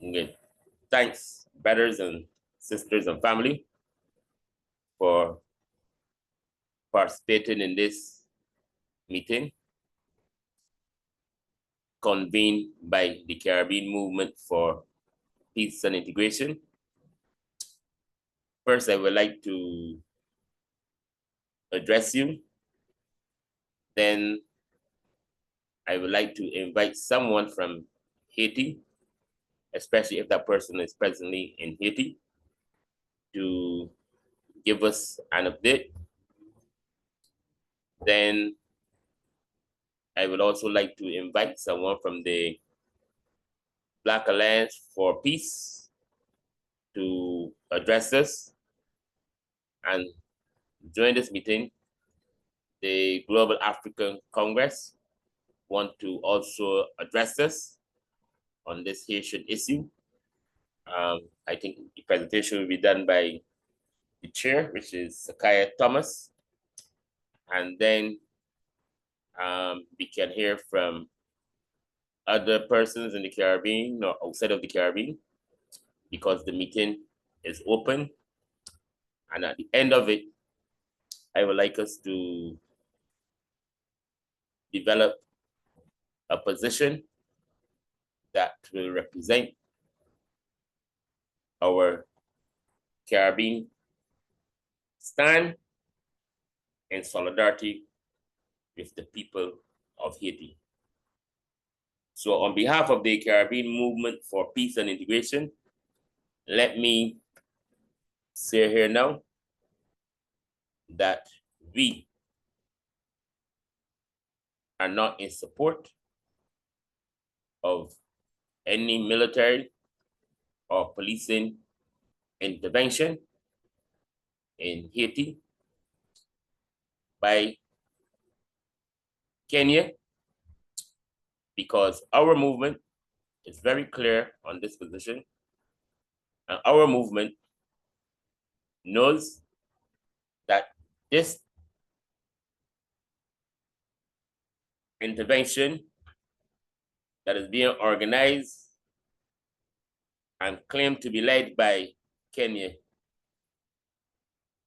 Okay. Thanks, brothers and sisters and family, for participating in this meeting convened by the Caribbean Movement for Peace and Integration. First, I would like to address you. Then I would like to invite someone from Haiti, especially if that person is presently in Haiti, to give us an update. Then I would also like to invite someone from the Black Alliance for Peace to address us. And during this meeting, the Global African Congress want to also address us on this Haitian issue. I think the presentation will be done by the chair, which is Sakaya Thomas. And then we can hear from other persons in the Caribbean or outside of the Caribbean, because the meeting is open. And at the end of it, I would like us to develop a position that will represent our Caribbean stand in solidarity with the people of Haiti. So on behalf of the Caribbean Movement for Peace and Integration, let me say here now that we are not in support of any military or policing intervention in Haiti by Kenya, because our movement is very clear on this position, and our movement knows that this intervention that is being organized and claimed to be led by Kenya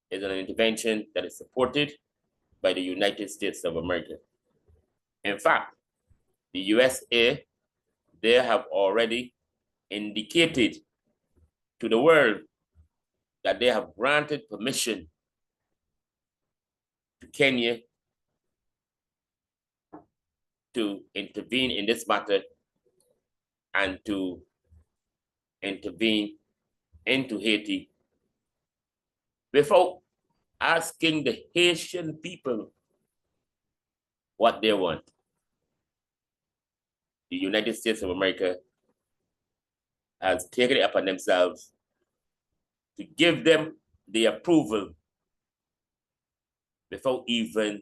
is an intervention that is supported by the United States of America. In fact, the USA, they have already indicated to the world that they have granted permission to Kenya to intervene in this matter and to intervene into Haiti without asking the Haitian people what they want. The United States of America has taken it upon themselves to give them the approval without even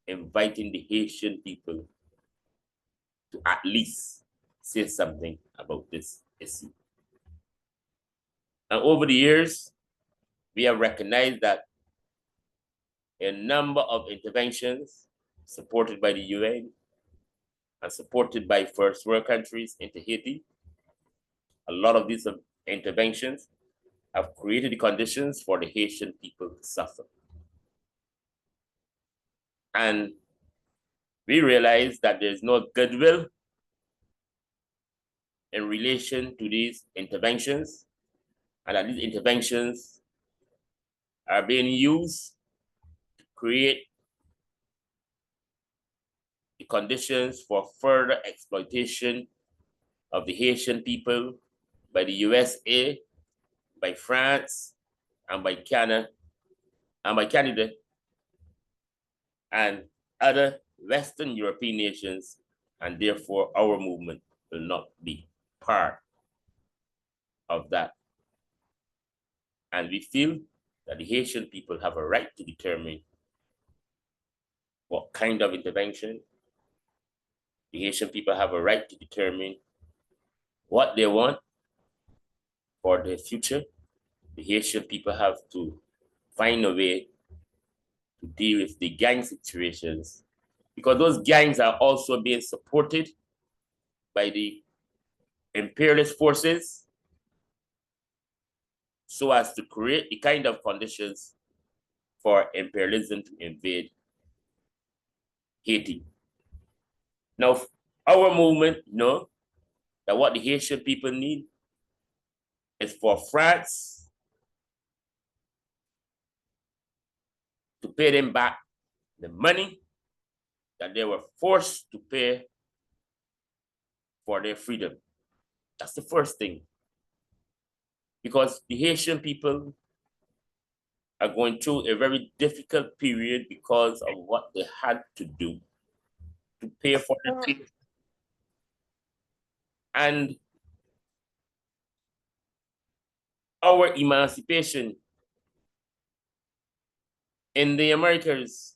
inviting the Haitian people to at least say something about this issue. And over the years, we have recognized that a number of interventions supported by the UN and supported by first world countries into Haiti, a lot of these interventions have created the conditions for the Haitian people to suffer. And we realize that there's no goodwill in relation to these interventions, and that these interventions are being used to create the conditions for further exploitation of the Haitian people by the USA, by France, and by Canada, and other Western European nations, and therefore our movement will not be part of that. And we feel that the Haitian people have a right to determine what kind of intervention. The Haitian people have a right to determine what they want for their future. The Haitian people have to find a way to deal with the gang situations, because those gangs are also being supported by the imperialist forces so as to create the kind of conditions for imperialism to invade Haiti. Now, our movement know that what the Haitian people need is for France to pay them back the money that they were forced to pay for their freedom. That's the first thing. Because the Haitian people are going through a very difficult period because of what they had to do to pay for the freedom. And our emancipation in the Americas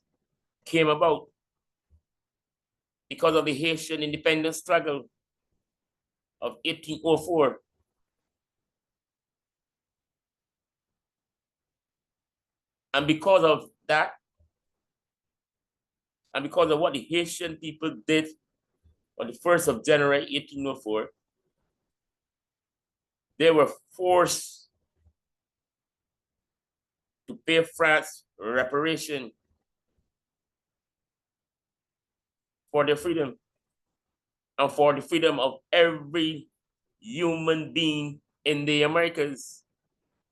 came about because of the Haitian independence struggle of 1804. And because of that, and because of what the Haitian people did on the 1st of January 1804, they were forced to pay France reparation for their freedom and for the freedom of every human being in the Americas,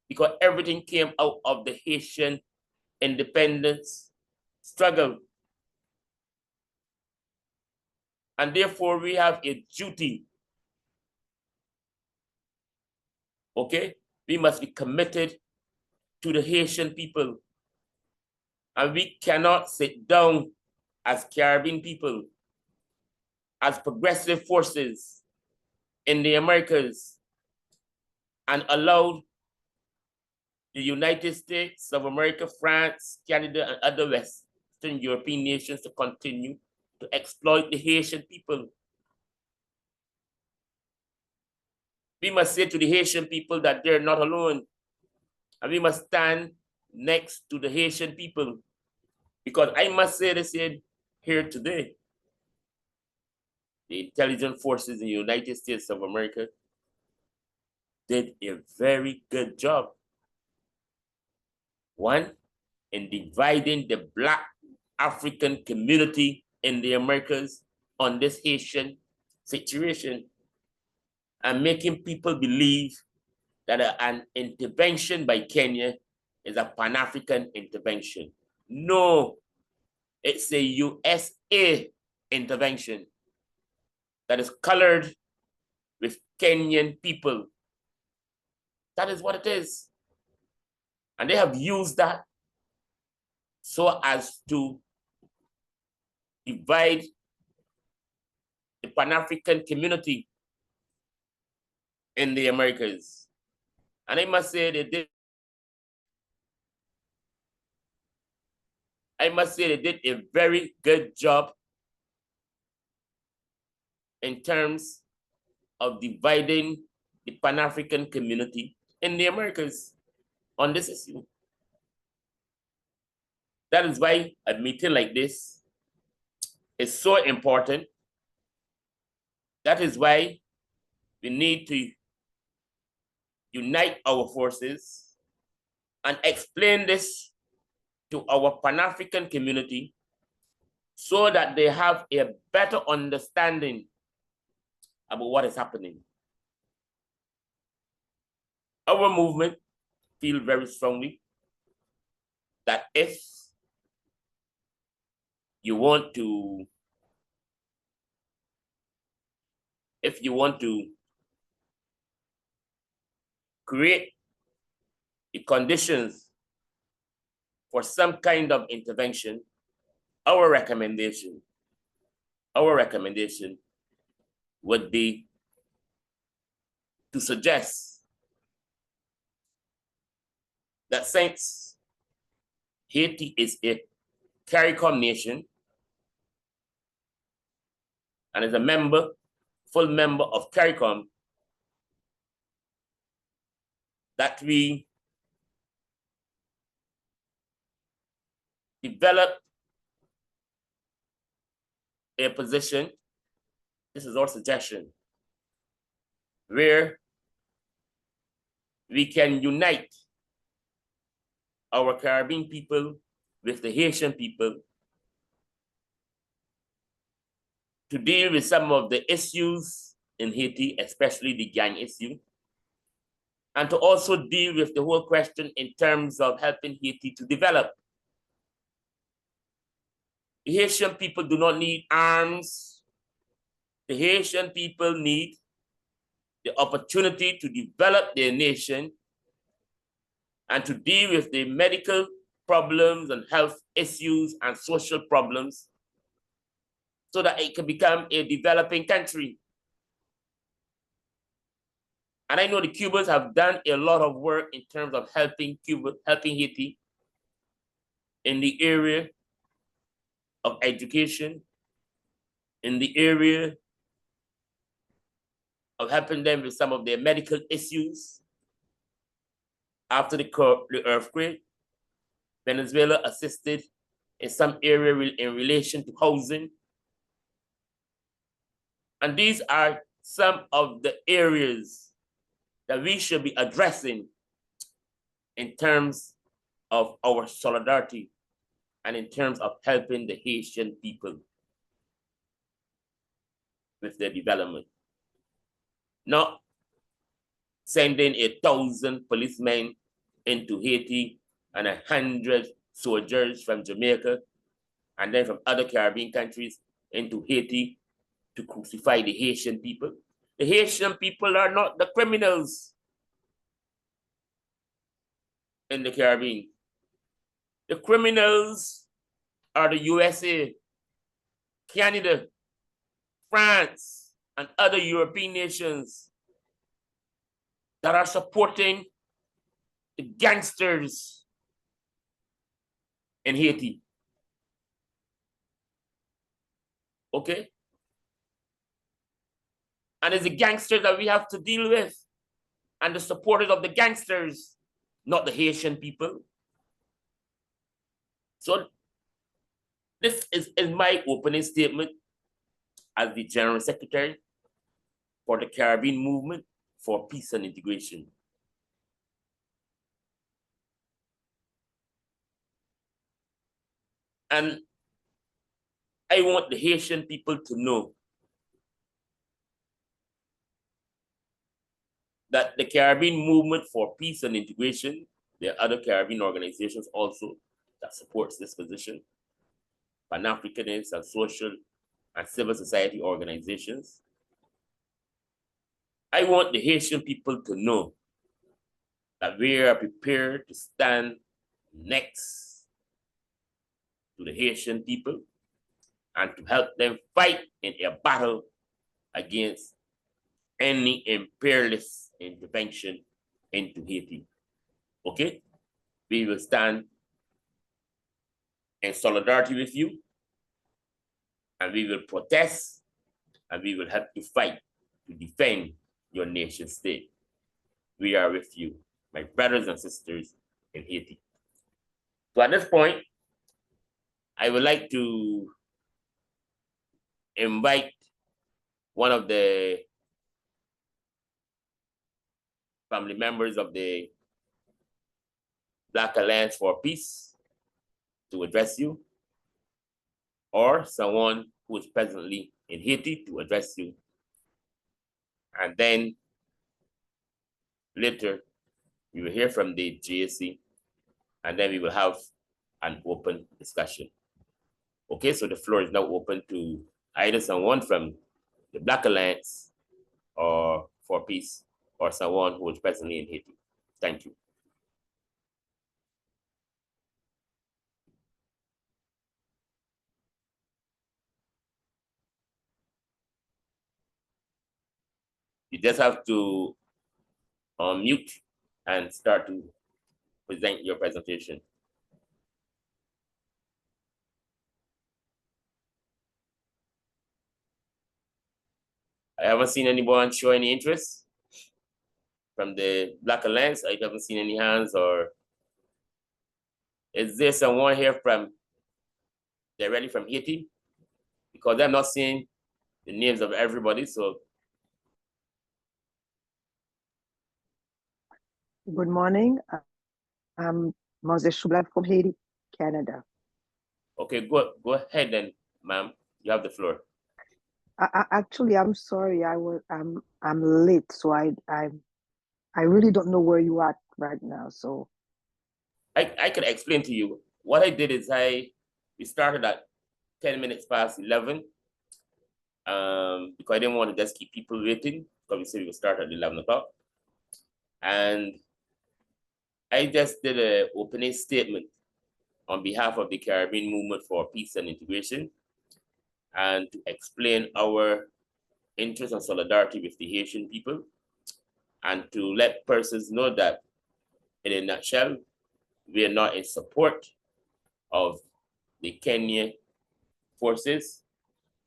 because everything came out of the Haitian independence struggle. And therefore, we have a duty. Okay? We must be committed to the Haitian people. And we cannot sit down as Caribbean people, as progressive forces in the Americas, and allow the United States of America, France, Canada, and other Western European nations to continue to exploit the Haitian people. We must say to the Haitian people that they're not alone. And we must stand next to the Haitian people. Because I must say this here today. The intelligence forces in the United States of America did a very good job. One, in dividing the Black African community in the Americas on this Haitian situation and making people believe that an intervention by Kenya is a Pan-African intervention. No, it's a USA intervention that is colored with Kenyan people. That is what it is. And they have used that so as to divide the Pan-African community in the Americas. And I must say they did a very good job in terms of dividing the Pan-African community in the Americas on this issue. That is why a meeting like this is so important. That is why we need to unite our forces and explain this to our Pan-African community so that they have a better understanding about what is happening. Our movement feels very strongly that if you want to create the conditions for some kind of intervention, our recommendation would be to suggest that since Haiti is a CARICOM nation and is a full member of CARICOM, that we develop a position, this is our suggestion, where we can unite our Caribbean people with the Haitian people to deal with some of the issues in Haiti, especially the gang issue, and to also deal with the whole question in terms of helping Haiti to develop. The Haitian people do not need arms. The Haitian people need the opportunity to develop their nation and to deal with the medical problems and health issues and social problems so that it can become a developing country. And I know the Cubans have done a lot of work in terms of helping Haiti in the area of education, in the area of helping them with some of their medical issues. After the earthquake, Venezuela assisted in some area in relation to housing. And these are some of the areas that we should be addressing in terms of our solidarity and in terms of helping the Haitian people with their development. Not sending 1,000 policemen into Haiti and 100 soldiers from Jamaica and then from other Caribbean countries into Haiti to crucify the Haitian people. The Haitian people are not the criminals in the Caribbean. The criminals are the USA, Canada, France, and other European nations that are supporting the gangsters in Haiti. Okay? And it's the gangsters that we have to deal with, and the supporters of the gangsters, not the Haitian people. So this is my opening statement as the General Secretary for the Caribbean Movement for Peace and Integration. And I want the Haitian people to know that the Caribbean Movement for Peace and Integration, there are other Caribbean organizations also that supports this position, Pan-Africanist and social and civil society organizations. I want the Haitian people to know that we are prepared to stand next to the Haitian people and to help them fight in a battle against any imperialist intervention into Haiti. Okay? We will stand in solidarity with you, and we will protest, and we will help you fight to defend your nation state. We are with you, my brothers and sisters in Haiti. So at this point, I would like to invite one of the family members of the Black Alliance for Peace to address you, or someone who is presently in Haiti to address you. And then later, we will hear from the GAC, and then we will have an open discussion. Okay, so the floor is now open to either someone from the Black Alliance or for Peace, or someone who is presently in Haiti. Thank you. You just have to unmute and start to present your presentation. I haven't seen anyone show any interest from the Black Alliance. I haven't seen any hands. Or is there someone here from directly from Haiti? Because I'm not seeing the names of everybody. So Good morning. I'm Moses Shublat from Haiti, Canada. Okay, go ahead then, ma'am. You have the floor. Actually, I'm sorry. I'm late, so I really don't know where you are right now. So I can explain to you. What I did is we started at 10 minutes past 11, because I didn't want to just keep people waiting, because we said we would start at 11 o'clock. And I just did an opening statement on behalf of the Caribbean Movement for Peace and Integration, and to explain our interest and solidarity with the Haitian people, and to let persons know that, in a nutshell, we are not in support of the Kenyan forces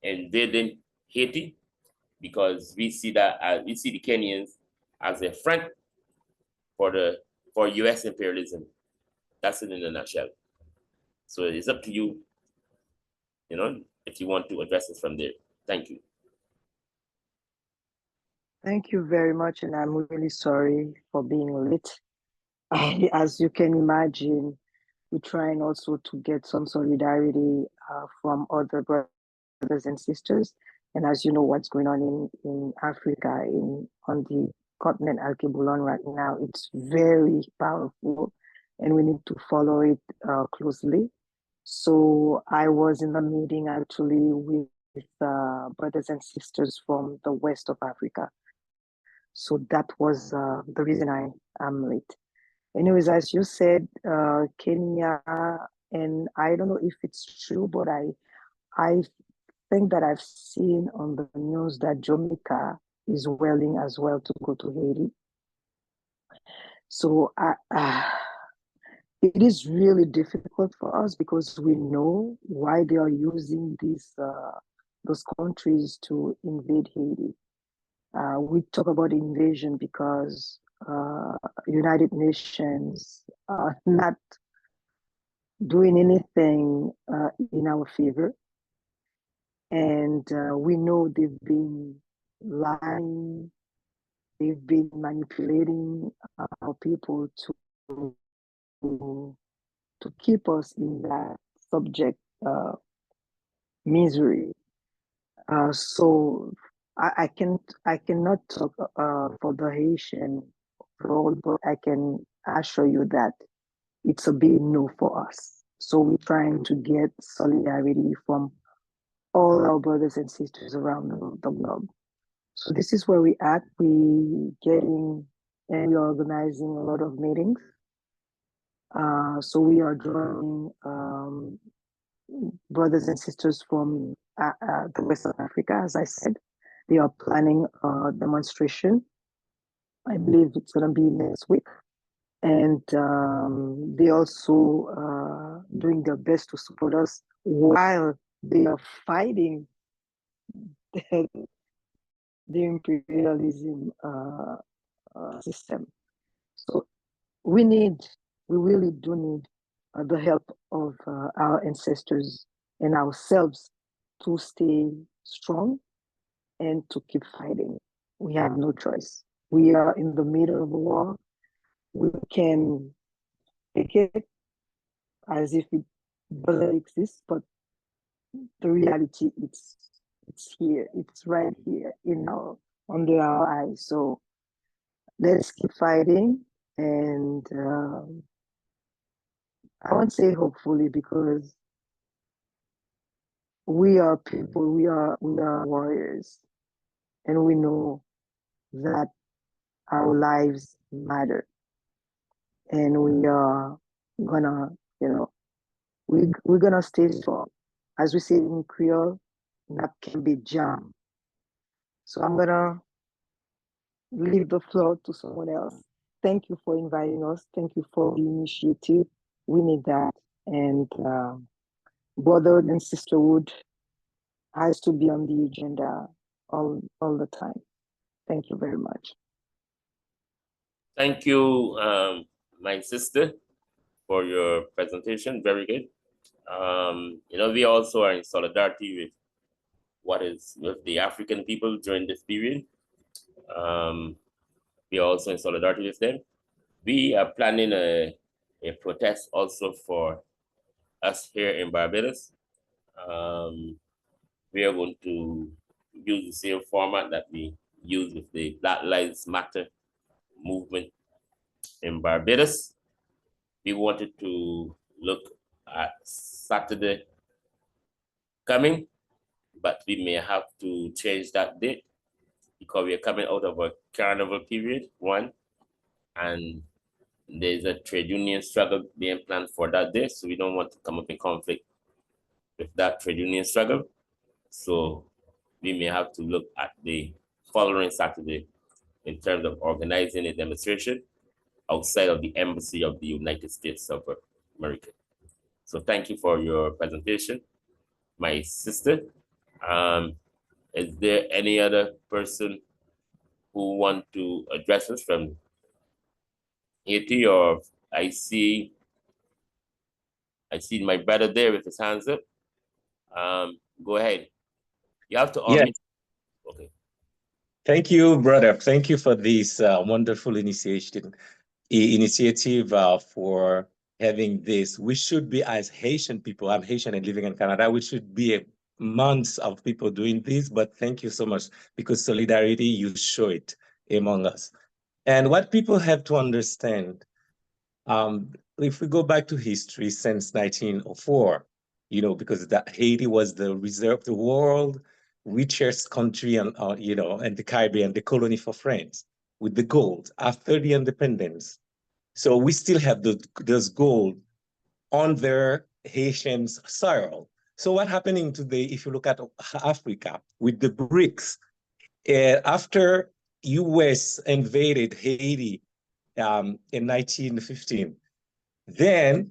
invading Haiti, because we see the Kenyans as a front for U.S. imperialism. That's it in a nutshell. So it's up to you, if you want to address this from there. Thank you. thank you very much, and I'm really sorry for being late. As you can imagine, we're trying also to get some solidarity from other brothers and sisters. And as you know, what's going on in Africa, on the continent Alkebulan right now, it's very powerful, and we need to follow it closely. So I was in the meeting actually with brothers and sisters from the west of Africa. So that was the reason I'm late. Anyways, as you said, Kenya, and I don't know if it's true, but I think that I've seen on the news that Jamaica is willing as well to go to Haiti. So it is really difficult for us because we know why they are using those countries to invade Haiti. We talk about invasion because United Nations are not doing anything in our favor, and we know they've been lying, they've been manipulating our people to keep us in that subject misery. So I cannot talk for the Haitian role, but I can assure you that it's a big no for us. So we're trying to get solidarity from all our brothers and sisters around the globe. So this is where we at. We getting and we're organizing a lot of meetings. So we are drawing brothers and sisters from the West of Africa, as I said. They are planning a demonstration. I believe it's going to be next week. And they also doing their best to support us while they are fighting the, the imperialism system. So we need, we really do need the help of our ancestors and ourselves to stay strong and to keep fighting. We have no choice. We are in the middle of a war. We can take it as if it doesn't exist, but the reality it's here. It's right here in our under our eyes. So let's keep fighting, and I won't say hopefully because we are people, we are warriors, and we know that our lives matter, and we are gonna, you know, we're gonna stay strong. As we say in Creole, that can be jam. So I'm gonna leave the floor to someone else. Thank you for inviting us. Thank you for the initiative. We need that, and brotherhood and sisterhood has to be on the agenda all the time. Thank you very much. Thank you, my sister, for your presentation. Very good. We also are in solidarity with the African people during this period. We are also in solidarity with them. We are planning a protest also for us here in Barbados. We are going to use the same format that we use with the Black Lives Matter movement in Barbados. We wanted to look at Saturday coming, but we may have to change that date because we are coming out of a carnival period, one, and there's a trade union struggle being planned for that day, so we don't want to come up in conflict with that trade union struggle. So we may have to look at the following Saturday in terms of organizing a demonstration outside of the embassy of the United States of America. So thank you for your presentation, my sister. Um, is there any other person who want to address us from Haiti? Or I see my brother there with his hands up. Go ahead. You have to Yes, unmute. Okay. thank you, brother. Thank you for this wonderful initiative for having this. We should be, as Haitian people, I'm Haitian and living in Canada, we should be months of people doing this, but thank you so much because solidarity, you show it among us. And what people have to understand, if we go back to history since 1904, because Haiti was the world richest country and the Caribbean, the colony for France with the gold after the independence. So we still have those gold on their Haitian soil. So what's happening today, if you look at Africa with the BRICS, after US invaded Haiti in 1915, then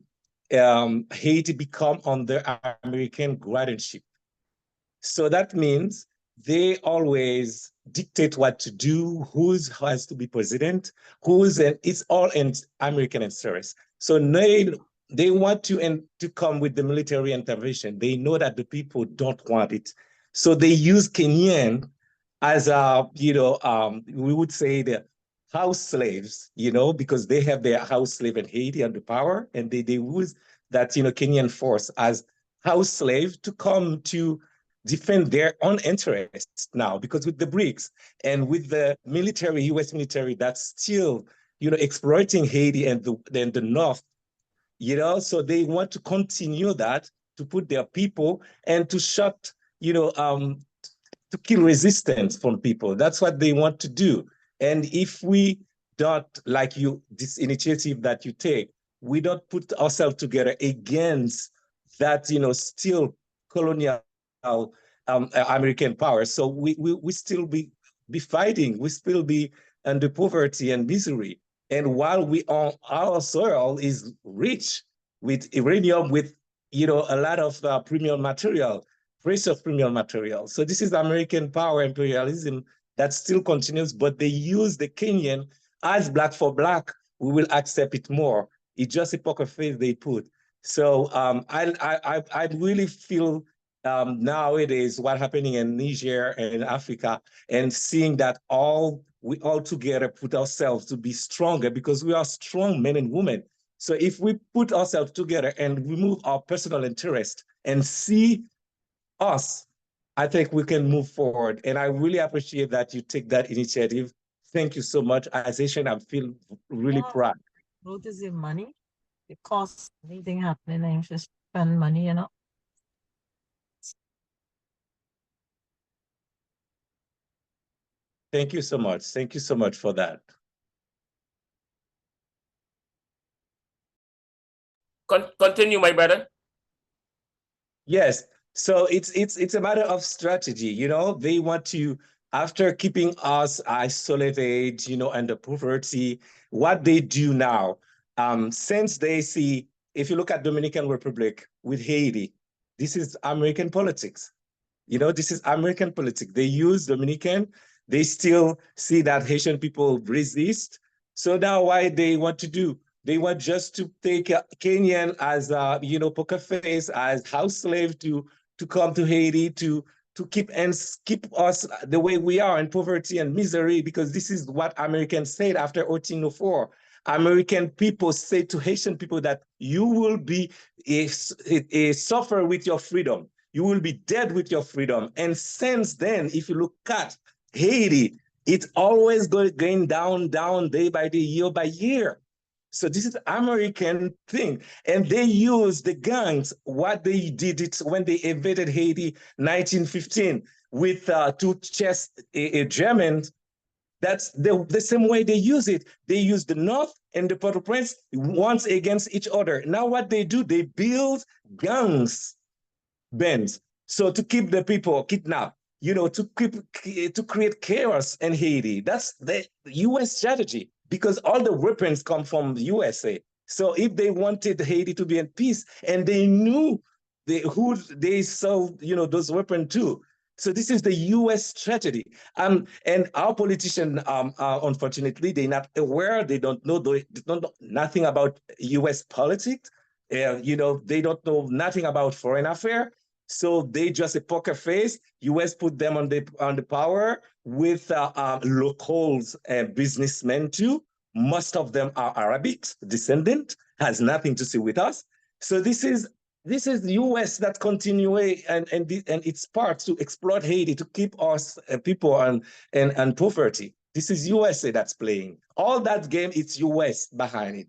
Haiti become under American guardianship. So that means they always dictate what to do, who has to be president, it's all in American interest. So they want to come with the military intervention. They know that the people don't want it. So they use Kenyan as we would say the house slaves, because they have their house slave in Haiti under power, and they use that, Kenyan force as house slave to come to defend their own interests now, because with the BRICS and with the military, US military, that's still, exploiting Haiti and the North, so they want to continue that, to put their people and to shut, to kill resistance from people. That's what they want to do. And if we don't, like this initiative that you take, we don't put ourselves together against that, still colonial American power. So we still be fighting. We still be under poverty and misery. And while our soil is rich with uranium, with a lot of premium material, precious premium material. So this is American power imperialism that still continues, but they use the Kenyan as black for black. We will accept it more. It's just a poker face they put. So I really feel nowadays what happening in Niger and in Africa, and seeing that we all together put ourselves to be stronger, because we are strong men and women. So if we put ourselves together and remove our personal interest and see us, I think we can move forward. And I really appreciate that you take that initiative. Thank you so much. As Haitian, I feel really proud. Growth is your money. It costs anything happening and you just spend money. Thank you so much. Thank you so much for that. Continue, my brother. Yes. So it's a matter of strategy. They want to, after keeping us isolated, under poverty, what they do now, since they see, if you look at Dominican Republic with Haiti, this is American politics. This is American politics. They use Dominican. They still see that Haitian people resist. So now why they want to do? They want just to take Kenyan as poker face, as house slave to come to Haiti to keep us the way we are in poverty and misery, because this is what Americans said after 1804. American people say to Haitian people that you will be a suffer with your freedom. You will be dead with your freedom. And since then, if you look at Haiti, it's always going down, down, day by day, year by year. So this is American thing. And they use the gangs, what they did it when they invaded Haiti 1915 with two chest Germans. That's the same way they use it. They use the North and the Port-au-Prince once against each other. Now what they do, they build gangs bands. So to keep the people kidnapped, to create chaos in Haiti. That's the U.S. strategy because all the weapons come from the USA. So if they wanted Haiti to be in peace, and they knew who they sold, those weapons to. So this is the U.S. tragedy. And our politicians, unfortunately, they're not aware. They don't know. They don't know nothing about U.S. politics. They don't know nothing about foreign affairs. So they just a poker face. U.S. put them on the power with locals and businessmen too. Most of them are Arabic descendant, has nothing to do with us. So this is the U.S. that continue and its part to exploit Haiti to keep us people and poverty. This is USA that's playing. All that game, it's US behind it.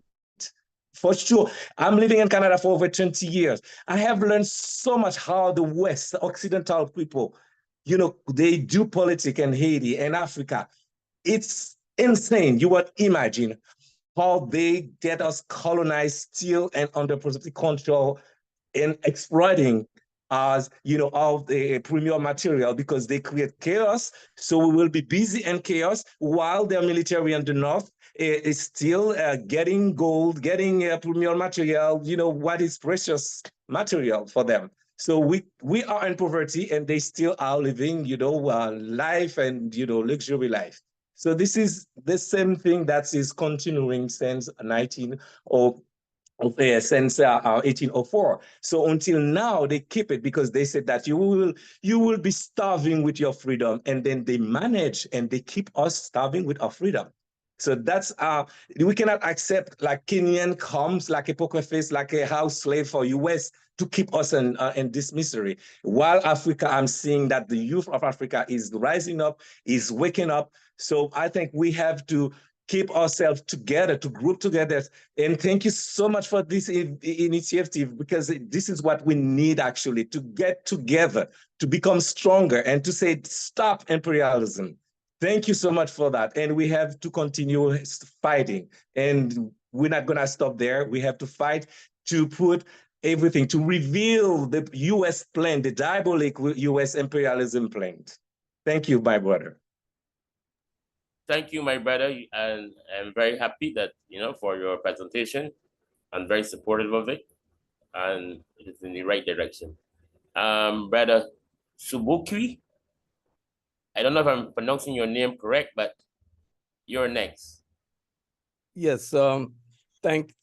For sure. I'm living in Canada for over 20 years. I have learned so much how the West, the Occidental people, they do politics in Haiti and Africa. It's insane. You would imagine how they get us colonized still and under protective control and exploiting as all the premium material because they create chaos. So we will be busy in chaos while their military in the north is still getting gold, getting premium material, what is precious material for them. So we are in poverty and they still are living, life and, luxury life. So this is the same thing that is continuing since 1804. So until now, they keep it because they said that you will be starving with your freedom. And then they manage and they keep us starving with our freedom. So that's we cannot accept like Kenyan comes like a poker face, like a house slave for US to keep us in this misery. While Africa, I'm seeing that the youth of Africa is rising up, is waking up. So I think we have to keep ourselves together, to group together. And thank you so much for this initiative, because this is what we need actually, to get together, to become stronger and to say, stop imperialism. Thank you so much for that. And we have to continue fighting. And we're not gonna stop there. We have to fight to put everything, to reveal the US plan, the diabolic US imperialism plan. Thank you, my brother. Thank you, my brother, and I'm very happy that for your presentation. I'm very supportive of it, and it's in the right direction. Brother Subukwi, I don't know if I'm pronouncing your name correct, but you're next. Yes. Thank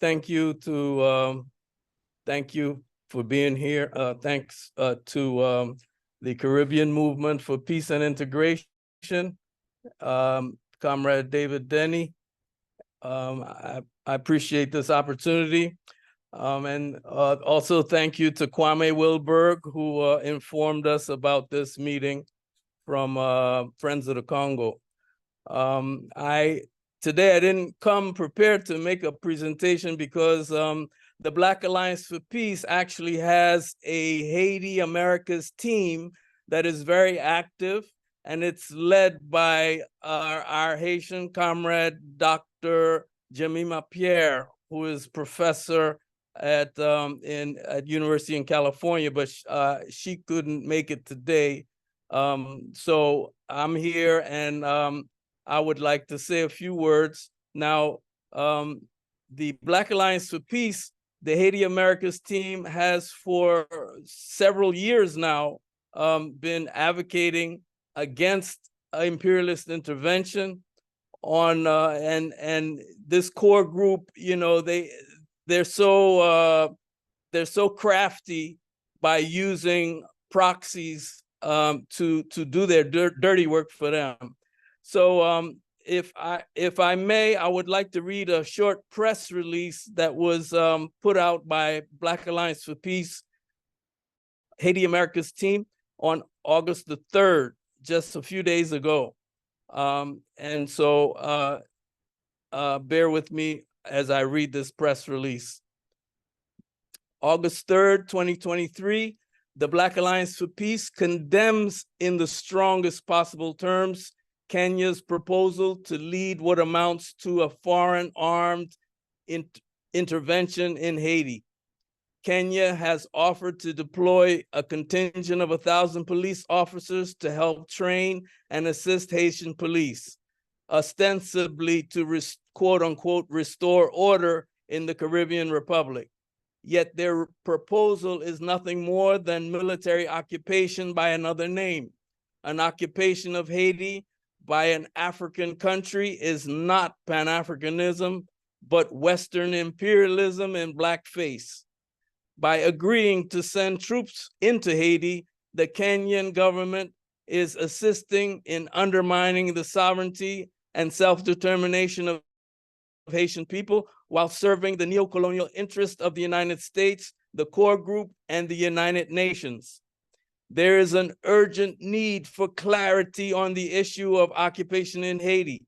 you for being here. Thanks to the Caribbean Movement for Peace and Integration. Comrade David Denny. I appreciate this opportunity. And also thank you to Kwame Wilberg, who informed us about this meeting from Friends of the Congo. Today I didn't come prepared to make a presentation because the Black Alliance for Peace actually has a Haiti Americas team that is very active. And it's led by our Haitian comrade, Dr. Jemima Pierre, who is professor at University in California, but she couldn't make it today. So I'm here, and I would like to say a few words. Now, the Black Alliance for Peace, the Haiti Americas team, has for several years now been advocating against imperialist intervention on and this core group, they're so crafty by using proxies to do their dirty work for them. So if I may, I would like to read a short press release that was put out by Black Alliance for Peace, Haiti America's team, on August the 3rd, just a few days ago. And so bear with me as I read this press release. August 3rd, 2023, the Black Alliance for Peace condemns in the strongest possible terms Kenya's proposal to lead what amounts to a foreign armed intervention in Haiti. Kenya has offered to deploy a contingent of 1,000 police officers to help train and assist Haitian police, ostensibly to quote unquote restore order in the Caribbean Republic. Yet their proposal is nothing more than military occupation by another name. An occupation of Haiti by an African country is not Pan-Africanism, but Western imperialism in blackface. By agreeing to send troops into Haiti, the Kenyan government is assisting in undermining the sovereignty and self-determination of Haitian people while serving the neocolonial interest of the United States, the core group, and the United Nations. There is an urgent need for clarity on the issue of occupation in Haiti.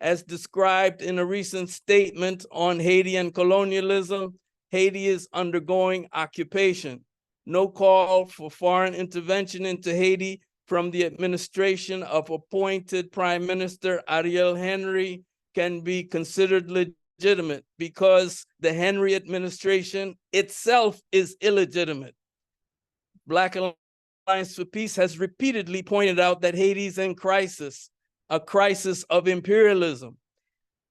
As described in a recent statement on Haiti and colonialism, Haiti is undergoing occupation. No call for foreign intervention into Haiti from the administration of appointed Prime Minister Ariel Henry can be considered legitimate because the Henry administration itself is illegitimate. Black Alliance for Peace has repeatedly pointed out that Haiti is in crisis, a crisis of imperialism.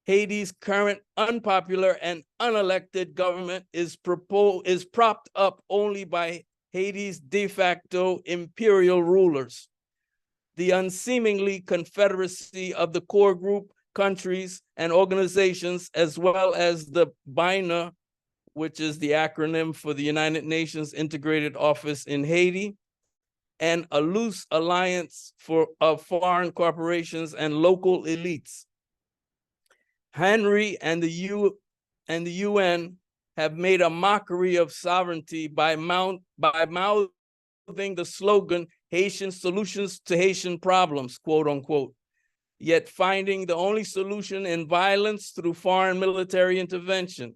Haiti's current unpopular and unelected government is propped up only by Haiti's de facto imperial rulers. The unseemingly confederacy of the core group countries and organizations, as well as the BINA, which is the acronym for the United Nations Integrated Office in Haiti, and a loose alliance of foreign corporations and local elites. Henry and the UN have made a mockery of sovereignty by mouthing the slogan, Haitian solutions to Haitian problems, quote unquote, yet finding the only solution in violence through foreign military intervention.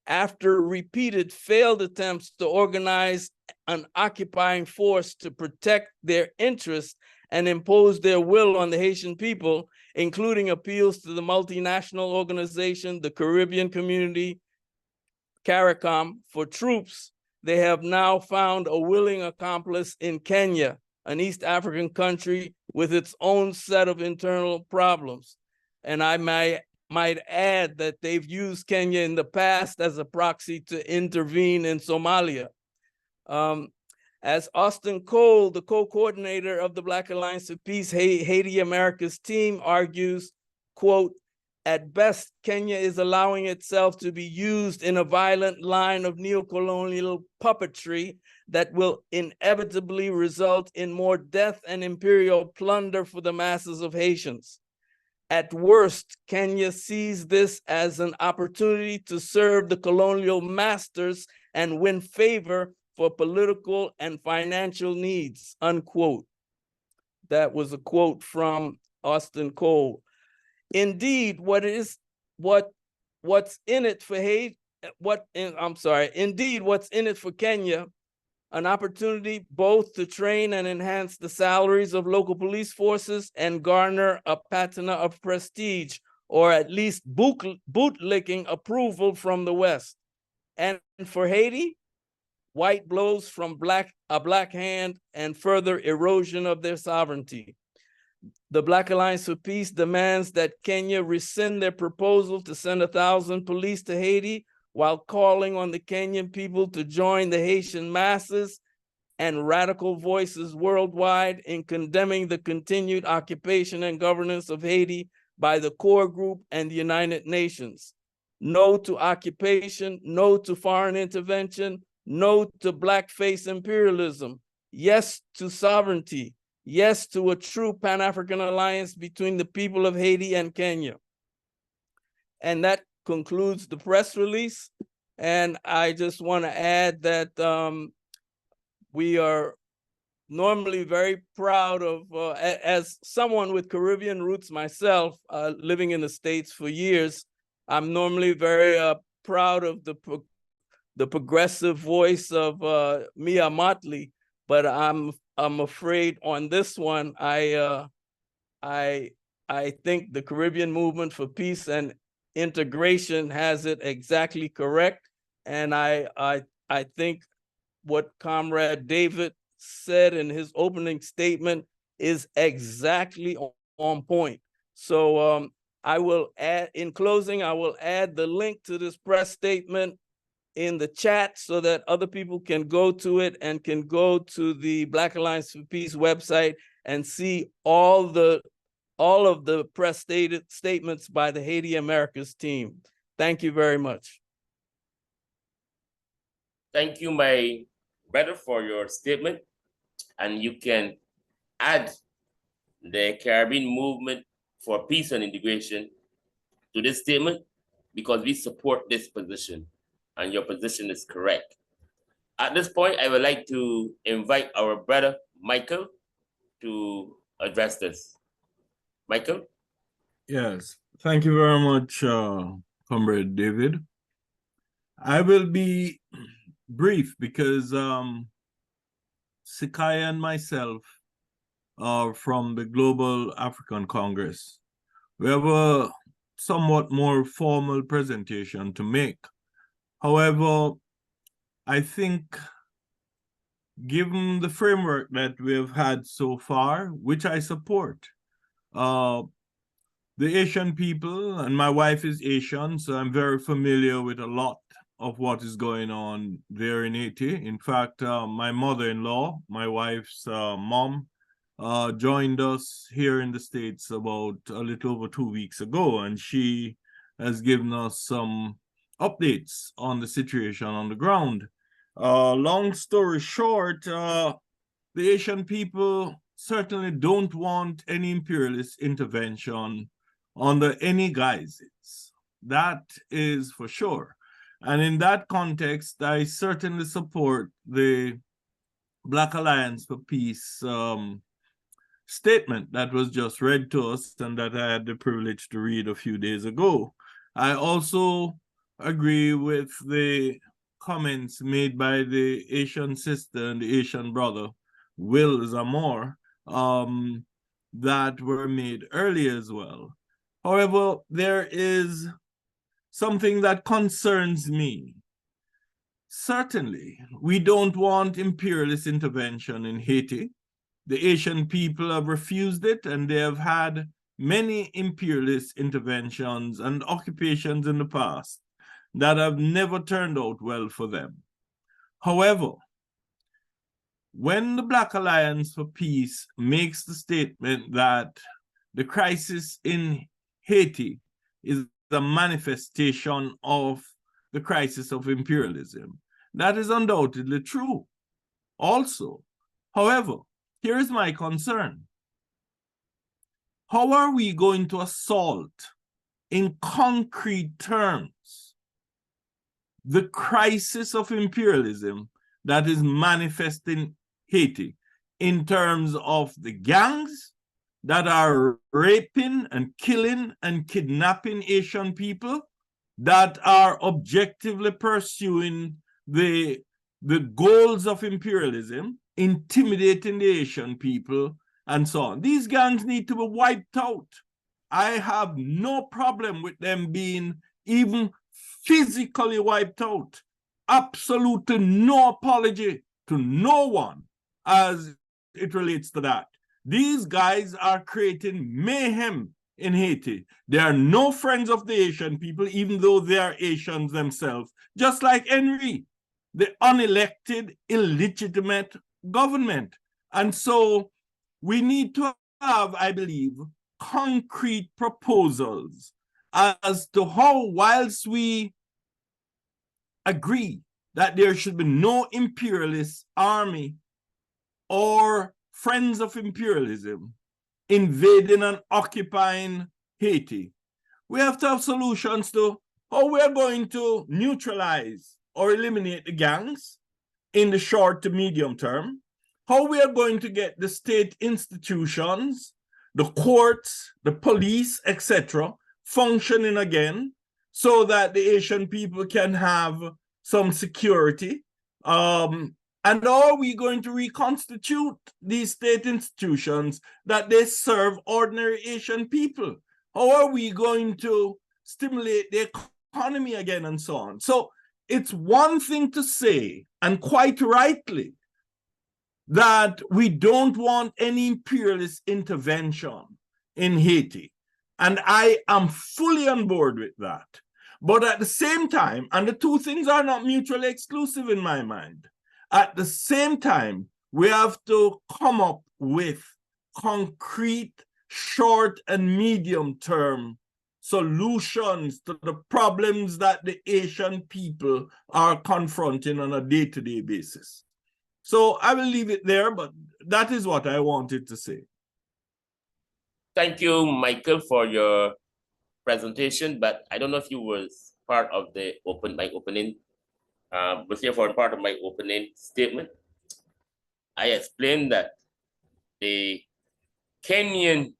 After repeated failed attempts to organize an occupying force to protect their interests and impose their will on the Haitian people, including appeals to the multinational organization, the Caribbean Community, CARICOM, for troops, they have now found a willing accomplice in Kenya, an East African country with its own set of internal problems. And I might add that they've used Kenya in the past as a proxy to intervene in Somalia. As Austin Cole, the co-coordinator of the Black Alliance for Peace, Haiti America's team, argues, quote, at best, Kenya is allowing itself to be used in a violent line of neocolonial puppetry that will inevitably result in more death and imperial plunder for the masses of Haitians. At worst, Kenya sees this as an opportunity to serve the colonial masters and win favor for political and financial needs, unquote. That was a quote from Austin Cole. Indeed, what's in it for Haiti, indeed, what's in it for Kenya, an opportunity both to train and enhance the salaries of local police forces and garner a patina of prestige, or at least bootlicking approval from the West. And for Haiti, white blows from a black hand and further erosion of their sovereignty. The Black Alliance for Peace demands that Kenya rescind their proposal to send 1,000 police to Haiti, while calling on the Kenyan people to join the Haitian masses and radical voices worldwide in condemning the continued occupation and governance of Haiti by the core group and the United Nations. No to occupation, no to foreign intervention, no to blackface imperialism, yes to sovereignty, yes to a true Pan-African alliance between the people of Haiti and Kenya. And that concludes the press release. And I just want to add that we are normally very proud of, as someone with Caribbean roots myself, living in the States for years, I'm normally very proud of the progressive voice of Mia Motley, but I'm afraid on this one, I think the Caribbean Movement for Peace and Integration has it exactly correct, and I think what Comrade David said in his opening statement is exactly on point. So I will add, in closing, I will add the link to this press statement in the chat so that other people can go to it and can go to the Black Alliance for Peace website and see all of the press statements by the Haiti Americas team. Thank you very much. Thank you, my brother, for your statement. And you can add the Caribbean Movement for Peace and Integration to this statement because we support this position and your position is correct. At this point, I would like to invite our brother, Michael, to address this. Michael? Yes, thank you very much, Comrade David. I will be brief because Sikaya and myself are from the Global African Congress. We have a somewhat more formal presentation to make. However, I think given the framework that we have had so far, which I support, the Asian people, and my wife is Asian, so I'm very familiar with a lot of what is going on there in Haiti. In fact, my mother-in-law, my wife's mom, joined us here in the States about a little over 2 weeks ago, and she has given us some updates on the situation on the ground. Long story short, the Asian people certainly don't want any imperialist intervention under any guises. That is for sure. And in that context, I certainly support the Black Alliance for Peace statement that was just read to us and that I had the privilege to read a few days ago. I also agree with the comments made by the Asian sister and the Asian brother, Will Zamor, that were made earlier as well. However, there is something that concerns me. Certainly, we don't want imperialist intervention in Haiti. The Asian people have refused it, and they have had many imperialist interventions and occupations in the past that have never turned out well for them. However, when the Black Alliance for Peace makes the statement that the crisis in Haiti is a manifestation of the crisis of imperialism, that is undoubtedly true also. However, here is my concern. How are we going to assault in concrete terms the crisis of imperialism that is manifest in Haiti in terms of the gangs that are raping and killing and kidnapping Asian people, that are objectively pursuing the goals of imperialism, intimidating the Asian people, and so on? These gangs need to be wiped out. I have no problem with them being even physically wiped out. Absolutely no apology to no one as it relates to that. These guys are creating mayhem in Haiti. They are no friends of the Asian people, even though they are Asians themselves, just like Henry, the unelected, illegitimate government. And so we need to have, I believe, concrete proposals as to how, whilst we agree that there should be no imperialist army or friends of imperialism invading and occupying Haiti, we have to have solutions to how we are going to neutralize or eliminate the gangs in the short to medium term, how we are going to get the state institutions, the courts, the police, etc., functioning again so that the Haitian people can have some security. And how are we going to reconstitute these state institutions that they serve ordinary Haitian people? How are we going to stimulate the economy again and so on? So it's one thing to say, and quite rightly, that we don't want any imperialist intervention in Haiti. And I am fully on board with that. But at the same time, and the two things are not mutually exclusive in my mind, at the same time, we have to come up with concrete short and medium term solutions to the problems that the Asian people are confronting on a day-to-day basis. So I will leave it there, but that is what I wanted to say. Thank you, Michael, for your presentation, but I don't know if you was part of the my opening, was here for part of my opening statement. I explained that the Kenyan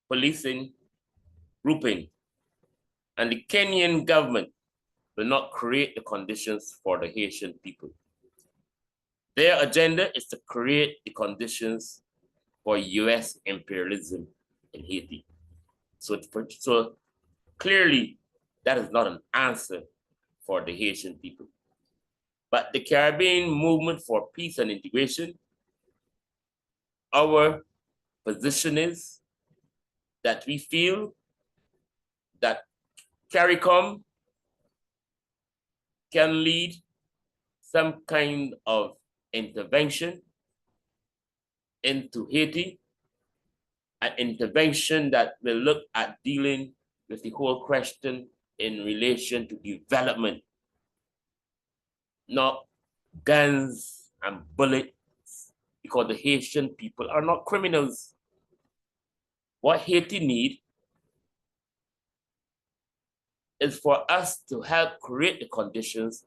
policing grouping and the Kenyan government will not create the conditions for the Haitian people. Their agenda is to create the conditions for US imperialism in Haiti. So clearly, that is not an answer for the Haitian people. But the Caribbean Movement for Peace and Integration, our position is that we feel that CARICOM can lead some kind of intervention into Haiti, an intervention that will look at dealing with the whole question in relation to development, not guns and bullets, because the Haitian people are not criminals. What Haiti needs is for us to help create the conditions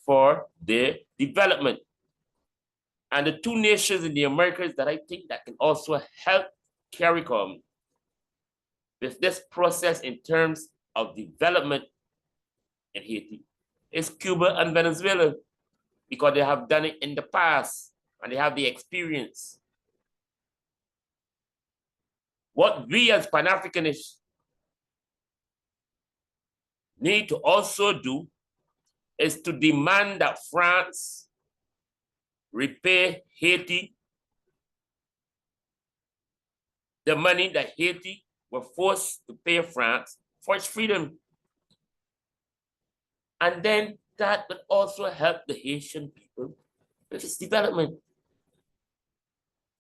for their development. And the two nations in the Americas that I think that can also help CARICOM with this process in terms of development in Haiti is Cuba and Venezuela, because they have done it in the past and they have the experience. What we as Pan-Africanists need to also do is to demand that France repay Haiti the money that Haiti were forced to pay France for its freedom. And then that would also help the Haitian people with its development.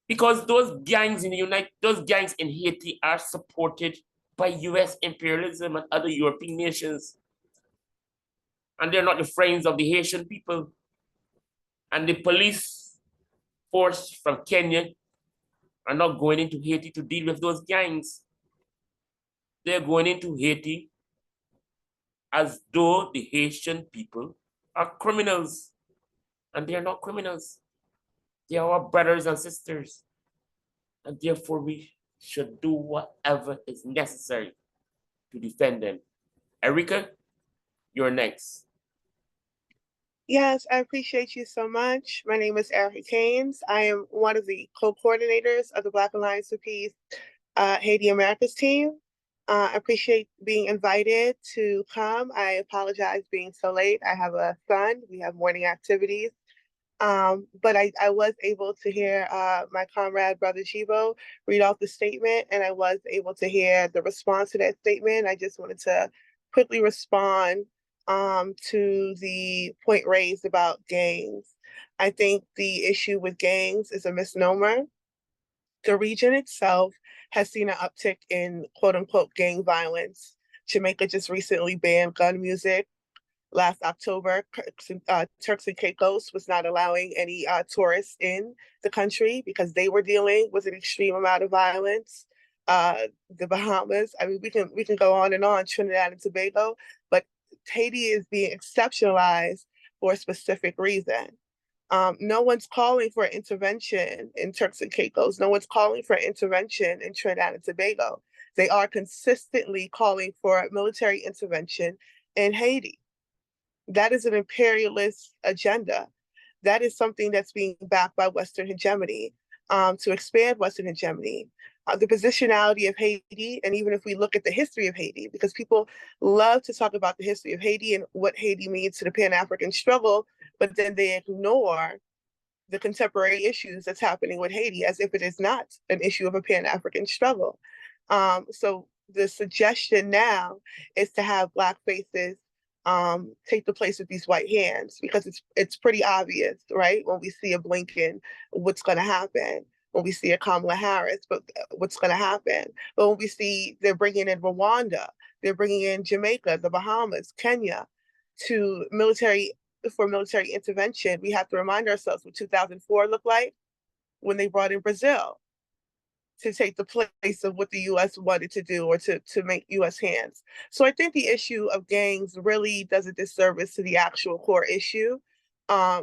Because those gangs in Haiti are supported by US imperialism and other European nations. And they're not the friends of the Haitian people. And the police force from Kenya are not going into Haiti to deal with those gangs. They're going into Haiti as though the Haitian people are criminals. And they're not criminals. They are our brothers and sisters. And therefore we should do whatever is necessary to defend them. Erica, you're next. Yes, I appreciate you so much. My name is Erica Keynes. I am one of the co-coordinators of the Black Alliance for Peace Haiti Americas team. I appreciate being invited to come. I apologize being so late. I have a son. We have morning activities. But I was able to hear my comrade, Brother Chivo, read off the statement, and I was able to hear the response to that statement. I just wanted to quickly respond to the point raised about gangs. I think the issue with gangs is a misnomer. The region itself has seen an uptick in quote unquote gang violence. Jamaica just recently banned gun music. last October, Turks and Caicos was not allowing any tourists in the country because they were dealing with an extreme amount of violence. The Bahamas, I mean, we can go on, Trinidad and Tobago, but Haiti is being exceptionalized for a specific reason. No one's calling for intervention in Turks and Caicos. No one's calling for intervention in Trinidad and Tobago. They are consistently calling for military intervention in Haiti. That is an imperialist agenda. That is something that's being backed by Western hegemony, to expand Western hegemony. The positionality of Haiti, and even if we look at the history of Haiti, because people love to talk about the history of Haiti and what Haiti means to the Pan-African struggle, but then they ignore the contemporary issues that's happening with Haiti as if it is not an issue of a Pan-African struggle. So the suggestion now is to have Black faces take the place of these white hands, because it's pretty obvious, right? When we see a Blinken, what's going to happen? When we see a Kamala Harris, but what's going to happen? But when we see they're bringing in Rwanda, they're bringing in Jamaica, the Bahamas, Kenya, for military intervention, we have to remind ourselves what 2004 looked like when they brought in Brazil to take the place of what the U.S. wanted to do, or to make U.S. hands. So I think the issue of gangs really does a disservice to the actual core issue,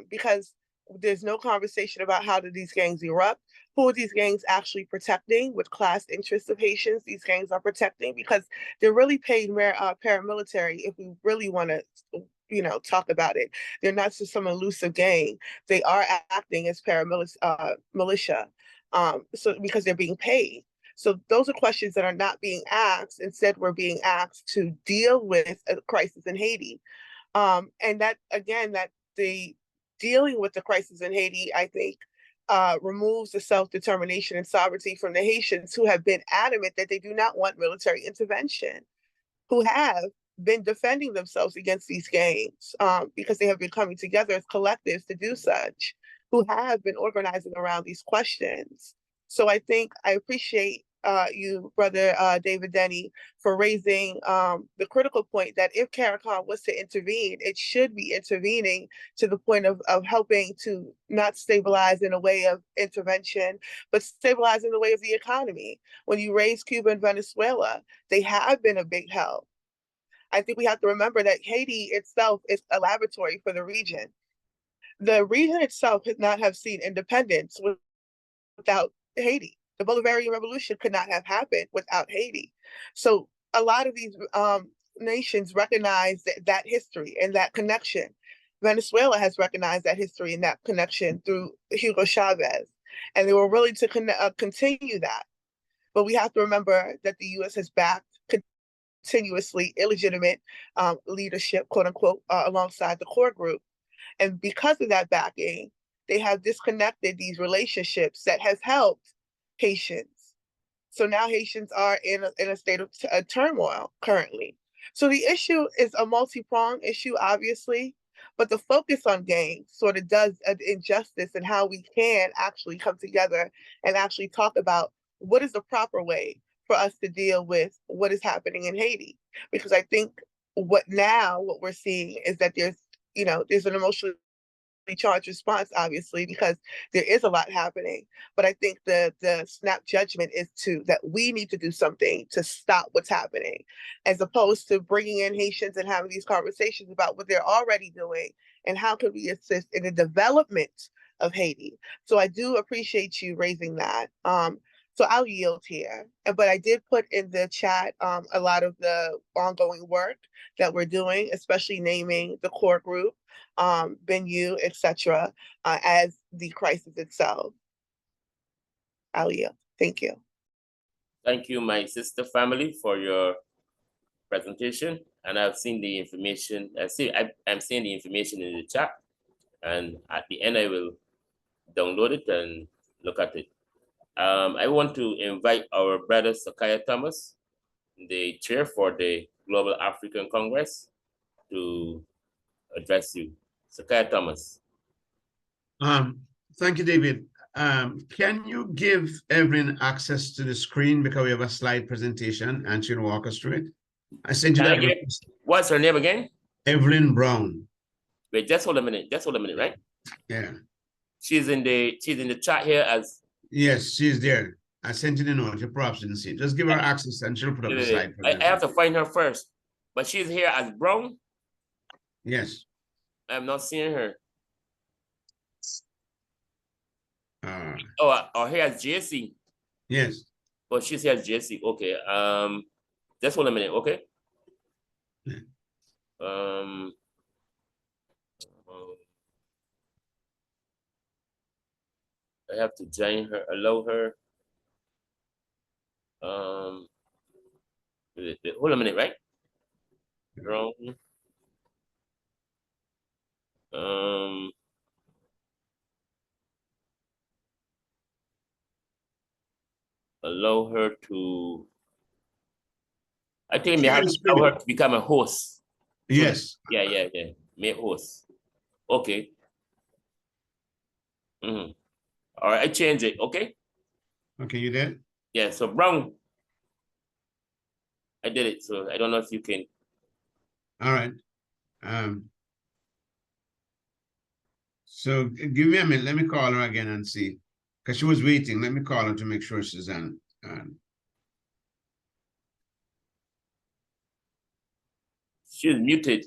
because there's no conversation about how do these gangs erupt, who are these gangs actually protecting, with class interests of Haitians these gangs are protecting, because they're really paid paramilitary if we really want to talk about it. They're not just some elusive gang. They are acting as militia. So because they're being paid. So those are questions that are not being asked. Instead, we're being asked to deal with a crisis in Haiti. And that, again, that the dealing with the crisis in Haiti, I think, removes the self-determination and sovereignty from the Haitians, who have been adamant that they do not want military intervention, who have been defending themselves against these gangs, because they have been coming together as collectives to do such, who have been organizing around these questions. So I think I appreciate you, Brother David Denny, for raising the critical point that if CARICOM was to intervene, it should be intervening to the point of helping to not stabilize in a way of intervention, but stabilize in the way of the economy. When you raise Cuba and Venezuela, they have been a big help. I think we have to remember that Haiti itself is a laboratory for the region. The region itself could not have seen independence without Haiti. The Bolivarian Revolution could not have happened without Haiti. So a lot of these nations recognize that history and that connection. Venezuela has recognized that history and that connection through Hugo Chavez, and they were willing to continue that. But we have to remember that the U.S. has backed continuously illegitimate leadership, quote unquote, alongside the core group. And because of that backing, they have disconnected these relationships that has helped Haitians. So now Haitians are in a state of turmoil currently. So the issue is a multi-pronged issue, obviously, but the focus on gangs sort of does an injustice in how we can actually come together and actually talk about what is the proper way for us to deal with what is happening in Haiti. Because I think what we're seeing is that there's an emotionally charged response, obviously, because there is a lot happening. But I think the snap judgment is that we need to do something to stop what's happening, as opposed to bringing in Haitians and having these conversations about what they're already doing and how can we assist in the development of Haiti. So I do appreciate you raising that. So I'll yield here, but I did put in the chat a lot of the ongoing work that we're doing, especially naming the core group, Benue, etc., as the crisis itself. I'll yield. Thank you. Thank you, my sister family, for your presentation. And I've seen the information. I'm seeing the information in the chat, and at the end I will download it and look at it. I want to invite our brother Sakaya Thomas, the chair for the Global African Congress, to address you. Sakaya Thomas. Thank you, David. Can you give Evelyn access to the screen, because we have a slide presentation and she'll walk us through it? I sent you that. What's her name again? Evelyn Brown. Wait, just hold a minute. Just hold a minute, right? Yeah. She's in the chat here as. Yes, she's there. I sent you the note. You perhaps didn't see it. Just give her access and she'll put up the slide. I have to find her first, but she's here as Brown. Yes. I'm not seeing her. Uh, or here as JC. yes. Oh, she's here as JC. Okay. Just hold a minute, okay? Yeah. I have to join her, allow her. Hold a minute, right? Wrong. Allow her to. I think we have to allow her to become a host. Yes. Yeah. Make host. Okay. All right, I change it. Okay. Okay, you did? Yeah. So Brown. I did it. So I don't know if you can. All right. So give me a minute. Let me call her again and see, because she was waiting. Let me call her to make sure she's on. She's muted.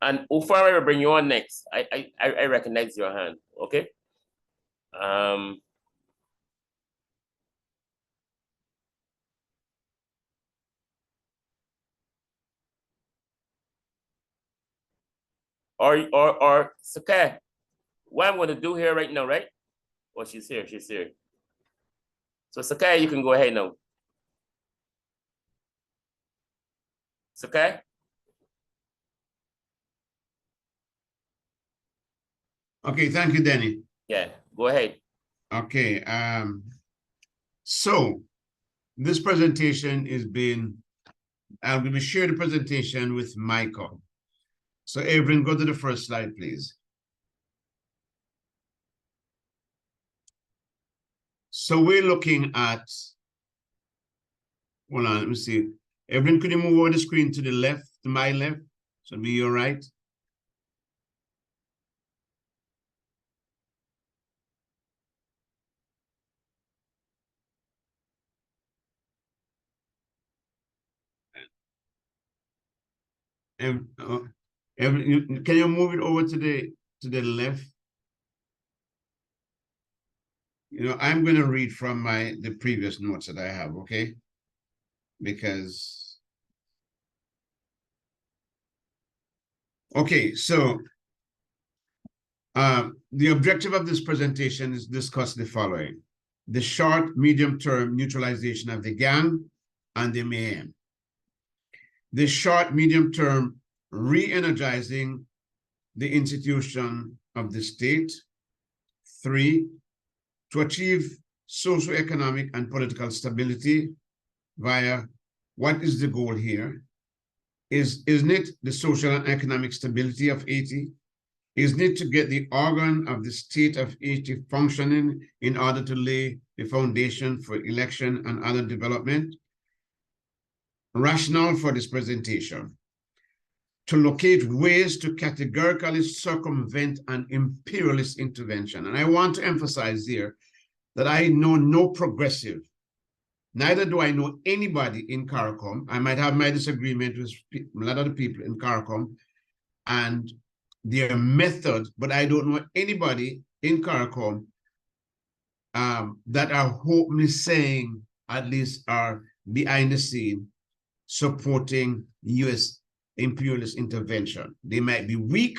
And Ufara will bring you on next. I recognize your hand. Okay. Or Sakai, what I'm going to do here right now, right? Oh, she's here. She's here. So Sakai, you can go ahead now. Sakai? Okay, thank you, Danny. Yeah, go ahead. Okay. So this presentation is being, I'm going to share the presentation with Michael. So Evelyn, go to the first slide, please. So we're looking at, hold on, let me see. Evelyn, could you move over the screen to the left, to my left? So be your right. Evelyn, can you move it over to the left? You know, I'm going to read from the previous notes that I have, okay? Because, okay, so the objective of this presentation is discuss the following: the short, medium-term neutralization of the gang and the mayhem. The short, medium-term re-energizing the institution of the state. 3, to achieve socioeconomic and political stability via, what is the goal here? Isn't it the social and economic stability of Haiti? Isn't it to get the organ of the state of Haiti functioning in order to lay the foundation for election and other development? Rationale for this presentation: to locate ways to categorically circumvent an imperialist intervention. And I want to emphasize here that I know no progressive, neither do I know anybody in CARICOM. I might have my disagreement with a lot of the people in CARICOM and their method, but I don't know anybody in CARICOM that are openly saying, at least are behind the scene, supporting U.S. imperialist intervention. They might be weak,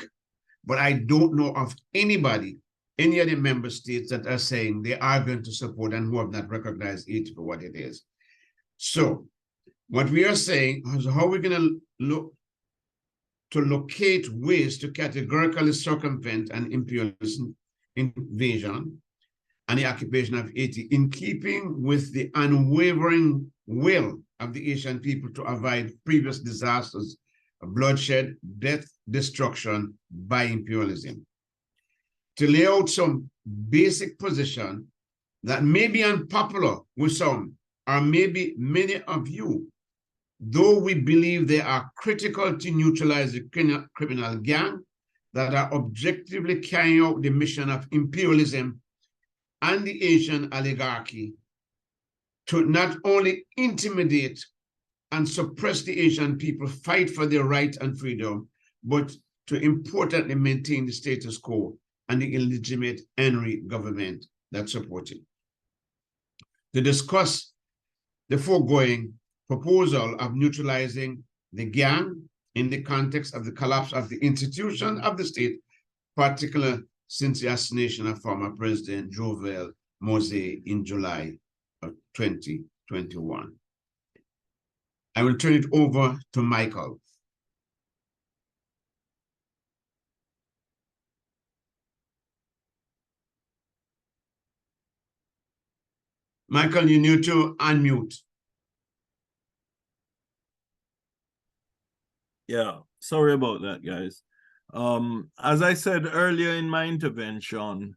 but I don't know of anybody, any of the member states that are saying they are going to support and who have not recognized it for what it is. So what we are saying is how we're going to look to locate ways to categorically circumvent an imperialist invasion and the occupation of Haiti, in keeping with the unwavering will of the Haitian people to avoid previous disasters of bloodshed, death, destruction by imperialism. To lay out some basic position that may be unpopular with some, or maybe many of you, though we believe they are critical to neutralize the criminal gang that are objectively carrying out the mission of imperialism and the Asian oligarchy to not only intimidate and suppress the Asian people, fight for their right and freedom, but to importantly maintain the status quo and the illegitimate Henry government that support it. To discuss the foregoing proposal of neutralizing the gang in the context of the collapse of the institution of the state, particularly since the assassination of former President Jovenel Moïse in July of 2021. I will turn it over to Michael. Michael, you need to unmute. Yeah, sorry about that, guys. As I said earlier in my intervention,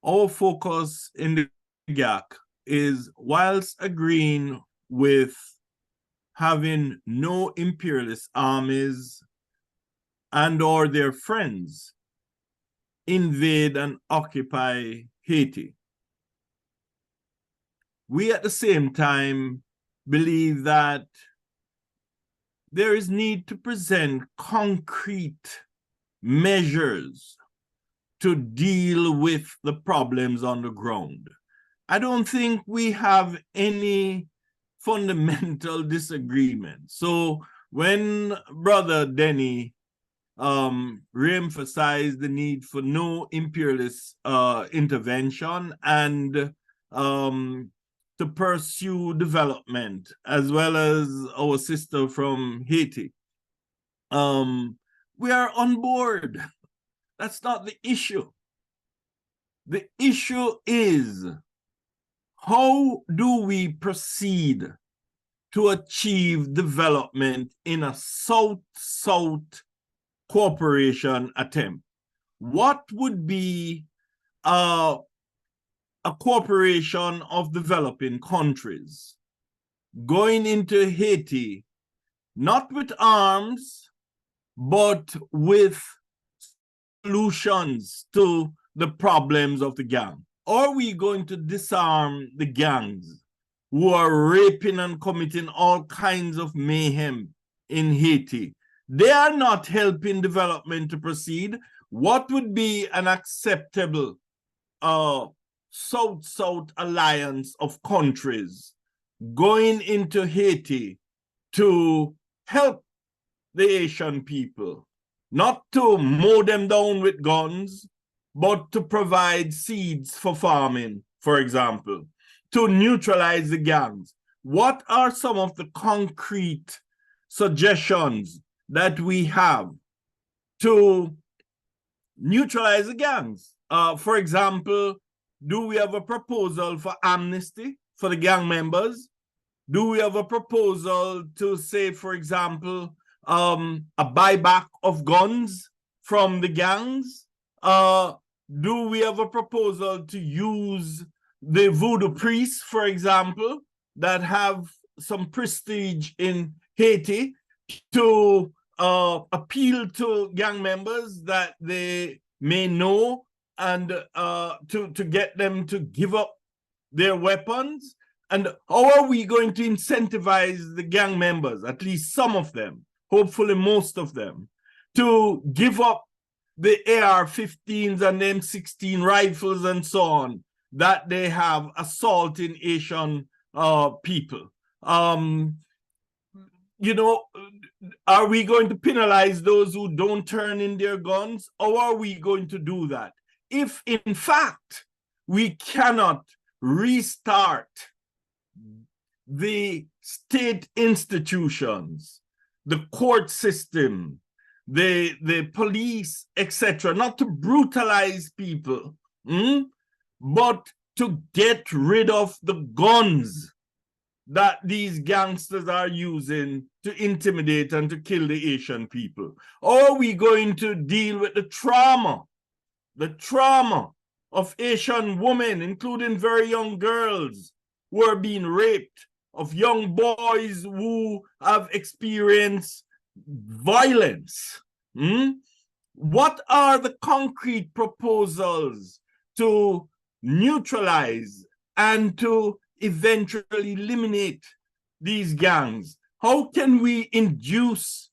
our focus in the GAC is, whilst agreeing with having no imperialist armies and or their friends invade and occupy Haiti, we at the same time believe that there is need to present concrete measures to deal with the problems on the ground. I don't think we have any fundamental disagreement. So when Brother Denny re-emphasized the need for no imperialist intervention and to pursue development, as well as our sister from Haiti, we are on board. That's not the issue. The issue is, how do we proceed to achieve development in a South-South cooperation attempt? What would be a cooperation of developing countries going into Haiti, not with arms, but with solutions to the problems of the gang? Are we going to disarm the gangs who are raping and committing all kinds of mayhem in Haiti? They are not helping development to proceed. What would be an acceptable South-South alliance of countries going into Haiti to help the Asian people, not to mow them down with guns, but to provide seeds for farming, for example, to neutralize the gangs? What are some of the concrete suggestions that we have to neutralize the gangs? For example, do we have a proposal for amnesty for the gang members? Do we have a proposal to say, for example, a buyback of guns from the gangs? Do we have a proposal to use the voodoo priests, for example, that have some prestige in Haiti, to appeal to gang members that they may know, and to get them to give up their weapons? And how are we going to incentivize the gang members, at least some of them, hopefully most of them, to give up the AR-15s and M16 rifles and so on that they have assaulting Asian people? You know, are we going to penalize those who don't turn in their guns? Or are we going to do that? If, in fact, we cannot restart the state institutions, the court system, the police, etc., not to brutalize people, but to get rid of the guns that these gangsters are using to intimidate and to kill the Asian people? Or are we going to deal with the trauma of Asian women, including very young girls who are being raped, of young boys who have experienced violence. What are the concrete proposals to neutralize and to eventually eliminate these gangs? How can we induce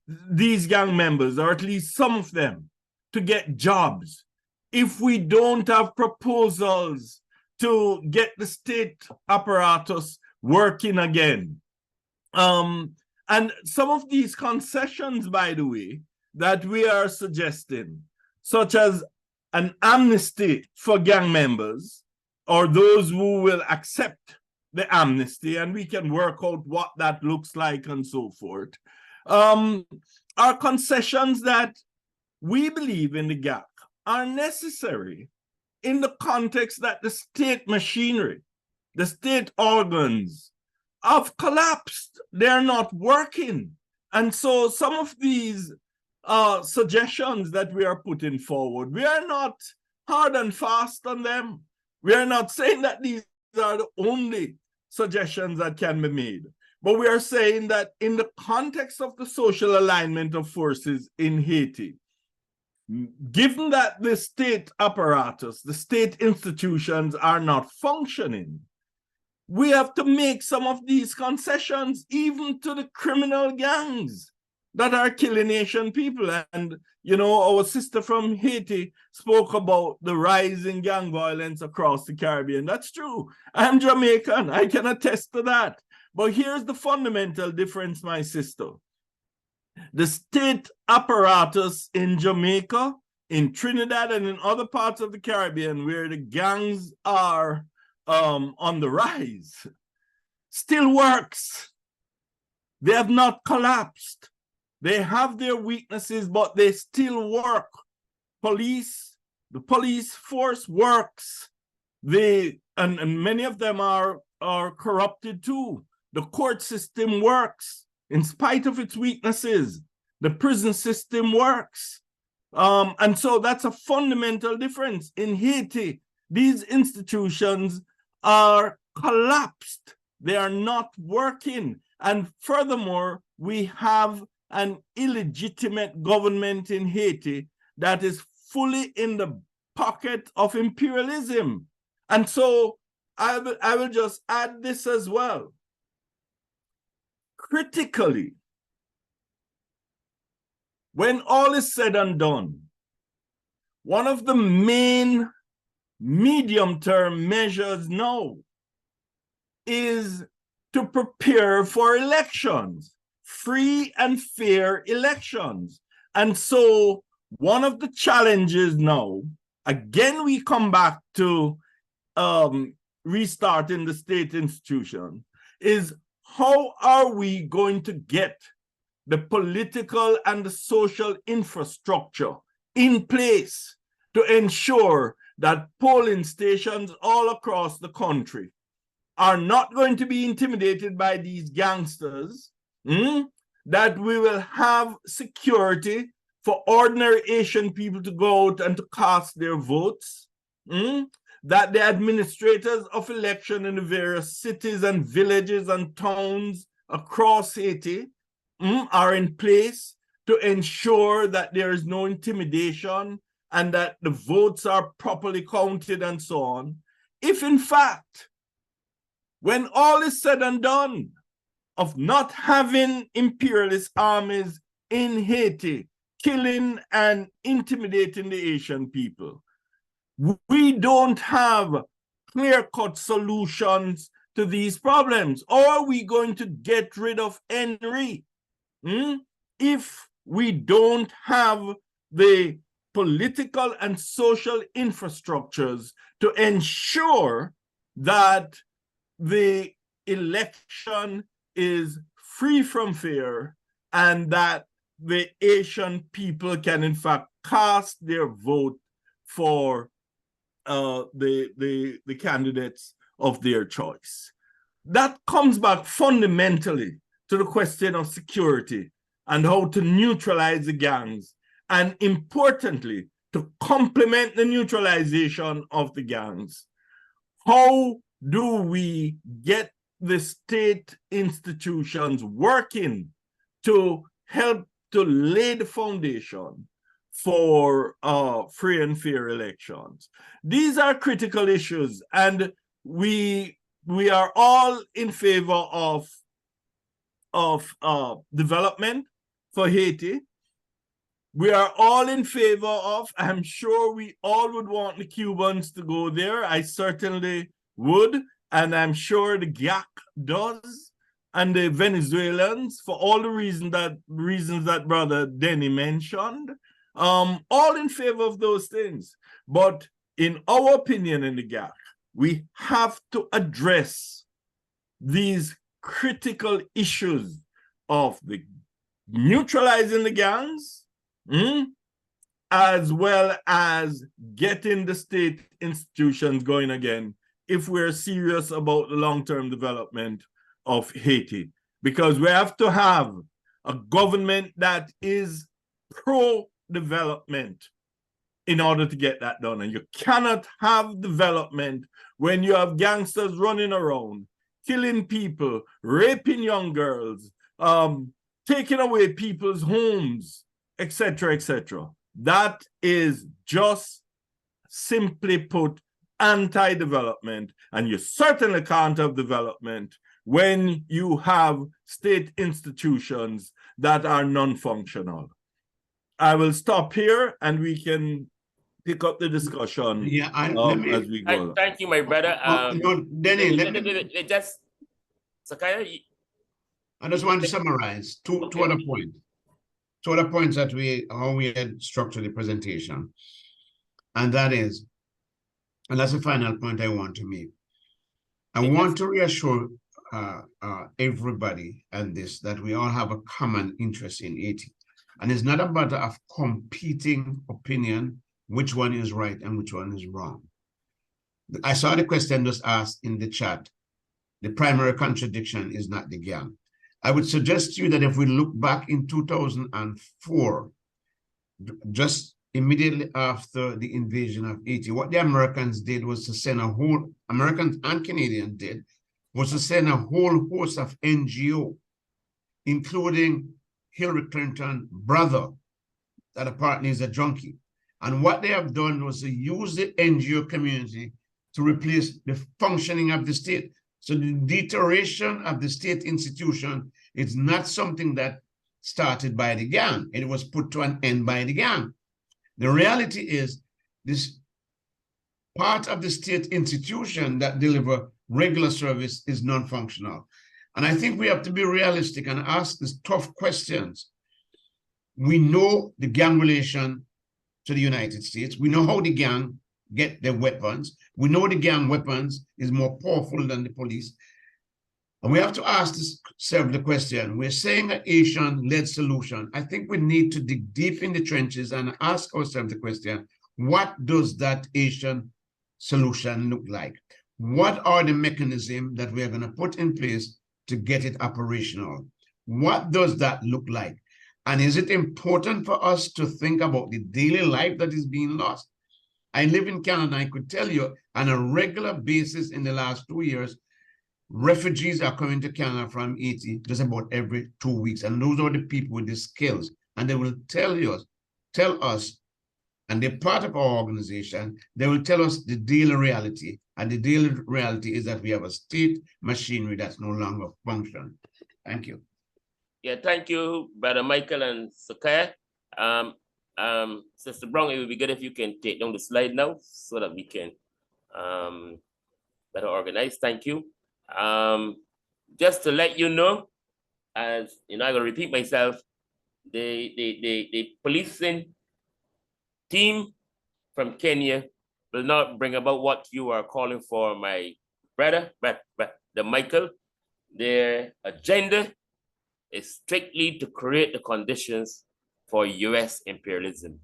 these gang members, or at least some of them, to get jobs if we don't have proposals to get the state apparatus working again? And some of these concessions, by the way, that we are suggesting, such as an amnesty for gang members, or those who will accept the amnesty, and we can work out what that looks like and so forth, are concessions that we believe in the GAC are necessary in the context that the state machinery, the state organs have collapsed. They're not working. And so some of these suggestions that we are putting forward, we are not hard and fast on them. We are not saying that these are the only suggestions that can be made, but we are saying that in the context of the social alignment of forces in Haiti, given that the state apparatus, the state institutions are not functioning, we have to make some of these concessions even to the criminal gangs that are killing Asian people. And, you know, our sister from Haiti spoke about the rise in gang violence across the Caribbean. That's true. I'm Jamaican. I can attest to that. But here's the fundamental difference, my sister. The state apparatus in Jamaica, in Trinidad, and in other parts of the Caribbean where the gangs are on the rise, still works. They have not collapsed. They have their weaknesses, but they still work. The police force works. And many of them are corrupted too. The court system works in spite of its weaknesses. The prison system works. And so that's a fundamental difference. In Haiti, these institutions are collapsed. They are not working. And furthermore, we have an illegitimate government in Haiti that is fully in the pocket of imperialism. And so I will just add this as well. Critically, when all is said and done, one of the main medium-term measures now is to prepare for elections, free and fair elections. And so one of the challenges now, again, we come back to restarting the state institution, is how are we going to get the political and the social infrastructure in place to ensure that polling stations all across the country are not going to be intimidated by these gangsters, that we will have security for ordinary Asian people to go out and to cast their votes, that the administrators of election in the various cities and villages and towns across Haiti are in place to ensure that there is no intimidation and that the votes are properly counted and so on. If in fact, when all is said and done, of not having imperialist armies in Haiti killing and intimidating the Asian people, we don't have clear-cut solutions to these problems. Or are we going to get rid of Henry if we don't have the political and social infrastructures to ensure that the election is free from fear and that the Asian people can in fact cast their vote for the candidates of their choice? That comes back fundamentally to the question of security and how to neutralize the gangs, and importantly, to complement the neutralization of the gangs. How do we get the state institutions working to help to lay the foundation for free and fair elections? These are critical issues, and we are all in favor of development for Haiti. We are all in favor of, I'm sure we all would want the Cubans to go there. I certainly would, and I'm sure the GAC does, and the Venezuelans, for all the reasons that Brother Denny mentioned, all in favor of those things. But in our opinion in the GAC, we have to address these critical issues of the neutralizing the gangs, as well as getting the state institutions going again if we're serious about the long-term development of Haiti. Because we have to have a government that is pro-development in order to get that done. And you cannot have development when you have gangsters running around, killing people, raping young girls, taking away people's homes, etc., etc. That is just, simply put, anti-development, and you certainly can't have development when you have state institutions that are non-functional. I will stop here, and we can pick up the discussion as we go. Thank you, my brother. No, Denny, just Sakaya. I just want to summarize two other points. Two other points that how we had structured the presentation. And that is, and that's the final point I want to make. I want to reassure everybody and this, that we all have a common interest in Haiti. And it's not a matter of competing opinion, which one is right and which one is wrong. I saw the question just asked in the chat. The primary contradiction is not the gang. I would suggest to you that if we look back in 2004, just immediately after the invasion of Haiti, what the Americans did was to send a whole, Americans and Canadians did, was to send a whole host of NGO, including Hillary Clinton's brother, that apparently is a junkie. And what they have done was to use the NGO community to replace the functioning of the state. So the deterioration of the state institution is not something that started by the gang. It was put to an end by the gang. The reality is this part of the state institution that deliver regular service is non-functional. And I think we have to be realistic and ask these tough questions. We know the gang relation to the United States. We know how the gang get their weapons. We know the gang weapons is more powerful than the police. And we have to ask ourselves the question, we're saying an Asian-led solution. I think we need to dig deep in the trenches and ask ourselves the question, what does that Asian solution look like? What are the mechanisms that we are going to put in place to get it operational? What does that look like? And is it important for us to think about the daily life that is being lost? I live in Canada. I could tell you on a regular basis in the last 2 years, refugees are coming to Canada from Haiti just about every 2 weeks. And those are the people with the skills. And they will tell us, and they're part of our organization, they will tell us the daily reality. And the daily reality is that we have a state machinery that's no longer functioning. Thank you. Yeah, thank you, Brother Michael and Sakaya. Sister Brown, it would be good if you can take down the slide now so that we can better organize. Thank you. Just to let you know, as you know, I'm gonna repeat myself, the policing team from Kenya will not bring about what you are calling for, my brother, but the Michael. Their agenda is strictly to create the conditions for US imperialism.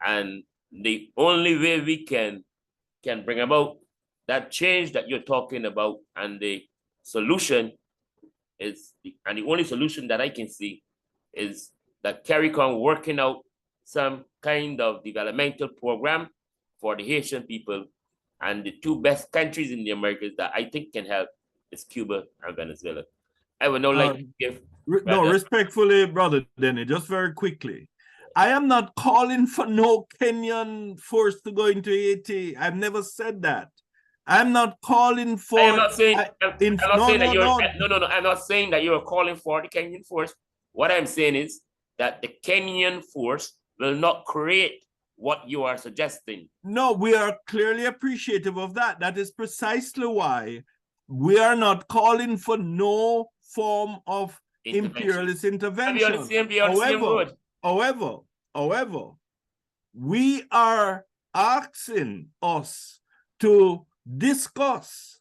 And the only way we can bring about that change that you're talking about, and the solution is, and the only solution that I can see is that CARICOM working out some kind of developmental program for the Haitian people. And the two best countries in the Americas that I think can help is Cuba and Venezuela. I would now like to give No, respectfully, brother Denny, just very quickly. I am not calling for no Kenyan force to go into Haiti. I've never said that. I'm not calling for. I am not saying. I'm not saying that you're. no. I'm not saying that you're calling for the Kenyan force. What I'm saying is that the Kenyan force will not create what you are suggesting. No, we are clearly appreciative of that. That is precisely why we are not calling for no form of imperialist intervention. However, we are asking us to discuss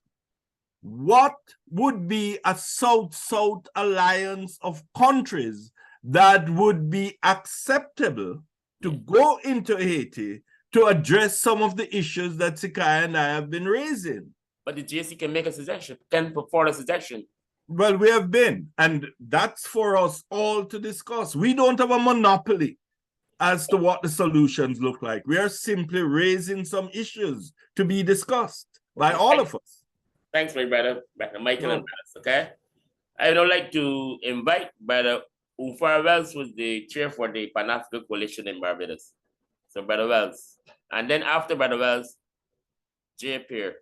what would be a South-South alliance of countries that would be acceptable to go into Haiti to address some of the issues that Sikai and I have been raising. But the JC can make a suggestion, can put forward a suggestion. Well, we have been, and that's for us all to discuss. We don't have a monopoly as to what the solutions look like. We are simply raising some issues to be discussed by all of us. Thanks, my brother Michael and brothers, okay? I would like to invite Brother Umfar Wells, who's the chair for the Pan-African Coalition in Barbados. So Brother Wells. And then after Brother Wells, Jay Pierre.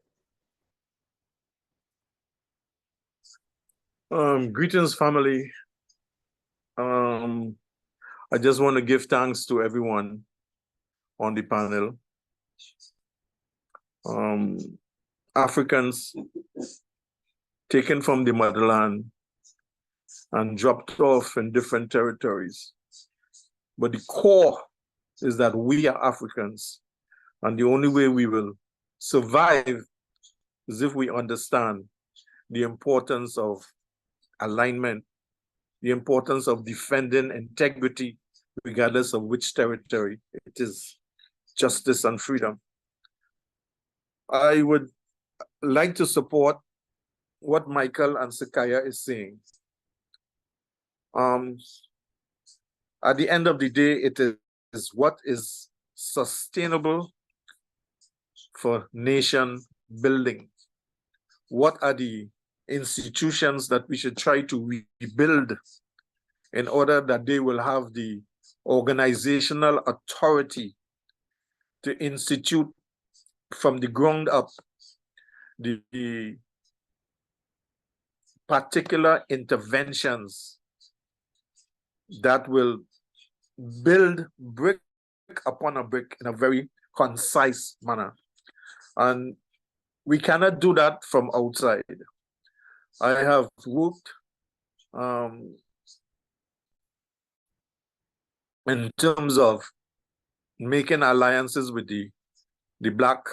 Greetings, family. I just want to give thanks to everyone on the panel. Africans taken from the motherland and dropped off in different territories. But the core is that we are Africans, and the only way we will survive is if we understand the importance of alignment, the importance of defending integrity, regardless of which territory it is, justice and freedom. I would like to support what Michael and Sakaya is saying. At the end of the day, it is what is sustainable for nation building. What are the institutions that we should try to rebuild in order that they will have the organizational authority to institute from the ground up the particular interventions that will build brick upon a brick in a very concise manner. And we cannot do that from outside. I have worked in terms of making alliances with the Black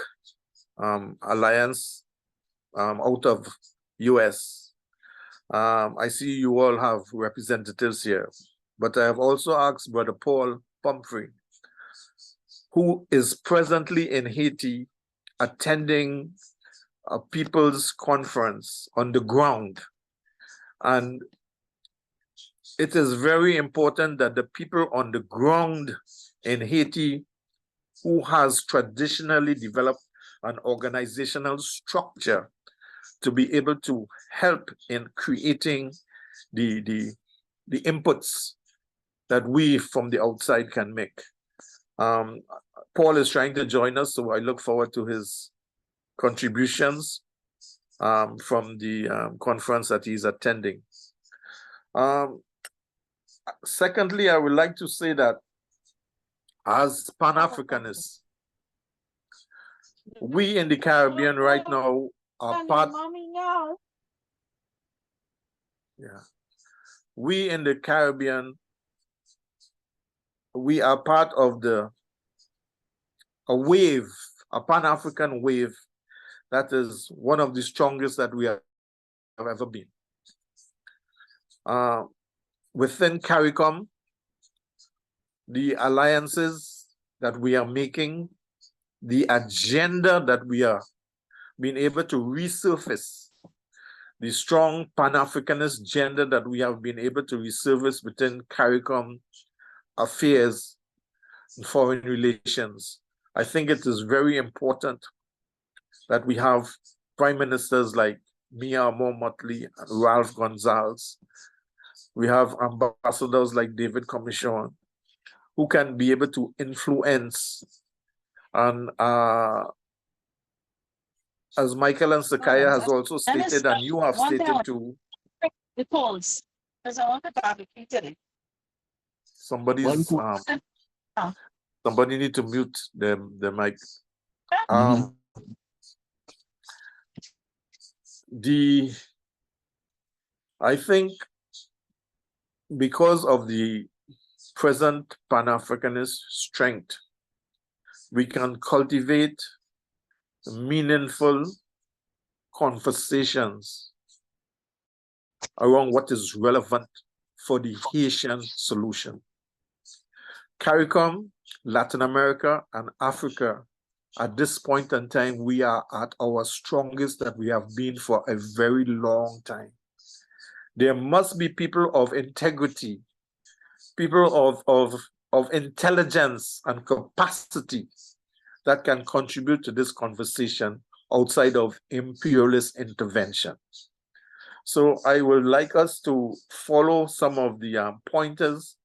Alliance out of US. I see you all have representatives here, but I have also asked Brother Paul Pumphrey, who is presently in Haiti attending a people's conference on the ground. And it is very important that the people on the ground in Haiti, who has traditionally developed an organizational structure to be able to help in creating the inputs that we from the outside can make. Paul is trying to join us, so I look forward to his contributions from the conference that he's attending. Secondly, I would like to say that as Pan-Africanists, we in the Caribbean right now are part. We in the Caribbean, we are part of a wave, a Pan-African wave that is one of the strongest that we have ever been. Within CARICOM, the alliances that we are making, the agenda that we are being able to resurface, the strong Pan-Africanist agenda that we have been able to resurface within CARICOM affairs foreign relations. I think it is very important that we have prime ministers like Mia Motley and Ralph Gonzalez. We have ambassadors like David Commission, who can be able to influence. And as Michael and Sakaya has also stated, and you have stated too. The polls, because I want to barbecue today. Somebody need to mute the mic. I think because of the present Pan-Africanist strength, we can cultivate meaningful conversations around what is relevant for the Haitian solution. CARICOM, Latin America, and Africa, at this point in time, we are at our strongest that we have been for a very long time. There must be people of integrity, people of intelligence and capacity that can contribute to this conversation outside of imperialist intervention. So I would like us to follow some of the pointers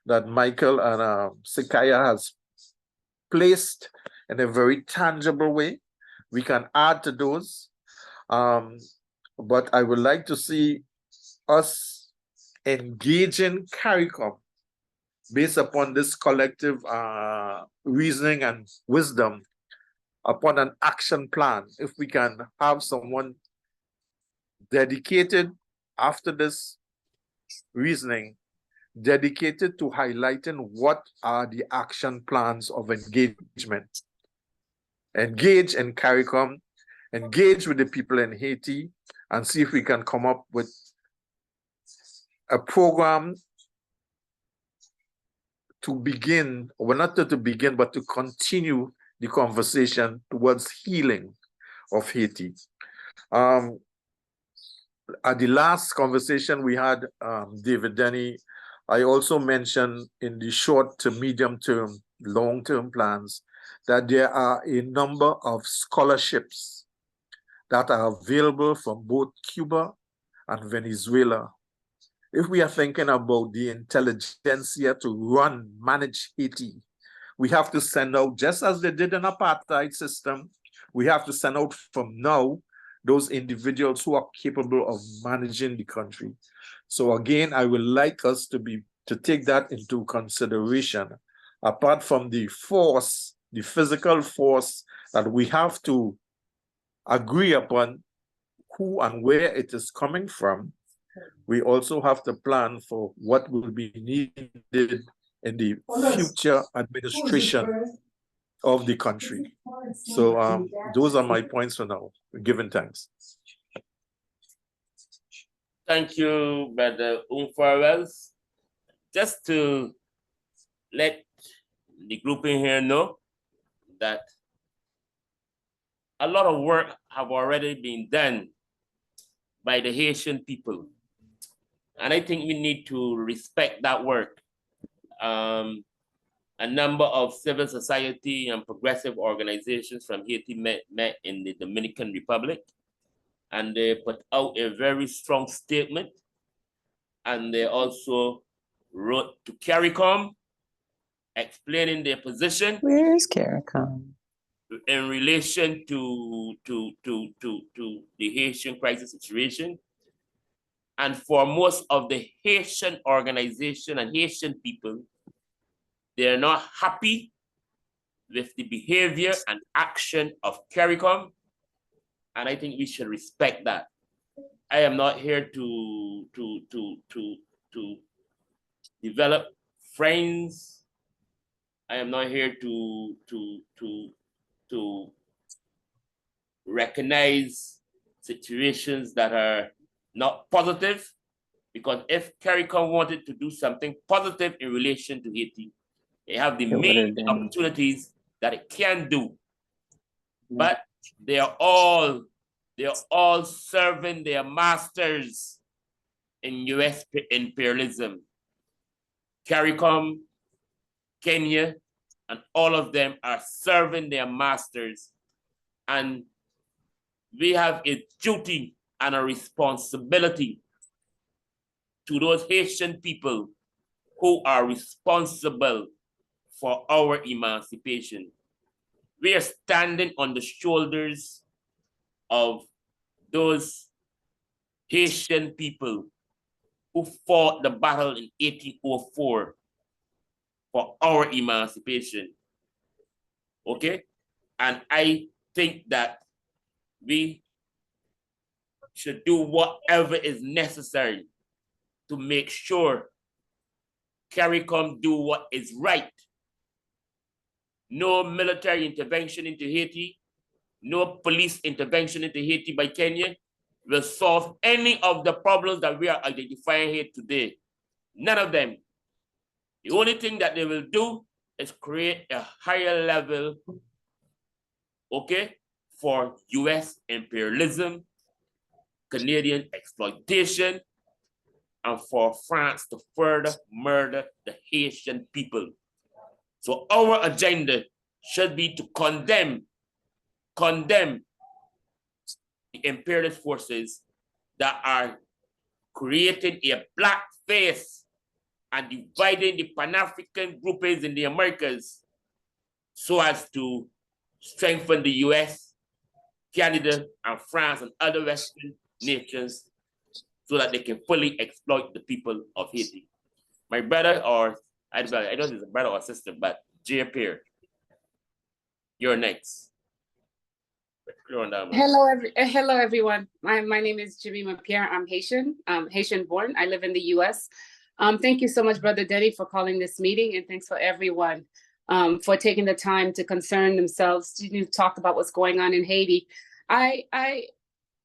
that Michael and Sakaya has placed in a very tangible way. We can add to those, but I would like to see us engaging CARICOM based upon this collective reasoning and wisdom upon an action plan. If we can have someone dedicated after this reasoning, dedicated to highlighting what are the action plans of engagement. Engage in CARICOM, engage with the people in Haiti, and see if we can come up with a program to begin, well, not to begin, but to continue the conversation towards healing of Haiti. At the last conversation we had, David Denny, I also mentioned in the short to medium term, long-term plans, that there are a number of scholarships that are available from both Cuba and Venezuela. If we are thinking about the intelligentsia to manage Haiti, we have to send out, just as they did in apartheid system, we have to send out from now those individuals who are capable of managing the country. So again, I would like us to take that into consideration. Apart from the force, the physical force that we have to agree upon who and where it is coming from, we also have to plan for what will be needed in the future administration of the country. So those are my points for now, given thanks. Thank you, Brother Umfarwels. Just to let the group in here know that a lot of work have already been done by the Haitian people. And I think we need to respect that work. A number of civil society and progressive organizations from Haiti met in the Dominican Republic, and they put out a very strong statement. And they also wrote to CARICOM explaining their position. Where is CARICOM? In relation to the Haitian crisis situation. And for most of the Haitian organization and Haitian people, they're not happy with the behavior and action of CARICOM. And I think we should respect that. I am not here to develop friends. I am not here to recognize situations that are not positive, because if CARICOM wanted to do something positive in relation to Haiti, they have the main opportunities that it can do. But they are all serving their masters in US imperialism. CARICOM, Kenya, and all of them are serving their masters. And we have a duty and a responsibility to those Haitian people who are responsible for our emancipation. We are standing on the shoulders of those Haitian people who fought the battle in 1804 for our emancipation. Okay? And I think that we should do whatever is necessary to make sure CARICOM do what is right. No military intervention into Haiti, no police intervention into Haiti by Kenya will solve any of the problems that we are identifying here today. None of them. The only thing that they will do is create a higher level, okay, for US imperialism, Canadian exploitation, and for France to further murder the Haitian people. So our agenda should be to condemn the imperialist forces that are creating a black face and dividing the Pan-African groupings in the Americas so as to strengthen the US, Canada, and France and other Western nations so that they can fully exploit the people of Haiti. My brother, or I don't know if it's a brother or sister, but Jay Pierre, you're next. Hello, everyone. My name is Jemima Pierre. I'm Haitian, Haitian born. I live in the US. Thank you so much, Brother Denny, for calling this meeting, and thanks for everyone for taking the time to concern themselves to talk about what's going on in Haiti.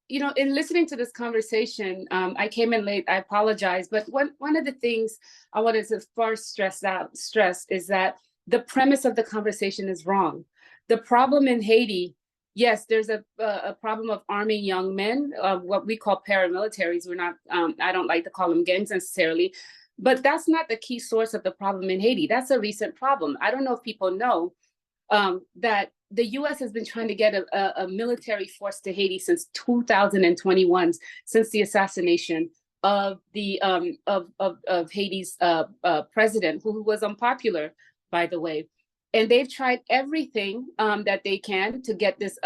In listening to this conversation, I came in late, I apologize, but one of the things I wanted to first stress is that the premise of the conversation is wrong. The problem in Haiti, yes, there's a problem of arming young men, what we call paramilitaries. We're not, I don't like to call them gangs necessarily, but that's not the key source of the problem in Haiti. That's a recent problem. I don't know if people know that the U.S. has been trying to get a military force to Haiti since 2021, since the assassination of the of Haiti's president, who was unpopular, by the way. And they've tried everything that they can to get this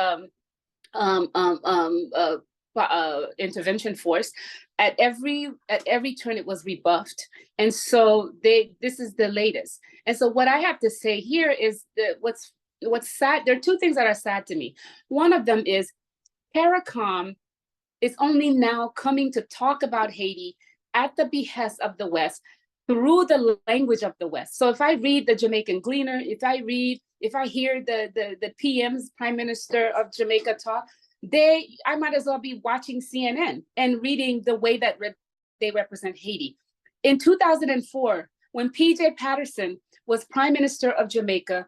intervention force. At every turn, it was rebuffed, and so this is the latest. And so what I have to say here is that what's sad. There are two things that are sad to me. One of them is CARICOM is only now coming to talk about Haiti at the behest of the West, through the language of the West. So if I read the Jamaican Gleaner, if I hear the PM's Prime Minister of Jamaica talk, I might as well be watching CNN and reading the way that they represent Haiti. In 2004, when PJ Patterson was Prime Minister of Jamaica,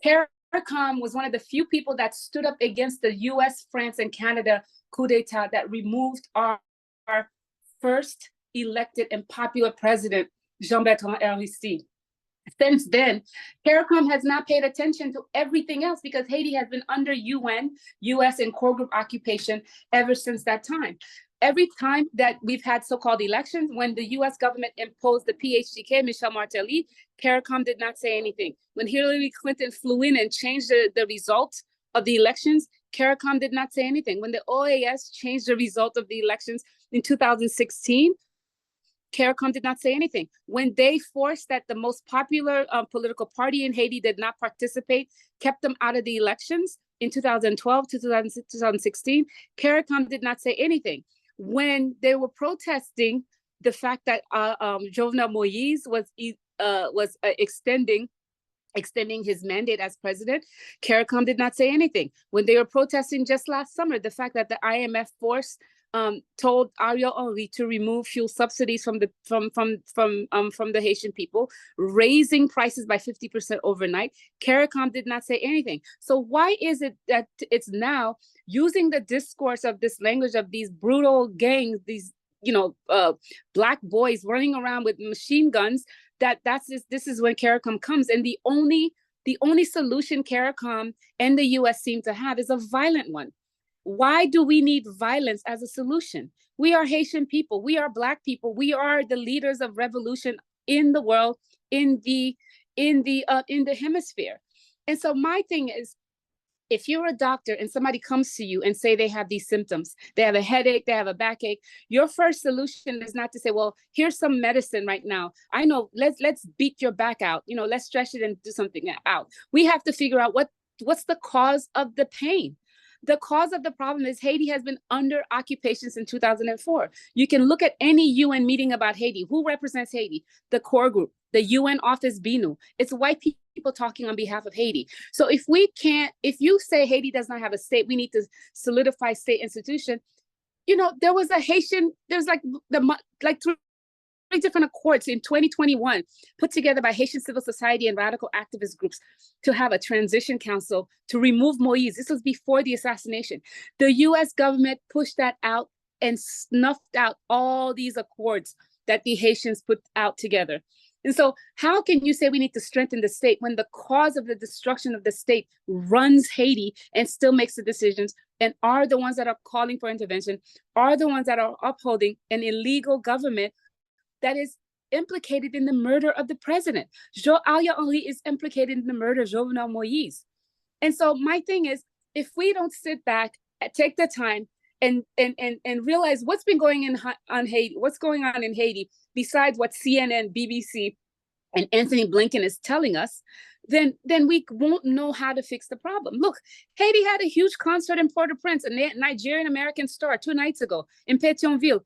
CARICOM was one of the few people that stood up against the US, France, and Canada coup d'etat that removed our first elected and popular president, Jean-Bertrand Aristide. Since then, CARICOM has not paid attention to everything else because Haiti has been under UN, US, and core group occupation ever since that time. Every time that we've had so-called elections, when the US government imposed the PHTK, Michel Martelly, CARICOM did not say anything. When Hillary Clinton flew in and changed the results of the elections, CARICOM did not say anything. When the OAS changed the result of the elections in 2016, CARICOM did not say anything. When they forced that the most popular political party in Haiti did not participate, kept them out of the elections in 2012 to 2016, CARICOM did not say anything. When they were protesting the fact that Jovenel Moïse was extending his mandate as president, CARICOM did not say anything. When they were protesting just last summer, the fact that the IMF forced told Ariel Henry to remove fuel subsidies from the Haitian people, raising prices by 50% overnight, CARICOM did not say anything. So why is it that it's now using the discourse of this language of these brutal gangs, these black boys running around with machine guns, this is when CARICOM comes, and the only the only solution CARICOM and the US seem to have is a violent one. Why do we need violence as a solution? We are Haitian people. We are Black people. We are the leaders of revolution in the world, in the hemisphere. And so my thing is, if you're a doctor and somebody comes to you and say they have these symptoms, they have a headache, they have a backache, your first solution is not to say, well, here's some medicine right now. I know, let's beat your back out. You know, let's stretch it and do something out. We have to figure out what's the cause of the pain. The cause of the problem is Haiti has been under occupation since 2004. You can look at any UN meeting about Haiti. Who represents Haiti? The core group, the UN office, BINU. It's white people talking on behalf of Haiti. So if you say Haiti does not have a state, we need to solidify state institution. You know, there was three different accords in 2021 put together by Haitian civil society and radical activist groups to have a transition council to remove Moise. This was before the assassination. The US government pushed that out and snuffed out all these accords that the Haitians put out together. And so how can you say we need to strengthen the state when the cause of the destruction of the state runs Haiti and still makes the decisions and are the ones that are calling for intervention, are the ones that are upholding an illegal government that is implicated in the murder of the president? Alia Henry is implicated in the murder of Jovenel Moise. And so my thing is, if we don't sit back and take the time and realize what's been going on Haiti, what's going on in Haiti, besides what CNN, BBC, and Anthony Blinken is telling us, then we won't know how to fix the problem. Look, Haiti had a huge concert in Port-au-Prince, a Nigerian-American star 2 nights ago in Pétionville,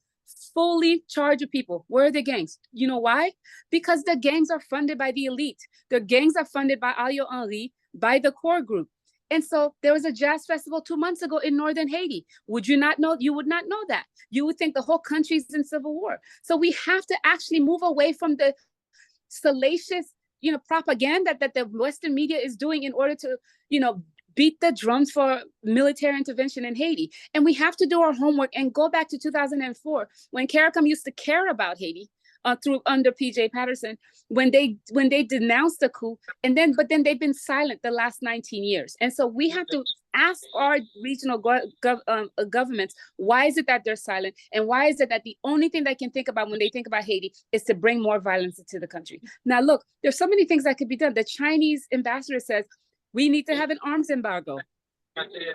fully charged with people. Where are the gangs? You know why? Because the gangs are funded by the elite. The gangs are funded by Alia Henry, by the core group. And so there was a jazz festival 2 months ago in northern Haiti. Would you not know? You would not know that. You would think the whole country's in civil war. So we have to actually move away from the salacious, propaganda that the Western media is doing in order to, beat the drums for military intervention in Haiti. And we have to do our homework and go back to 2004 when CARICOM used to care about Haiti under PJ Patterson, when they denounced the coup, but then they've been silent the last 19 years. And so we have to ask our regional governments, why is it that they're silent? And why is it that the only thing they can think about when they think about Haiti is to bring more violence into the country? Now, look, there's so many things that could be done. The Chinese ambassador says, we need to have an arms embargo.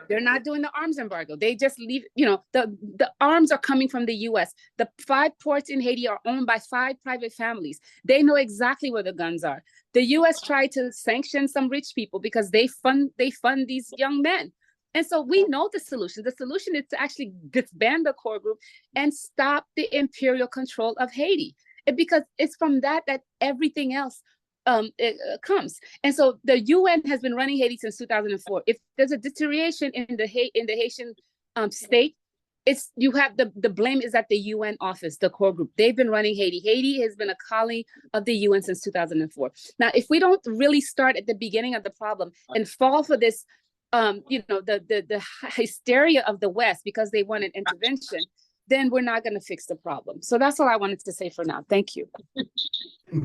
They're not doing the arms embargo. They just leave, the arms are coming from the US. The 5 ports in Haiti are owned by 5 private families. They know exactly where the guns are. The US tried to sanction some rich people because they fund these young men. And so we know the solution. The solution is to actually disband the core group and stop the imperial control of Haiti. Because it's from that everything else comes. And so the UN has been running Haiti since 2004. If there's a deterioration in the Haitian state, you have the blame is at the UN office, the core group. They've been running Haiti. Haiti has been a colony of the UN since 2004. Now, if we don't really start at the beginning of the problem and fall for this, the hysteria of the West because they wanted intervention, then we're not going to fix the problem. So that's all I wanted to say for now. Thank you.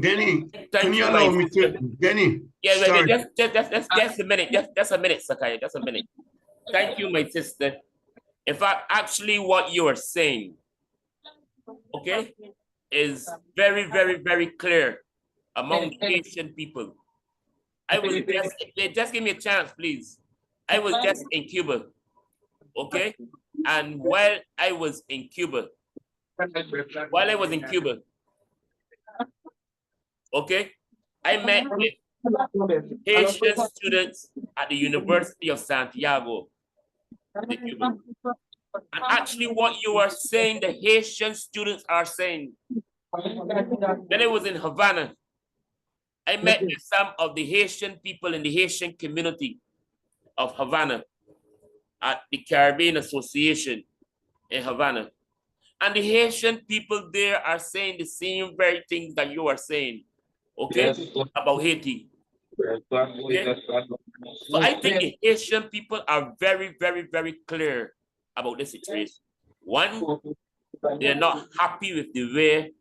Denny, can you allow me to, Denny? Yeah, just a minute. Just a minute, Sakai. Just a minute. Thank you, my sister. In fact, actually what you are saying, okay, is very, very, very clear among Haitian people. I was just give me a chance, please. I was just in Cuba, okay? And while I was in Cuba, okay, I met with Haitian students at the University of Santiago de Cuba. And actually what you are saying, the Haitian students are saying. When I was in Havana, I met with some of the Haitian people in the Haitian community of Havana at the Caribbean Association in Havana. And the Haitian people there are saying the same very things that you are saying, okay, about Haiti. Okay? So I think the Haitian people are very, very, very clear about the situation. One, they're not happy with the way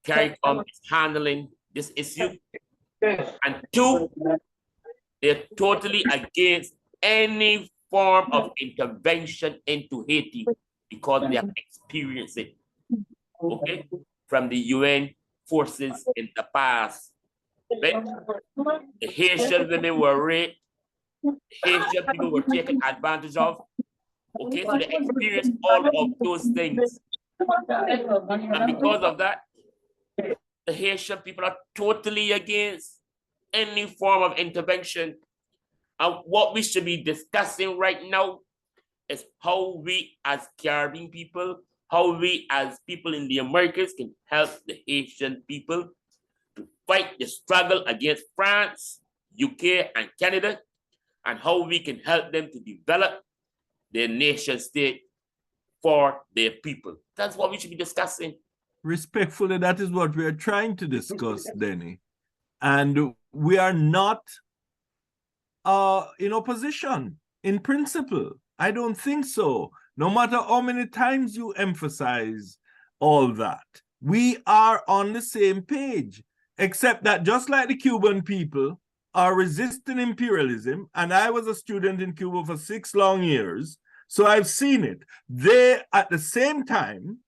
CARICOM is handling this issue. And 2, They're totally against any form of intervention into Haiti because they have experienced it, okay, from the UN forces in the past. Right? The Haitian women were raped, Haitian people were taken advantage of. Okay, so they experienced all of those things. And because of that, the Haitian people are totally against any form of intervention. And what we should be discussing right now is how we as Caribbean people, how we as people in the Americas can help the Haitian people to fight the struggle against France, UK, and Canada, and how we can help them to develop their nation state for their people. That's what we should be discussing. Respectfully, that is what we are trying to discuss, Denny. And we are not in opposition in principle. I don't think so. No matter how many times you emphasize all that, we are on the same page, except that just like the Cuban people are resisting imperialism, and I was a student in Cuba for 6 long years, so I've seen it. They, at the same time,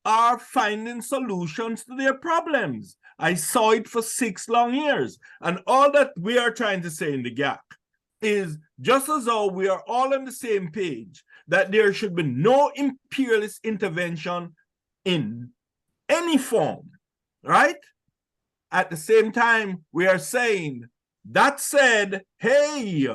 are finding solutions to their problems. I saw it for 6 long years. And all that we are trying to say in the gap is just as though we are all on the same page, that there should be no imperialist intervention in any form, right? At the same time, we are saying, that said, hey,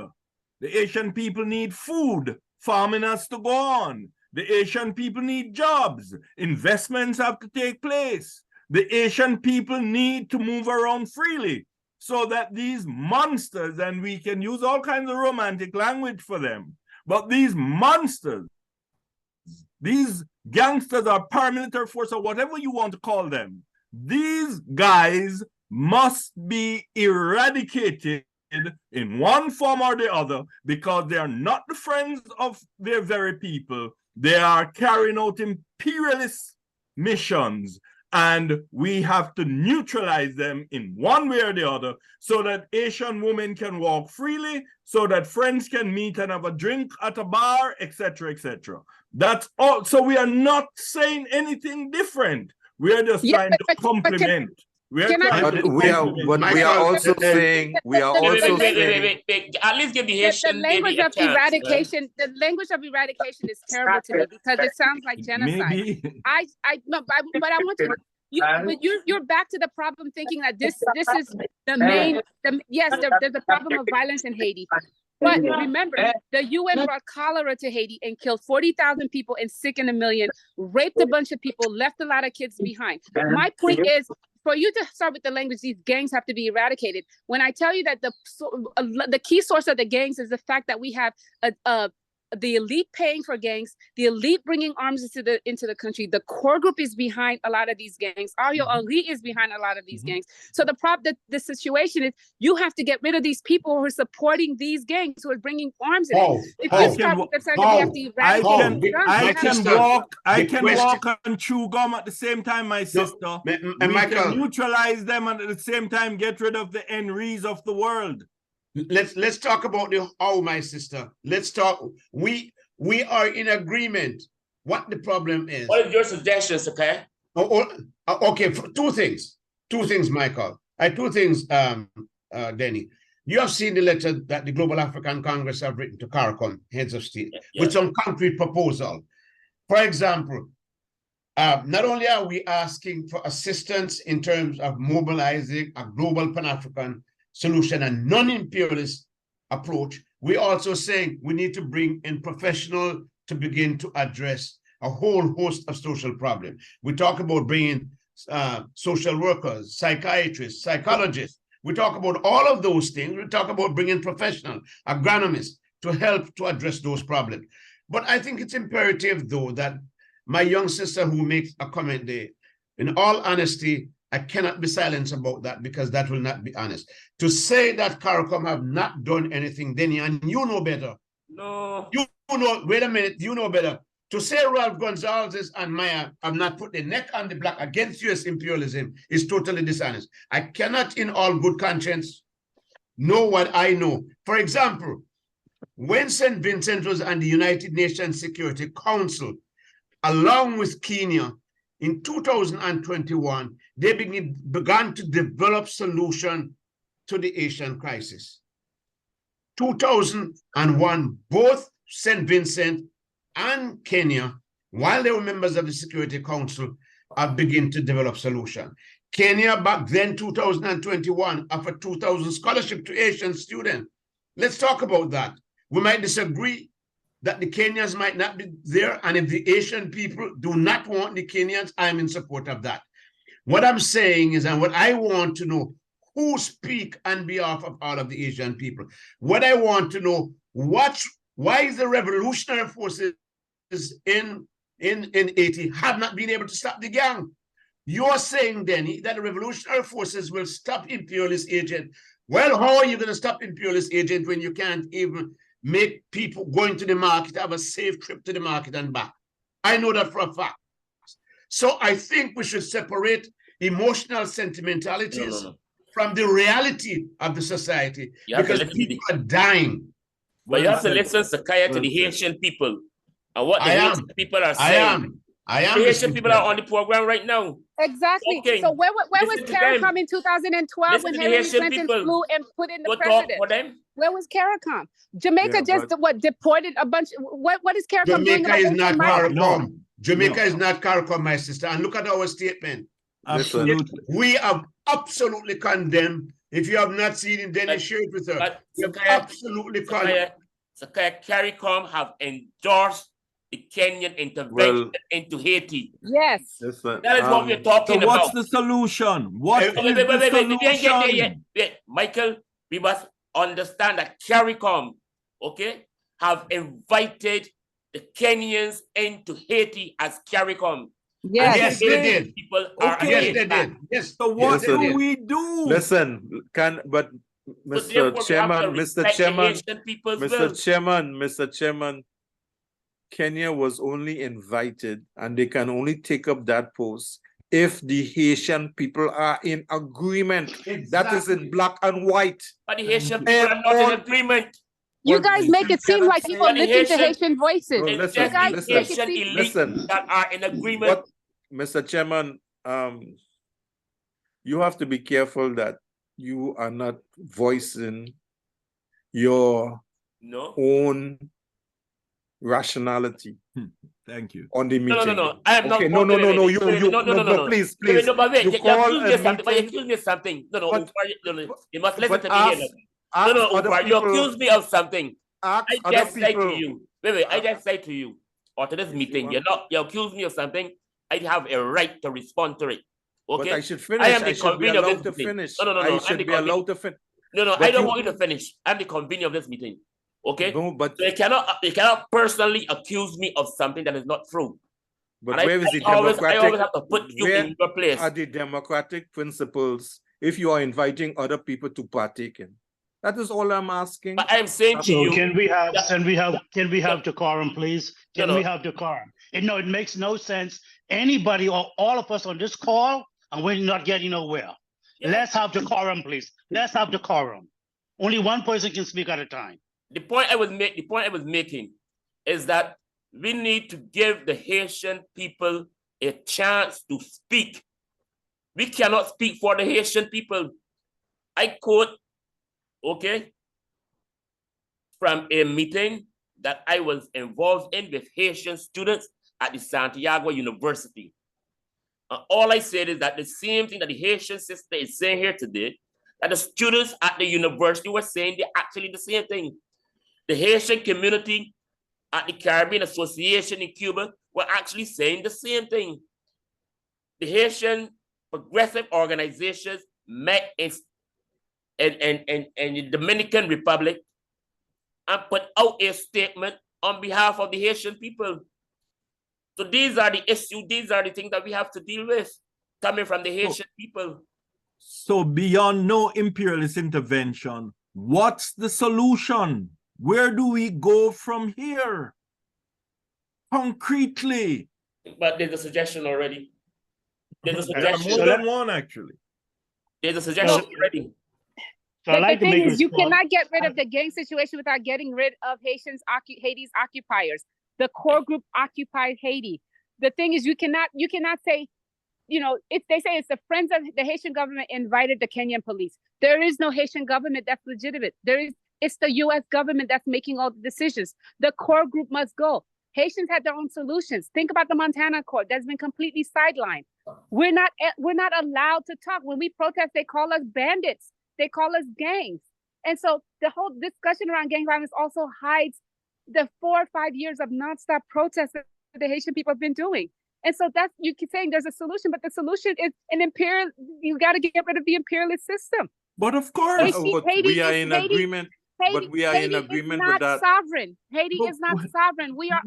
the Asian people need food, farming has to go on. The Asian people need jobs, investments have to take place. The Asian people need to move around freely so that these monsters, and we can use all kinds of romantic language for them, but these monsters, these gangsters or paramilitary force or whatever you want to call them, these guys must be eradicated in one form or the other because they are not the friends of their very people. They are carrying out imperialist missions, and we have to neutralize them in one way or the other so that Asian women can walk freely, so that friends can meet and have a drink at a bar, etc., etc. That's all. So we are not saying anything different. We are just trying to complement. We are also saying we are also saying at least give the Haitian the language a of chance, eradication. right? The language of eradication is terrible to me because it sounds like genocide. Maybe. But I want to. You're back to the problem, thinking that this is the main. Yes, there's a problem of violence in Haiti. But remember, the UN brought cholera to Haiti and killed 40,000 people and sickened 1 million, raped a bunch of people, left a lot of kids behind. My point is, for you to start with the language, these gangs have to be eradicated. When I tell you that the key source of the gangs is the fact that we have the elite paying for gangs, the elite bringing arms into the country. The core group is behind a lot of these gangs. Ario elite is behind a lot of these gangs. So the situation is you have to get rid of these people who are supporting these gangs who are bringing arms in. If you start with the fact that we have to eradicate I can walk and chew gum at the same time, my sister. And we can neutralize them and at the same time get rid of the Henrys of the world. Let's talk about the how, my sister. Let's talk. We are in agreement. What the problem is? What are your suggestions, okay? Okay, two things, Michael. Two things, Denny. You have seen the letter that the Global African Congress have written to CARICOM, heads of state, with some concrete proposal. For example, not only are we asking for assistance in terms of mobilizing a global Pan-African solution and non-imperialist approach, we also saying we need to bring in professionals to begin to address a whole host of social problems. We talk about bringing social workers, psychiatrists, psychologists. We talk about all of those things. We talk about bringing professionals, agronomists to help to address those problems. But I think it's imperative, though, that my young sister who makes a comment there, in all honesty, I cannot be silent about that because that will not be honest. To say that CARICOM have not done anything, Denny, and you know better. No. You know, wait a minute, you know better. To say Ralph Gonzalez and Maya have not put the neck on the block against U.S. imperialism is totally dishonest. I cannot, in all good conscience, know what I know. For example, when St. Vincent was on the United Nations Security Council, along with Kenya, in 2021, they began to develop solution to the Haitian crisis. 2001, both St. Vincent and Kenya, while they were members of the Security Council, have begun to develop solution. Kenya back then, 2021, offered 2,000 scholarship to Asian students. Let's talk about that. We might disagree that the Kenyans might not be there, and if the Asian people do not want the Kenyans, I'm in support of that. What I'm saying is, and what I want to know, who speak on behalf of all of the Asian people? What I want to know, why is the revolutionary forces in Haiti have not been able to stop the gang? You're saying, Denny, that the revolutionary forces will stop imperialist agent. Well, how are you going to stop imperialist agent when you can't even make people going to the market have a safe trip to the market and back? I know that for a fact. So I think we should separate emotional sentimentalities from the reality of the society, because people are dying. But you have to listen, Sakaya, to the Haitian people and what the Haitian people are saying. I am. The Haitian people are on the program right now. Exactly. Okay. So where was CARICOM in 2012 when Hillary Clinton flew and put in the president? Where was CARICOM? Jamaica deported a bunch. What is CARICOM doing about Jamaica is not CARICOM. No. Jamaica is not CARICOM, my sister. And look at our statement. Absolutely. We have absolutely condemned. If you have not seen it, then share it with her. We have absolutely condemned. Sakaya, CARICOM have endorsed the Kenyan intervention into Haiti. Yes. That is what we're talking about. What's the solution? What is the solution? Michael, we must understand that CARICOM, okay, have invited the Kenyans into Haiti as CARICOM. Yes, they did. People are yes, they did. Yes. So what do we do? Listen, Mr. Chairman, Kenya was only invited, and they can only take up that post if the Haitian people are in agreement. Exactly. That is in black and white. But the Haitian people are not in agreement. You guys make it seem like people listen to Haitian voices. Listen, that are in agreement. Mr. Chairman, you have to be careful that you are not voicing your own rationality. Thank you. On the meeting. No. I am not. Okay, no. Please. No, but you accuse me of something. No. You must listen to me here. No, you accuse me of something. I just say to you. Wait. I just say to you, or to this meeting, you accuse me of something. I have a right to respond to it. Okay. But I should finish. I am the convener of this meeting. No. I should be allowed to finish. No. I don't want you to finish. I'm the convener of this meeting. Okay. No, but so you cannot personally accuse me of something that is not true. But and where is the democratic? I always have to put you in your place. Are the democratic principles if you are inviting other people to partake in? That is all I'm asking. But I'm saying to you, can we have decorum, please? Can we have decorum? It makes no sense. Anybody or all of us on this call, and we're not getting nowhere. Yeah. Let's have decorum, please. Let's have decorum. Only one person can speak at a time. The point I was making is that we need to give the Haitian people a chance to speak. We cannot speak for the Haitian people. I quote, okay, from a meeting that I was involved in with Haitian students at the Santiago University. All I said is that the same thing that the Haitian sister is saying here today, that the students at the university were saying they're actually the same thing. The Haitian community at the Caribbean Association in Cuba were actually saying the same thing. The Haitian progressive organizations met in the Dominican Republic and put out a statement on behalf of the Haitian people. So these are the issues, these are the things that we have to deal with coming from the Haitian people. So beyond no imperialist intervention, what's the solution? Where do we go from here? Concretely. But there's a suggestion already. There's a suggestion. More than one, actually. There's a suggestion already. So I'd like the to thing make a is, you response. cannot get rid of the gang situation without getting rid of Haiti's occupiers. The core group occupied Haiti. The thing is, you cannot say, you know, if they say it's the friends of the Haitian government invited the Kenyan police. There is no Haitian government that's legitimate. It's the U.S. government that's making all the decisions. The core group must go. Haitians had their own solutions. Think about the Montana court that's been completely sidelined. We're not allowed to talk. When we protest, they call us bandits. They call us gangs. And so the whole discussion around gang violence also hides the 4 or 5 years of nonstop protests that the Haitian people have been doing. And so that's, you keep saying there's a solution, but the solution is an imperial, you got to get rid of the imperialist system. But of course, we are in agreement. But we are in agreement with that. Sovereign. Haiti is not sovereign. We are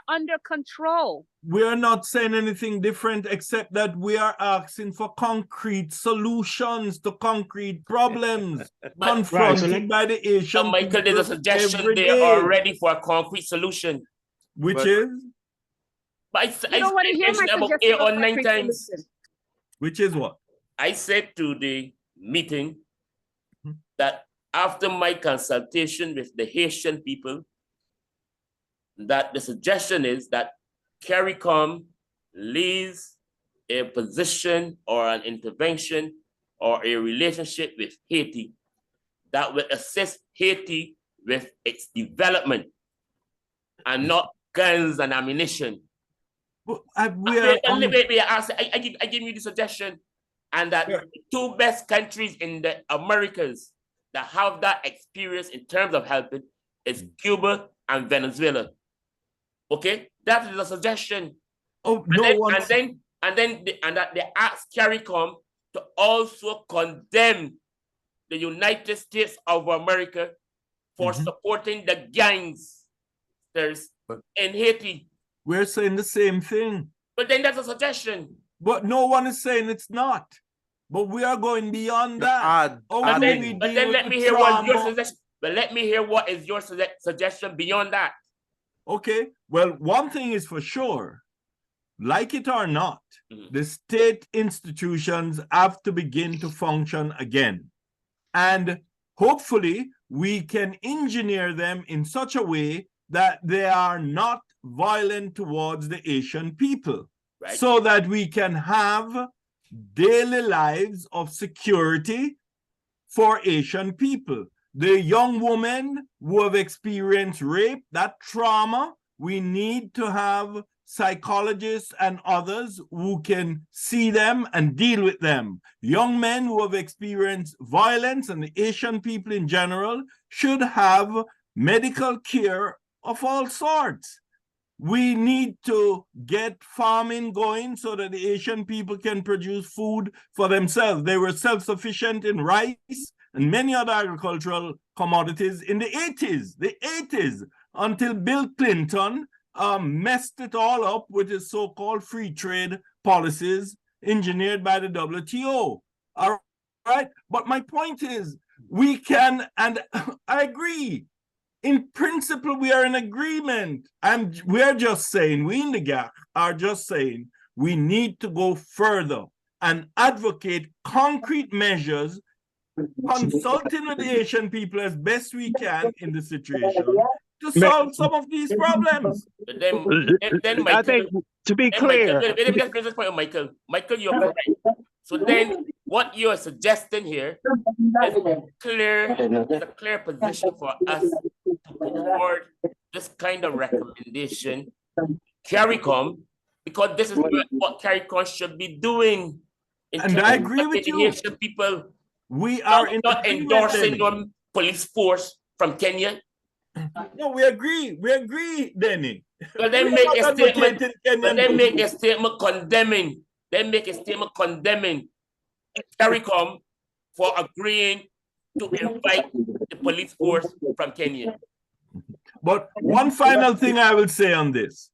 under control. We are not saying anything different except that we are asking for concrete solutions to concrete problems confronted by the Asian Michael, people there's a suggestion every there day. already for a concrete solution. Which is? But you don't want to hear my about suggestion 8 or 9 times. solution. Which is what? I said to the meeting that after my consultation with the Haitian people, that the suggestion is that CARICOM leaves a position or an intervention or a relationship with Haiti that will assist Haiti with its development and not guns and ammunition. I give you the suggestion, and that the 2 best countries in the Americas that have that experience in terms of helping is Cuba and Venezuela. Okay, that is a suggestion. Oh, and then they ask CARICOM to also condemn the United States of America for supporting the gangsters in Haiti. We're saying the same thing. But then that's a suggestion. But no one is saying it's not. But we are going beyond that. But then let me hear what your suggestion. But let me hear what is your suggestion beyond that. Okay. Well, one thing is for sure, like it or not, the state institutions have to begin to function again. And hopefully we can engineer them in such a way that they are not violent towards the Asian people, right? So that we can have daily lives of security for Asian people. The young women who have experienced rape, that trauma, we need to have psychologists and others who can see them and deal with them. Young men who have experienced violence, and the Asian people in general, should have medical care of all sorts. We need to get farming going so that the Asian people can produce food for themselves. They were self-sufficient in rice and many other agricultural commodities in the 80s, until Bill Clinton messed it all up with his so-called free trade policies engineered by the WTO. All right, but my point is, we can, and I agree, in principle, we are in agreement. And we are just saying, we in the GAC are just saying, we need to go further and advocate concrete measures, consulting with the Asian people as best we can in the situation to solve some of these problems. But then Michael, I think, to be clear, Michael, you're correct. So then, what you're suggesting here is a clear position for us to put forward this kind of recommendation, CARICOM, because this is what CARICOM should be doing. And I agree with you. Asian people, we are not endorsing one police force from Kenya. No, we agree, Denny. But then make a statement. But then make a statement condemning. Then make a statement condemning CARICOM for agreeing to invite the police force from Kenya. But one final thing I will say on this: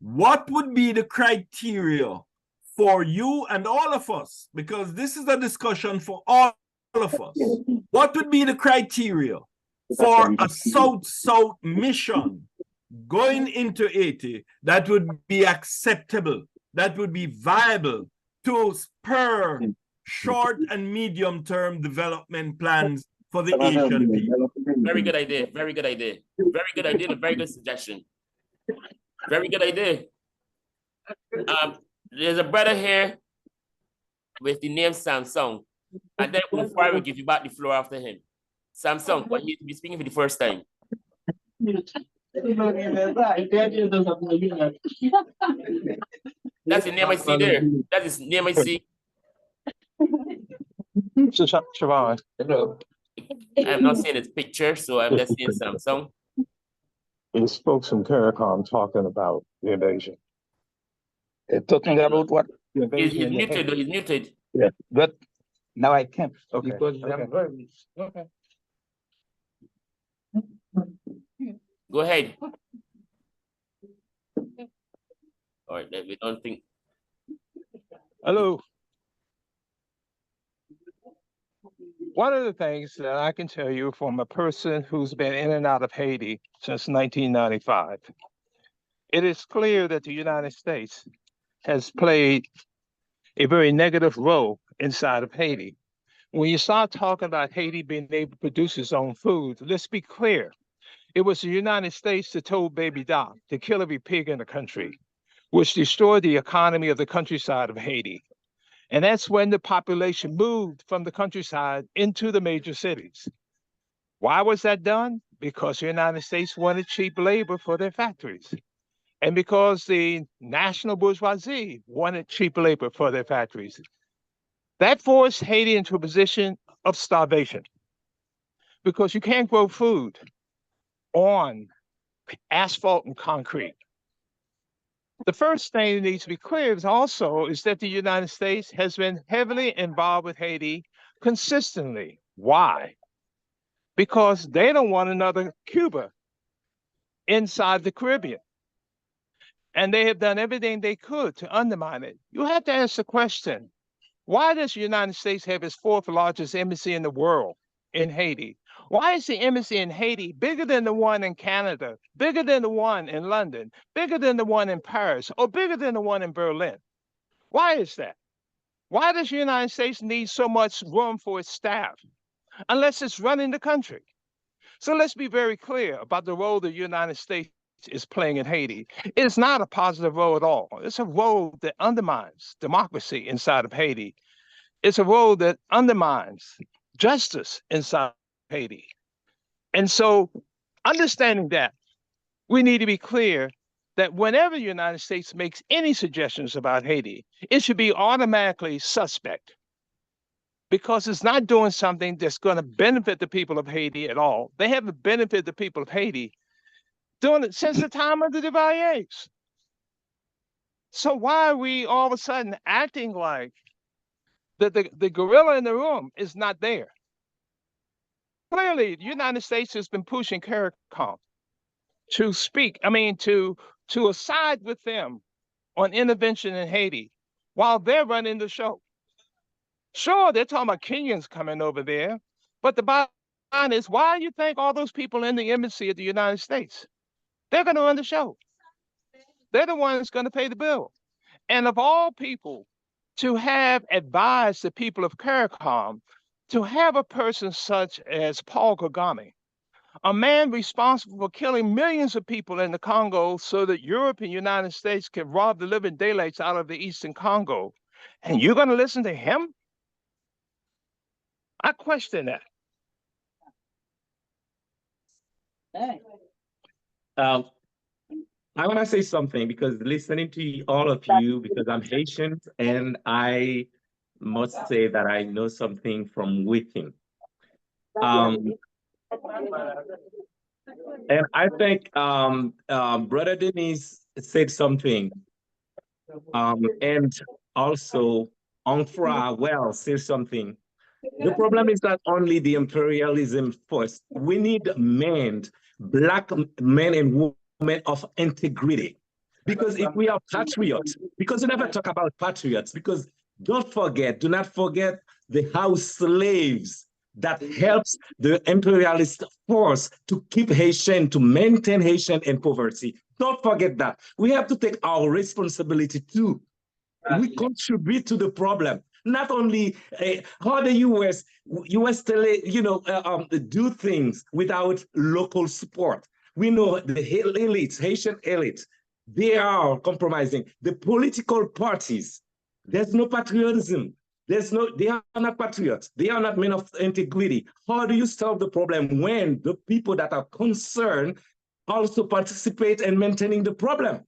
what would be the criteria for you and all of us? Because this is a discussion for all of us. What would be the criteria for a South-South mission going into Haiti that would be acceptable, that would be viable to spur short and medium term development plans for the Haitian people. Very good idea. Very good idea. Very good idea. And a very good suggestion. Very good idea. There's a brother here with the name Samsung. And then before I will give you back the floor after him. Samsung, but he'll be speaking for the first time. That's the name I see there. That is the name I see. Hello. I'm not seeing his picture, so I'm just seeing Samsung. It's folks from CARICOM talking about the invasion. They're talking about what? The invasion. He's muted, he's muted. Yeah, but now I can't. Okay. Because okay. Go ahead. All right, we don't think. Hello. One of the things that I can tell you from a person who's been in and out of Haiti since 1995, it is clear that the United States has played a very negative role inside of Haiti. When you start talking about Haiti being able to produce its own food, let's be clear. It was the United States that told Baby Doc to kill every pig in the country, which destroyed the economy of the countryside of Haiti. And that's when the population moved from the countryside into the major cities. Why was that done? Because the United States wanted cheap labor for their factories. And because the national bourgeoisie wanted cheap labor for their factories. That forced Haiti into a position of starvation. Because you can't grow food on asphalt and concrete. The first thing that needs to be clear is that the United States has been heavily involved with Haiti consistently. Why? Because they don't want another Cuba inside the Caribbean. And they have done everything they could to undermine it. You have to ask the question, why does the United States have its fourth largest embassy in the world in Haiti? Why is the embassy in Haiti bigger than the one in Canada, bigger than the one in London, bigger than the one in Paris, or bigger than the one in Berlin? Why is that? Why does the United States need so much room for its staff unless it's running the country? So let's be very clear about the role the United States is playing in Haiti. It's not a positive role at all. It's a role that undermines democracy inside of Haiti. It's a role that undermines justice inside Haiti. And so understanding that, we need to be clear that whenever the United States makes any suggestions about Haiti, it should be automatically suspect because it's not doing something that's going to benefit the people of Haiti at all. They haven't benefited the people of Haiti doing it since the time of the Duvaliers. So why are we all of a sudden acting like the gorilla in the room is not there? Clearly, the United States has been pushing CARICOM to side with them on intervention in Haiti while they're running the show. Sure, they're talking about Kenyans coming over there, but the bottom line is, why do you think all those people in the embassy of the United States, they're going to run the show? They're the ones going to pay the bill. And of all people to have advised the people of CARICOM to have a person such as Paul Kagame, a man responsible for killing millions of people in the Congo so that Europe and the United States can rob the living daylights out of the Eastern Congo, and you're going to listen to him? I question that. I want to say something because listening to all of you, because I'm Haitian and I must say that I know something from within. And I think Brother Denise said something, and also Onfra well said something. The problem is not only the imperialism first. We need men, Black men and women of integrity. Because if we are patriots, because we never talk about patriots, because do not forget the house slaves that helps the imperialist force to keep Haitian, to maintain Haitian in poverty. Don't forget that. We have to take our responsibility too. We contribute to the problem. Not only how the US do things without local support. We know the elites, Haitian elites, they are compromising. The political parties, there's no patriotism. They are not patriots. They are not men of integrity. How do you solve the problem when the people that are concerned also participate in maintaining the problem?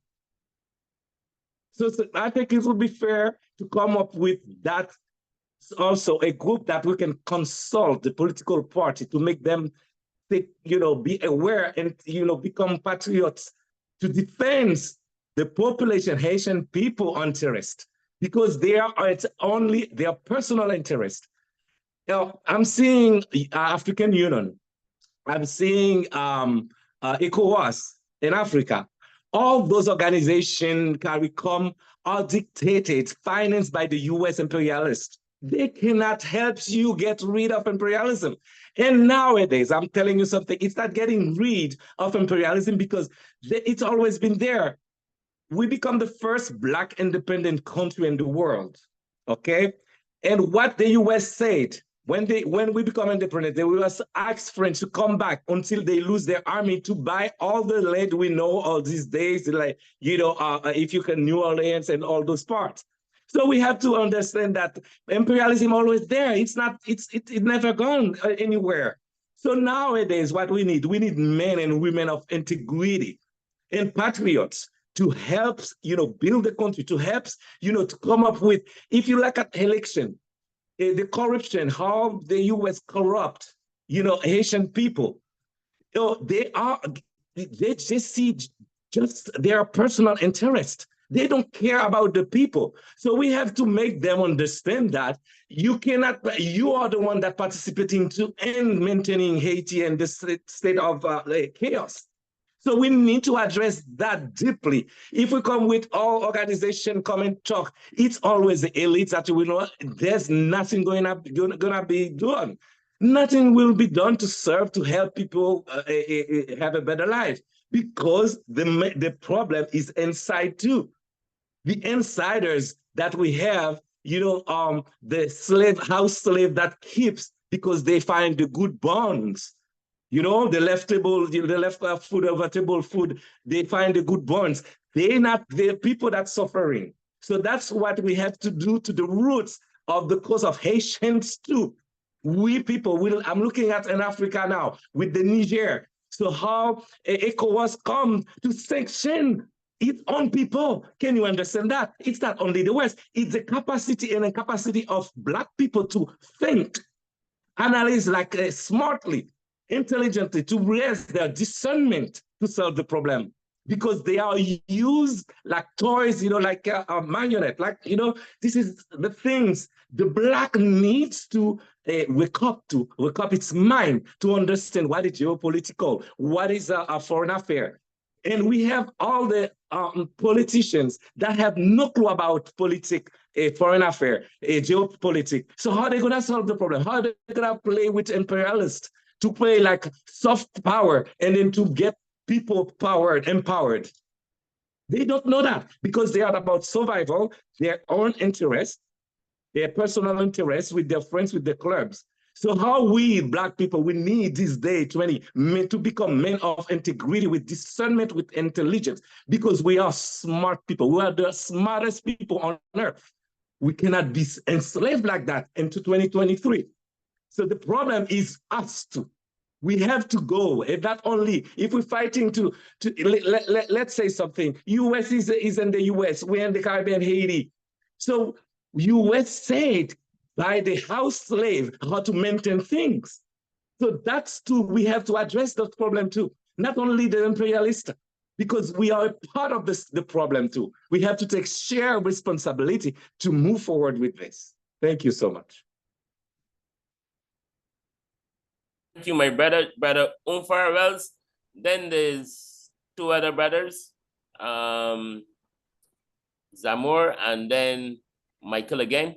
So I think it would be fair to come up with that, also a group that we can consult the political party to make them be aware and, become patriots to defend the population, Haitian people interest, because it's only their personal interest. I'm seeing African Union, I'm seeing ECOWAS in Africa. All those organizations, CARICOM, are dictated, financed by the US imperialists. They cannot help you get rid of imperialism. And nowadays, I'm telling you something, it's not getting rid of imperialism because it's always been there. We become the first Black independent country in the world, okay? And what the US said, when we become independent, they will ask French to come back until they lose their army to buy all the land we know all these days, like, if you can New Orleans and all those parts. So we have to understand that imperialism always there. It's never gone anywhere. So nowadays, what we need men and women of integrity and patriots to help, build the country, to help, to come up with, if you look at election, the corruption, how the US corrupt, Haitian people, they just see just their personal interest. They don't care about the people. So we have to make them understand that you are the one that participating to end maintaining Haiti and the state of chaos. So we need to address that deeply. If we come with all organization come and talk, it's always the elites that we know. There's nothing gonna be done. Nothing will be done to serve, to help people have a better life, because the problem is inside too. The insiders that we have, the house slave that keeps because they find the good bonds. The left food over table food, they find the good bonds. They're people that's suffering. So that's what we have to do to the roots of the cause of Haitians too. We people I'm looking at in Africa now with the Niger. So how ECOWAS come to sanction its own people? Can you understand that? It's not only the West, it's the capacity and incapacity of Black people to think, analyze smartly, intelligently, to raise their discernment to solve the problem, because they are used like toys, like a marionette, this is the things the Black needs to wake up its mind to understand what is geopolitical, what is a foreign affair. And we have all the politicians that have no clue about politics, foreign affair, geopolitics. So how are they going to solve the problem? How are they going to play with imperialists to play like soft power and then to get people empowered? They don't know that, because they are about survival, their own interests, their personal interests with their friends, with their clubs. So how we Black people, we need this day to become men of integrity with discernment, with intelligence, because we are smart people. We are the smartest people on earth. We cannot be enslaved like that into 2023. So the problem is us too. We have to go, and not only if we're fighting let's say something. US is in the US, we're in the Caribbean, Haiti. So US said by the house slave how to maintain things. So that's too, we have to address that problem too. Not only the imperialist, because we are a part of the problem too. We have to take shared responsibility to move forward with this. Thank you so much. Thank you, my brother Umfar Wells. Then there's two other brothers, Zamor and then Michael again,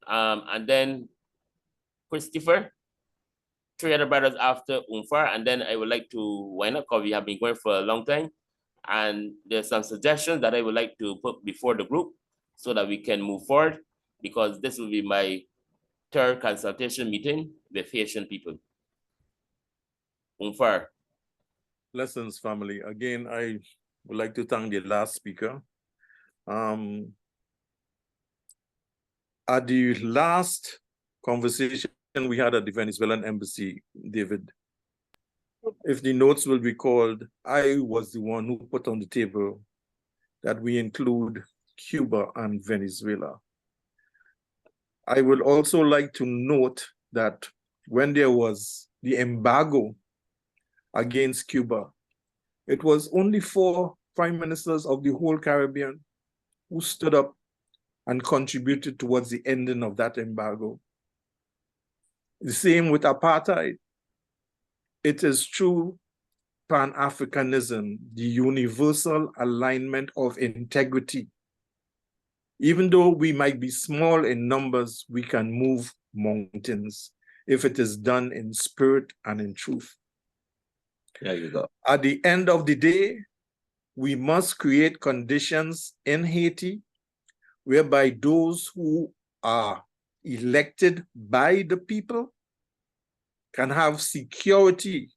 and then Christopher. Three other brothers after Umfar, and then I would like to wind up because we have been going for a long time. And there's some suggestions that I would like to put before the group so that we can move forward. because this will be my third consultation meeting with Haitian people. Unfar. Lessons, family. Again, I would like to thank the last speaker. At the last conversation we had at the Venezuelan embassy, David, if the notes will be called, I was the one who put on the table that we include Cuba and Venezuela. I would also like to note that when there was the embargo against Cuba, it was only 4 prime ministers of the whole Caribbean who stood up and contributed towards the ending of that embargo. The same with apartheid. It is true Pan-Africanism, the universal alignment of integrity. Even though we might be small in numbers, we can move mountains if it is done in spirit and in truth. There you go. At the end of the day, we must create conditions in Haiti whereby those who are elected by the people can have security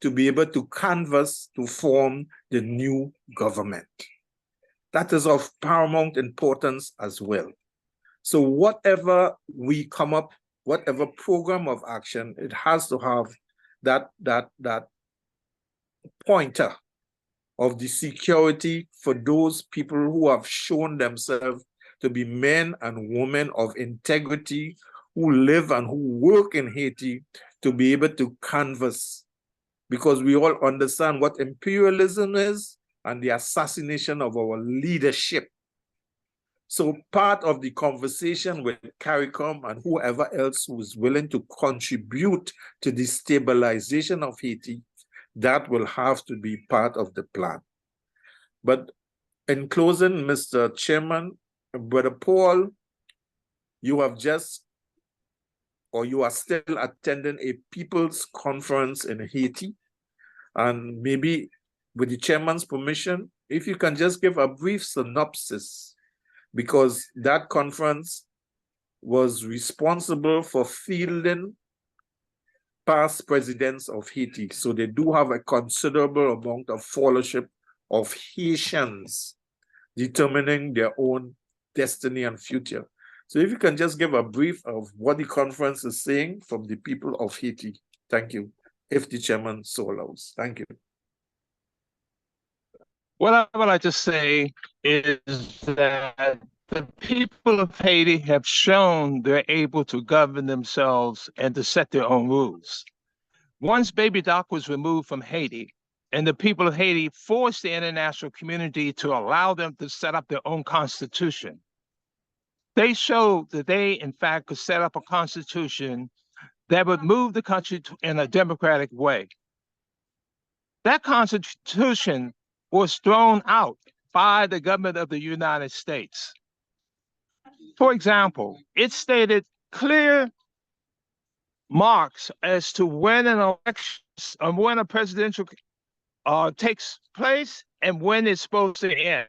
to be able to canvass to form the new government. That is of paramount importance as well. So whatever we come up, whatever program of action, it has to have that pointer of the security for those people who have shown themselves to be men and women of integrity who live and who work in Haiti to be able to canvass, because we all understand what imperialism is and the assassination of our leadership. So part of the conversation with CARICOM and whoever else who is willing to contribute to the stabilization of Haiti, that will have to be part of the plan. But in closing, Mr. Chairman, Brother Paul, you have just, or you are still attending a people's conference in Haiti. And maybe with the chairman's permission, if you can just give a brief synopsis, because that conference was responsible for fielding past presidents of Haiti. So they do have a considerable amount of followership of Haitians determining their own destiny and future. So if you can just give a brief of what the conference is saying from the people of Haiti. Thank you. If the chairman so allows. Thank you. What I would like to say is that the people of Haiti have shown they're able to govern themselves and to set their own rules. Once Baby Doc was removed from Haiti, and the people of Haiti forced the international community to allow them to set up their own constitution, they showed that they, in fact, could set up a constitution that would move the country in a democratic way. That constitution was thrown out by the government of the United States. For example, it stated clear marks as to when an election, when a presidential takes place and when it's supposed to end.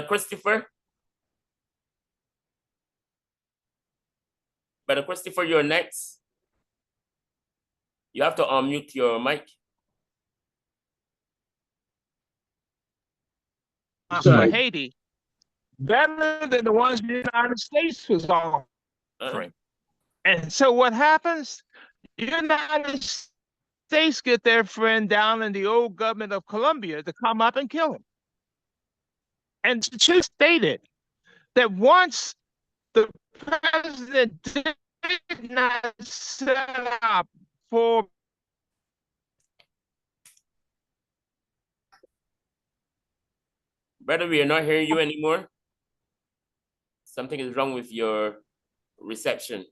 Christopher? Brother Christopher, you're next. You have to unmute your mic. For Haiti, better than the ones the United States was offering. And so what happens? The United States get their friend down in the old government of Colombia to come up and kill him. And she stated that once the president did not set up for Brother, we are not hearing you anymore. Something is wrong with your reception,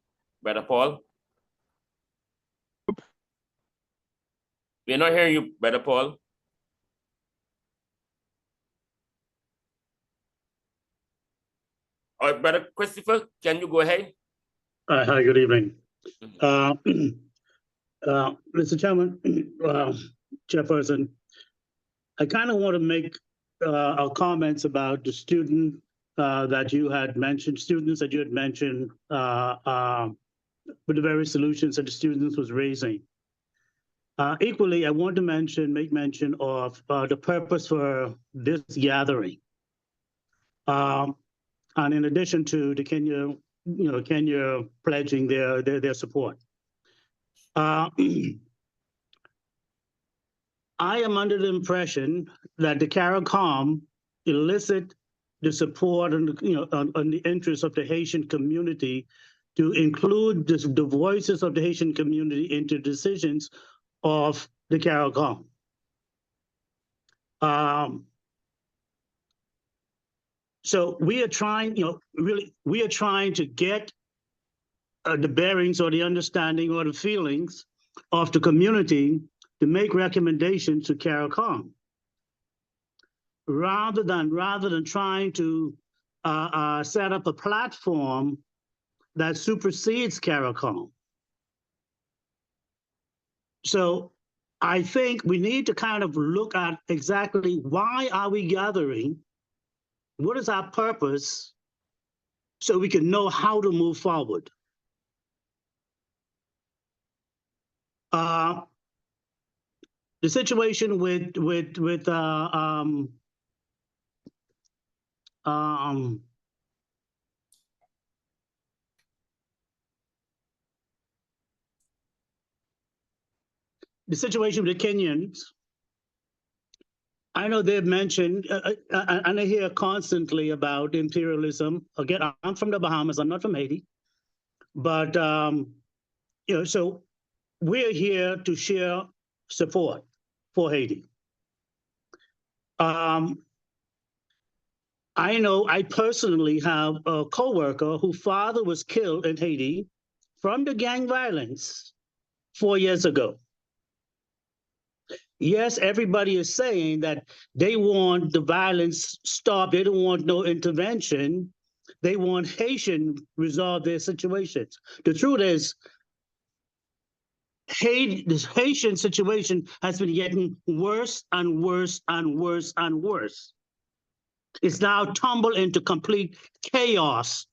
Brother Paul. We are not hearing you, Brother Paul. All right, Brother Christopher, can you go ahead? Hi, good evening. Mr. Chairman, Chairperson, I kind of want to make comments about the student that you had mentioned, students that you had mentioned with the various solutions that the students was raising. Equally, I want to make mention of the purpose for this gathering. And in addition to the Kenya pledging their support. I am under the impression that the CARICOM elicit the support and on the interests of the Haitian community to include the voices of the Haitian community into decisions of the CARICOM. So we are trying, we are trying to get the bearings or the understanding or the feelings of the community to make recommendations to CARICOM, rather than trying to set up a platform that supersedes CARICOM. So I think we need to kind of look at exactly why are we gathering, what is our purpose, so we can know how to move forward. The situation with the situation with the Kenyans, I know they've mentioned, and I hear constantly about imperialism. Again, I'm from the Bahamas, I'm not from Haiti, but so we're here to share support for Haiti. I know I personally have a coworker whose father was killed in Haiti from the gang violence 4 years ago. Yes, everybody is saying that they want the violence stopped. They don't want no intervention. They want Haitian resolve their situations. The truth is, this Haitian situation has been getting worse and worse and worse and worse. It's now tumbled into complete chaos.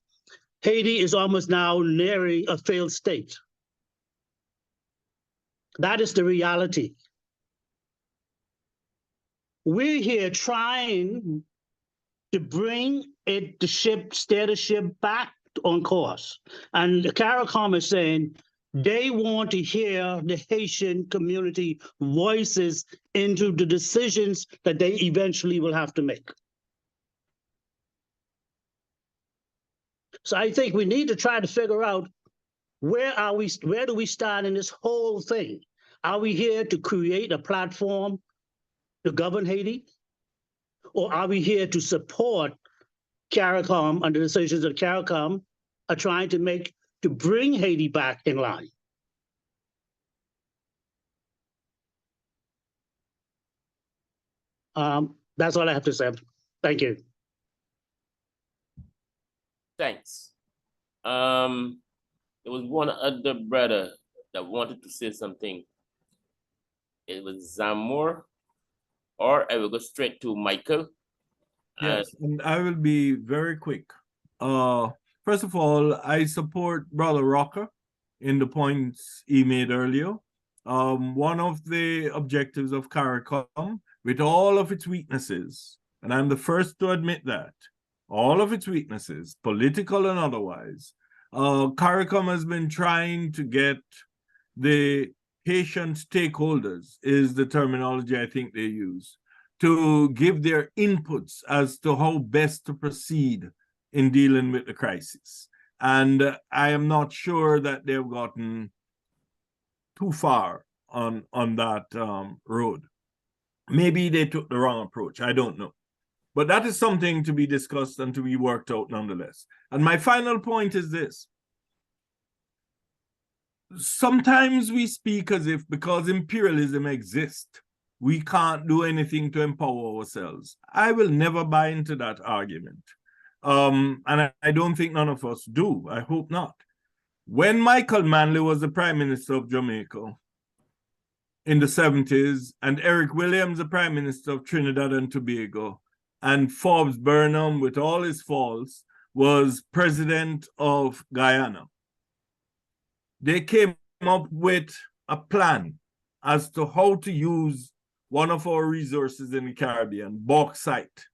Haiti is almost now nearing a failed state. That is the reality. We're here trying to bring steer the ship back on course. And the CARICOM is saying they want to hear the Haitian community voices into the decisions that they eventually will have to make. So I think we need to try to figure out where do we stand in this whole thing? Are we here to create a platform to govern Haiti? Or are we here to support CARICOM and the decisions that CARICOM are trying to make to bring Haiti back in line? That's all I have to say. Thank you. Thanks. There was one other brother that wanted to say something. It was Zamor, or I will go straight to Michael. Yes, and I will be very quick. First of all, I support Brother Rocker in the points he made earlier. One of the objectives of CARICOM, with all of its weaknesses, and I'm the first to admit that, all of its weaknesses, political and otherwise, CARICOM has been trying to get the Haitian stakeholders, is the terminology I think they use, to give their inputs as to how best to proceed in dealing with the crisis. And I am not sure that they've gotten too far on that road. Maybe they took the wrong approach, I don't know. But that is something to be discussed and to be worked out nonetheless. And my final point is this. Sometimes we speak as if because imperialism exists, we can't do anything to empower ourselves. I will never buy into that argument. And I don't think none of us do. I hope not. When Michael Manley was the Prime Minister of Jamaica in the 70s, and Eric Williams, the Prime Minister of Trinidad and Tobago, and Forbes Burnham, with all his faults, was President of Guyana, they came up with a plan as to how to use one of our resources in the Caribbean, bauxite,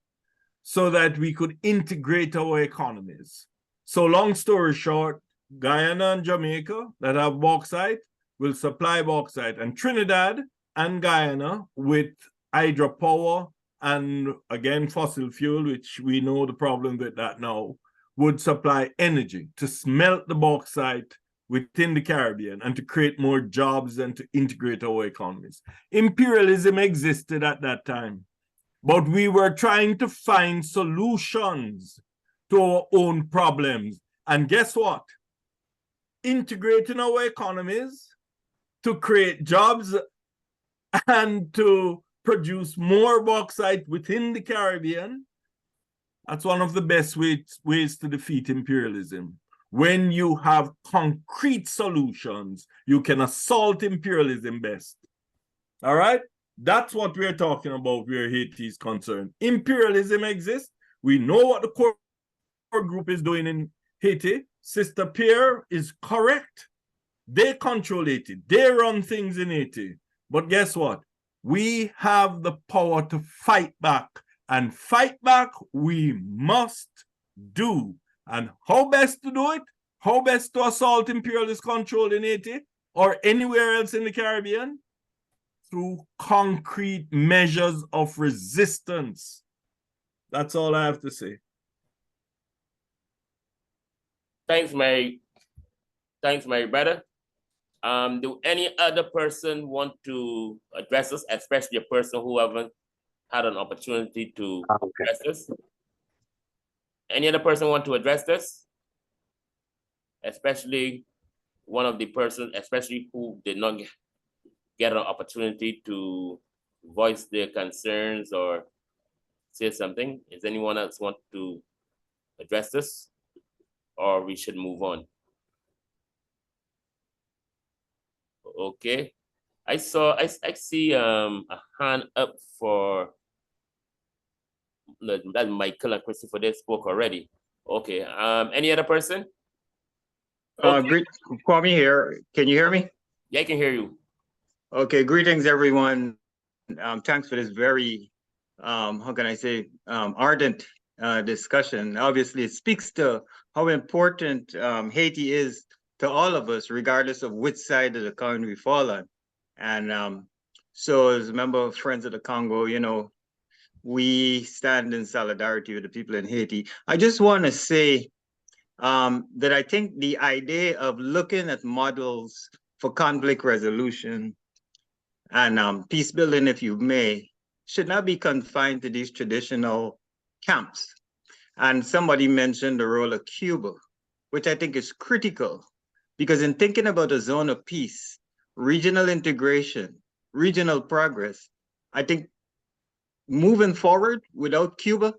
so that we could integrate our economies. So long story short, Guyana and Jamaica that have bauxite will supply bauxite, and Trinidad and Guyana with hydropower and again fossil fuel, which we know the problem with that now, would supply energy to smelt the bauxite within the Caribbean and to create more jobs and to integrate our economies. Imperialism existed at that time, but we were trying to find solutions to our own problems. And guess what? Integrating our economies to create jobs and to produce more bauxite within the Caribbean, that's one of the best ways to defeat imperialism. When you have concrete solutions, you can assault imperialism best. All right? That's what we're talking about where Haiti is concerned. Imperialism exists. We know what the core group is doing in Haiti. Sister Pierre is correct. They control Haiti. They run things in Haiti. But guess what? We have the power to fight back. And fight back we must do. And how best to do it? How best to assault imperialist control in Haiti or anywhere else in the Caribbean? Through concrete measures of resistance. That's all I have to say. Thanks, my brother. Do any other person want to address us, especially a person who haven't had an opportunity to address us? Any other person want to address this? Especially one of the persons, especially who did not get an opportunity to voice their concerns or say something. Does anyone else want to address this? Or we should move on? Okay. I see a hand up for that Michael and Christopher. They spoke already. Okay. Any other person? Okay. Great, Kwame here. Can you hear me? Yeah, I can hear you. Okay, greetings everyone. Thanks for this very, how can I say, ardent discussion. Obviously, it speaks to how important Haiti is to all of us, regardless of which side of the coin we fall on. And so as a member of Friends of the Congo, you know, we stand in solidarity with the people in Haiti. I just want to say that I think the idea of looking at models for conflict resolution and peace building, if you may, should not be confined to these traditional camps. And somebody mentioned the role of Cuba, which I think is critical, because in thinking about a zone of peace, regional integration, regional progress, I think moving forward without Cuba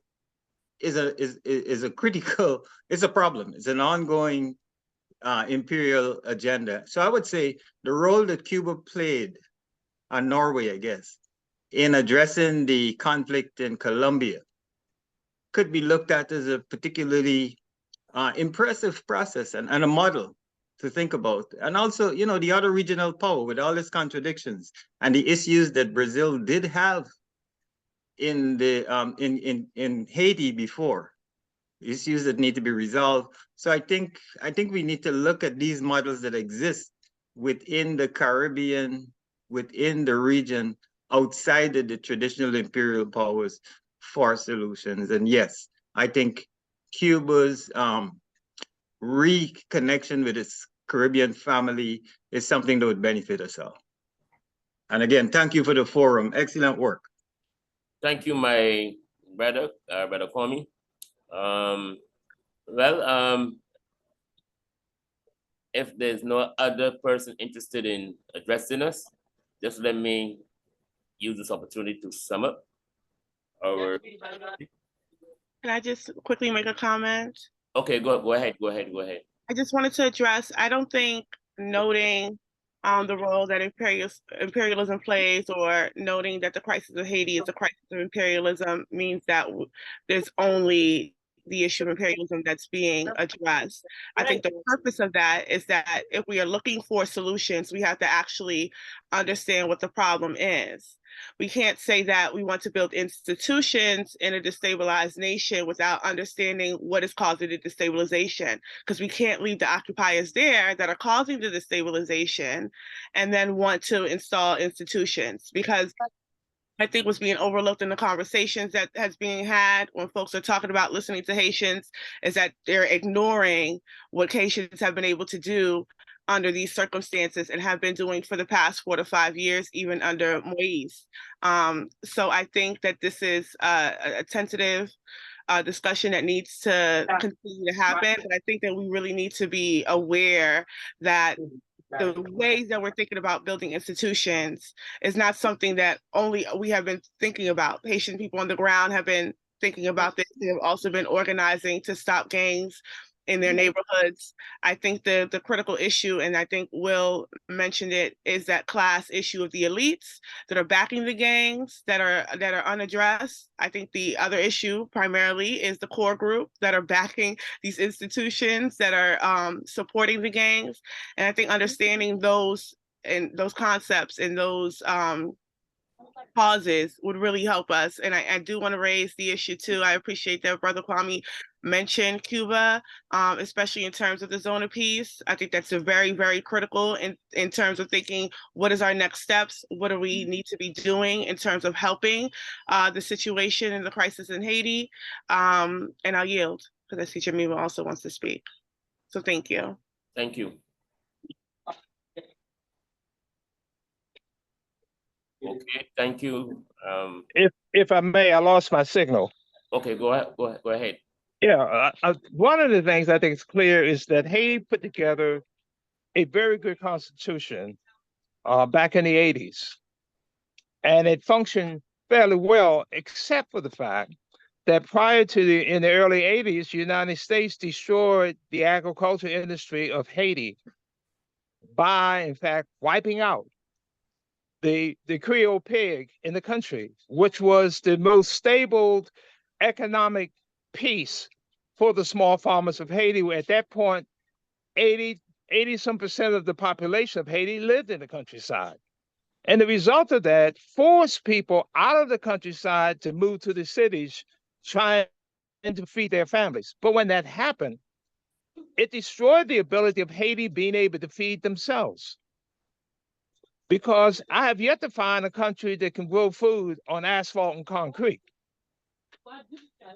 is a critical, it's a problem. It's an ongoing imperial agenda. So I would say the role that Cuba played, and Norway, I guess, in addressing the conflict in Colombia could be looked at as a particularly impressive process and a model to think about. And also, you know, the other regional power with all its contradictions and the issues that Brazil did have in the in Haiti before, issues that need to be resolved. So I think we need to look at these models that exist within the Caribbean, within the region, outside of the traditional imperial powers for solutions. And yes, I think Cuba's reconnection with its Caribbean family is something that would benefit us all. And again, thank you for the forum. Excellent work. Thank you, my brother, Brother Kwame. If there's no other person interested in addressing us, just let me use this opportunity to sum up. Can I just quickly make a comment? Okay, go ahead. I just wanted to address, I don't think noting the role that imperialism plays, or noting that the crisis of Haiti is a crisis of imperialism, means that there's only the issue of imperialism that's being addressed. I think the purpose of that is that if we are looking for solutions, we have to actually understand what the problem is. We can't say that we want to build institutions in a destabilized nation without understanding what is causing the destabilization, because we can't leave the occupiers there that are causing the destabilization and then want to install institutions. Because I think what's being overlooked in the conversations that has being had when folks are talking about listening to Haitians is that they're ignoring what Haitians have been able to do under these circumstances and have been doing for the past 4 to 5 years, even under Moise. So I think that this is a tentative discussion that needs to continue to happen. But I think that we really need to be aware that the ways that we're thinking about building institutions is not something that only we have been thinking about. Haitian people on the ground have been thinking about this. They have also been organizing to stop gangs in their neighborhoods. I think the critical issue, and I think Will mentioned it, is that class issue of the elites that are backing the gangs that are unaddressed. I think the other issue primarily is the core group that are backing these institutions that are supporting the gangs. And I think understanding those and those concepts and those causes would really help us. And I do want to raise the issue too. I appreciate that Brother Kwame mentioned Cuba, especially in terms of the zone of peace. I think that's a very, very critical in terms of thinking, what is our next steps? What do we need to be doing in terms of helping the situation and the crisis in Haiti? And I'll yield because I see Jamila also wants to speak. So thank you. Thank you. Okay, thank you. If I may, I lost my signal. Okay, go ahead. Go ahead. Yeah, one of the things I think is clear is that Haiti put together a very good constitution back in the 80s. And it functioned fairly well, except for the fact that prior to in the early 80s, the United States destroyed the agriculture industry of Haiti by, in fact, wiping out the Creole pig in the country, which was the most stable economic piece for the small farmers of Haiti. At that point, 80% of the population of Haiti lived in the countryside. And the result of that forced people out of the countryside to move to the cities, trying to feed their families. But when that happened, it destroyed the ability of Haiti being able to feed themselves. Because I have yet to find a country that can grow food on asphalt and concrete.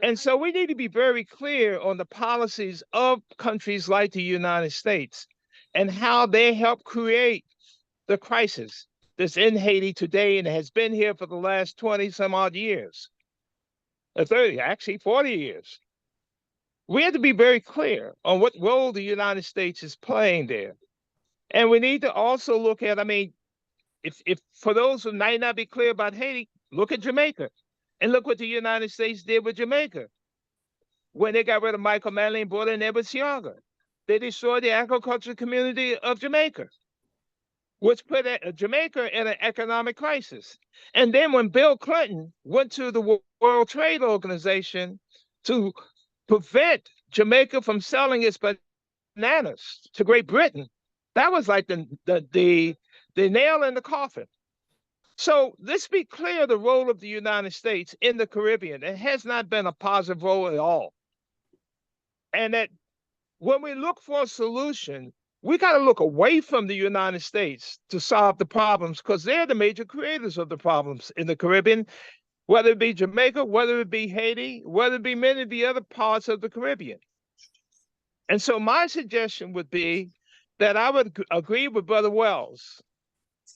And so we need to be very clear on the policies of countries like the United States and how they help create the crisis that's in Haiti today and has been here for the last 20 some odd years, 30, actually 40 years. We have to be very clear on what role the United States is playing there. And we need to also look at, if for those who might not be clear about Haiti, look at Jamaica and look what the United States did with Jamaica. When they got rid of Michael Manley and brought in Edward Seaga, they destroyed the agricultural community of Jamaica, which put Jamaica in an economic crisis. And then when Bill Clinton went to the World Trade Organization to prevent Jamaica from selling its bananas to Great Britain, that was like the nail in the coffin. So let's be clear, the role of the United States in the Caribbean, it has not been a positive role at all. And that when we look for a solution, we got to look away from the United States to solve the problems, because they're the major creators of the problems in the Caribbean, whether it be Jamaica, whether it be Haiti, whether it be many of the other parts of the Caribbean. And so my suggestion would be that I would agree with Brother Wells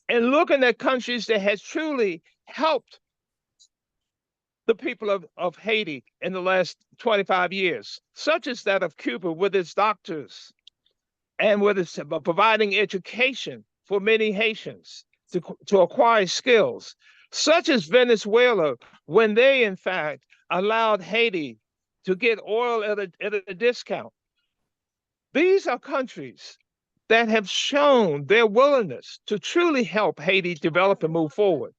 and looking at countries that has truly helped the people of Haiti in the last 25 years, such as that of Cuba with its doctors and with its providing education for many Haitians to acquire skills, such as Venezuela, when they, in fact, allowed Haiti to get oil at a discount. These are countries that have shown their willingness to truly help Haiti develop and move forward.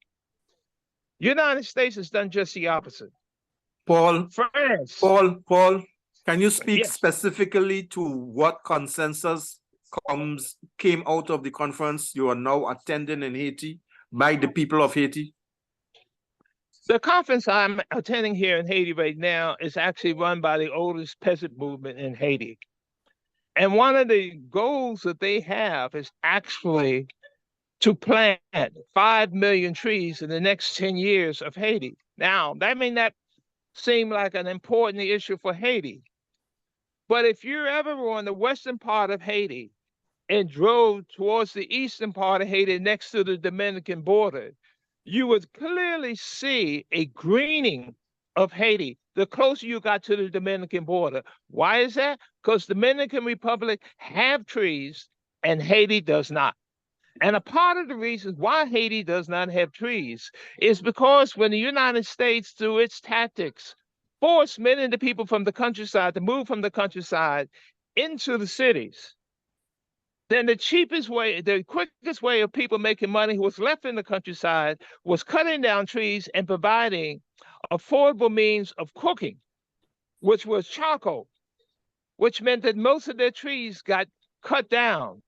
United States has done just the opposite. Paul, France. Paul, can you speak Yes. specifically to what consensus came out of the conference you are now attending in Haiti by the people of Haiti? The conference I'm attending here in Haiti right now is actually run by the oldest peasant movement in Haiti. And one of the goals that they have is actually to plant 5 million trees in the next 10 years of Haiti. Now, that may not seem like an important issue for Haiti, but if you're ever on the western part of Haiti and drove towards the eastern part of Haiti next to the Dominican border, you would clearly see a greening of Haiti the closer you got to the Dominican border. Why is that? Because Dominican Republic have trees and Haiti does not. And a part of the reason why Haiti does not have trees is because when the United States, through its tactics, forced many of the people from the countryside to move from the countryside into the cities, then the cheapest way, the quickest way of people making money who was left in the countryside was cutting down trees and providing affordable means of cooking, which was charcoal, which meant that most of their trees got cut down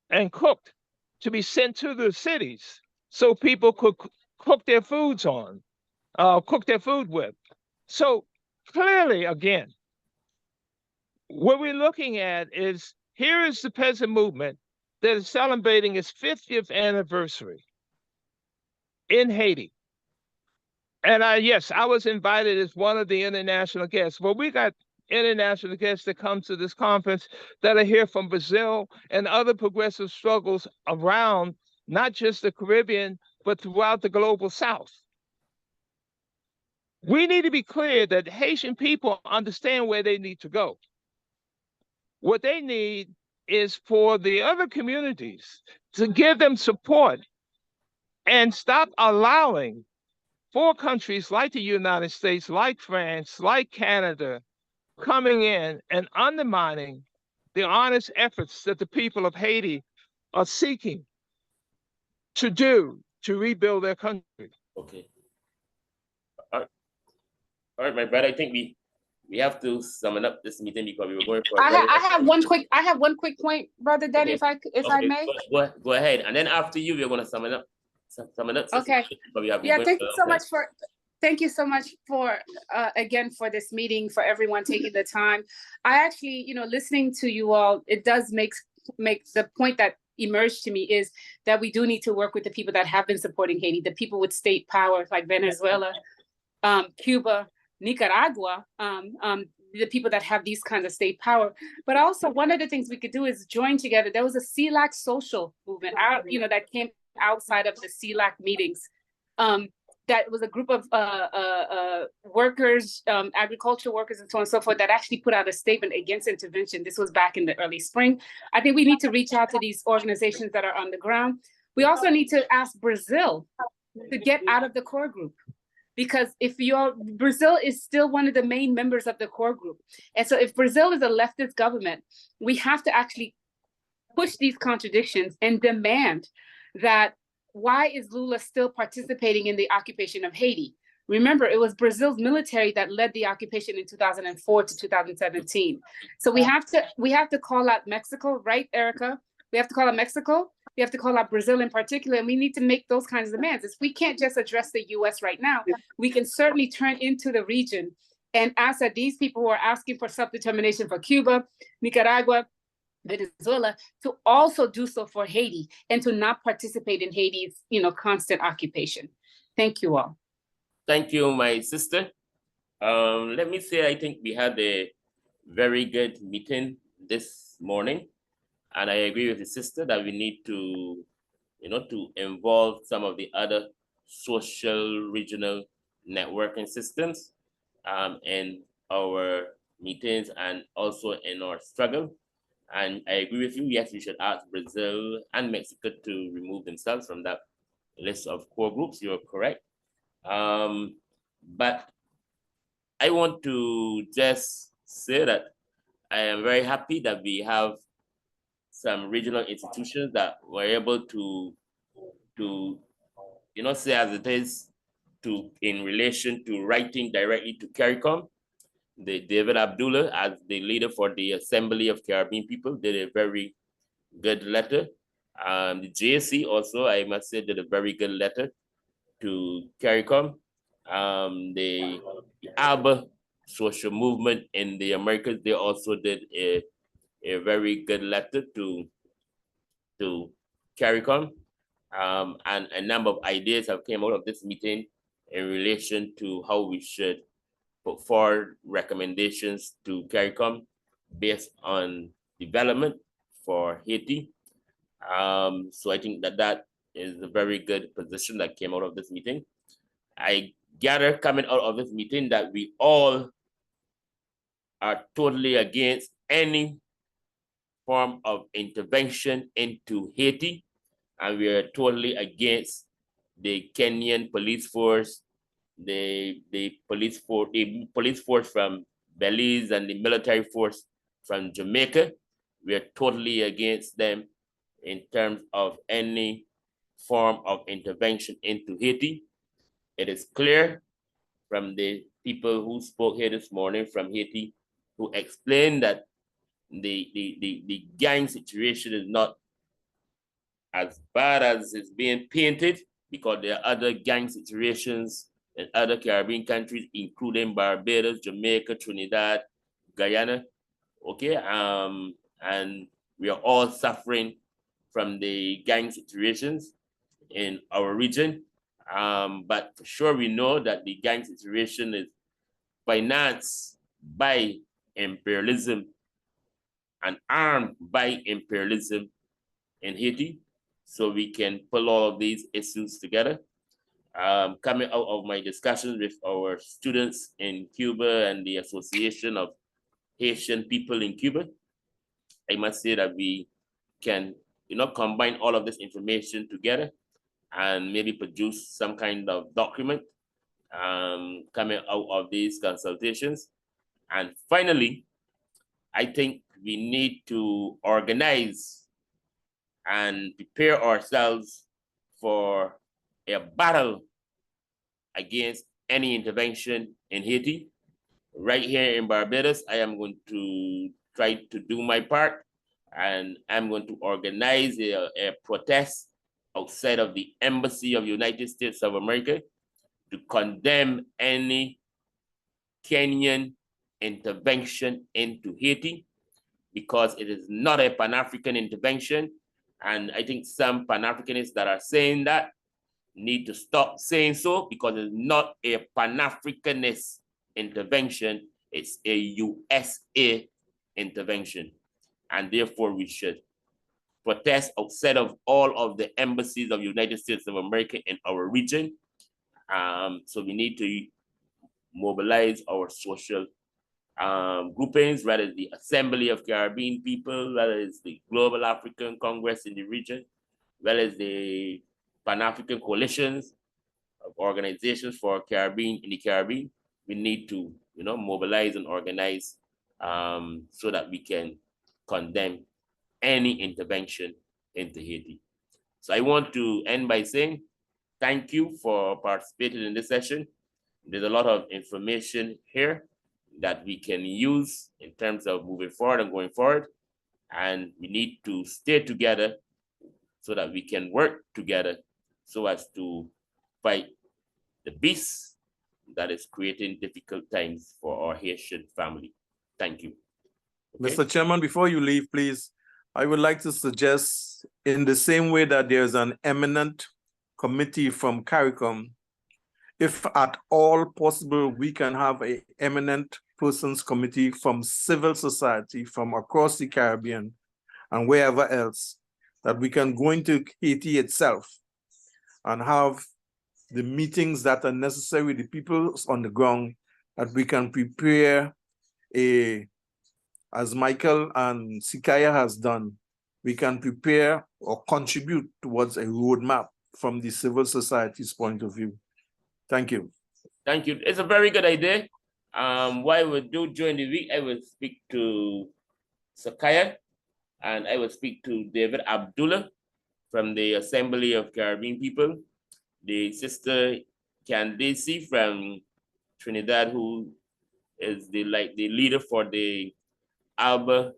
and cooked to be sent to the cities so people could cook their foods on, cook their food with. So clearly, again, what we're looking at is here is the peasant movement that is celebrating its 50th anniversary in Haiti. And yes, I was invited as one of the international guests. Well, we got international guests that come to this conference that are here from Brazil and other progressive struggles around not just the Caribbean, but throughout the global South. We need to be clear that Haitian people understand where they need to go. What they need is for the other communities to give them support and stop allowing for countries like the United States, like France, like Canada, coming in and undermining the honest efforts that the people of Haiti are seeking to do to rebuild their country. Okay. All right, my brother, I think we have to sum up this meeting because we were going for. I have one quick point, Brother Danny, okay. if I may. Go ahead, and then after you, we're going to sum it up. Okay. Yeah, thank you so much for again for this meeting, for everyone taking the time. I actually, listening to you all, it does make the point that emerged to me is that we do need to work with the people that have been supporting Haiti, the people with state power like Venezuela, Cuba, Nicaragua, the people that have these kinds of state power. But also one of the things we could do is join together. There was a CELAC social movement out, that came outside of the CELAC meetings. That was a group of workers, agricultural workers and so on and so forth that actually put out a statement against intervention. This was back in the early spring. I think we need to reach out to these organizations that are on the ground. We also need to ask Brazil to get out of the core group. Because Brazil is still one of the main members of the core group. And so if Brazil is a leftist government, we have to actually push these contradictions and demand that why is Lula still participating in the occupation of Haiti? Remember, it was Brazil's military that led the occupation in 2004 to 2017. So we have to call out Mexico, right, Erica? We have to call out Mexico. We have to call out Brazil in particular, and we need to make those kinds of demands. If we can't just address the US right now, we can certainly turn into the region and ask that these people who are asking for self-determination for Cuba, Nicaragua, Venezuela, to also do so for Haiti and to not participate in Haiti's, constant occupation. Thank you all. Thank you, my sister. Let me say, I think we had a very good meeting this morning. And I agree with the sister that we need to, to involve some of the other social regional networking systems in our meetings and also in our struggle. And I agree with you. Yes, we should ask Brazil and Mexico to remove themselves from that list of core groups. You're correct. But I want to just say that I am very happy that we have some regional institutions that were able to say as it is, in relation to writing directly to CARICOM. David Abdullah, as the leader for the Assembly of Caribbean People, did a very good letter. The JC also, I must say, did a very good letter to CARICOM. The ALBA social movement in the Americas, they also did a very good letter to CARICOM. And a number of ideas have came out of this meeting in relation to how we should put forward recommendations to CARICOM based on development for Haiti. So I think that is a very good position that came out of this meeting. I gather coming out of this meeting that we all are totally against any form of intervention into Haiti, and we are totally against the Kenyan police force, the police force from Belize, and the military force from Jamaica. We are totally against them in terms of any form of intervention into Haiti. It is clear from the people who spoke here this morning from Haiti, who explained that the gang situation is not as bad as it's being painted, because there are other gang situations in other Caribbean countries, including Barbados, Jamaica, Trinidad, Guyana. Okay, and we are all suffering from the gang situations in our region. But for sure, we know that the gang situation is financed by imperialism and armed by imperialism in Haiti. So we can pull all of these issues together. Coming out of my discussions with our students in Cuba and the Association of Haitian People in Cuba, I must say that we can, combine all of this information together and maybe produce some kind of document coming out of these consultations. And finally, I think we need to organize and prepare ourselves for a battle against any intervention in Haiti. Right here in Barbados, I am going to try to do my part, and I'm going to organize a protest outside of the Embassy of the United States of America to condemn any Kenyan intervention into Haiti, because it is not a Pan-African intervention. And I think some Pan-Africanists that are saying that need to stop saying so, because it's not a Pan-Africanist intervention, it's a USA intervention. And therefore we should protest outside of all of the embassies of the United States of America in our region. So we need to mobilize our social groupings, whether it's the Assembly of Caribbean People, whether it's the Global African Congress in the region, whether it's the Pan-African coalitions of organizations for Caribbean in the Caribbean. We need to, mobilize and organize so that we can condemn any intervention into Haiti. So I want to end by saying thank you for participating in this session. There's a lot of information here that we can use in terms of moving forward and going forward. And we need to stay together so that we can work together so as to fight the beast that is creating difficult times for our Haitian family. Thank you. Okay. Mr. Chairman, before you leave, please, I would like to suggest, in the same way that there's an eminent committee from CARICOM, if at all possible, we can have an eminent persons committee from civil society from across the Caribbean and wherever else, that we can go into Haiti itself and have the meetings that are necessary with the people on the ground, that we can prepare as Michael and Sikaya has done, we can prepare or contribute towards a roadmap from the civil society's point of view. Thank you. Thank you. It's a very good idea. What I will do during the week, I will speak to Sakaya, and I will speak to David Abdullah from the Assembly of Caribbean People, the sister Candace from Trinidad, who is the leader for the ALBA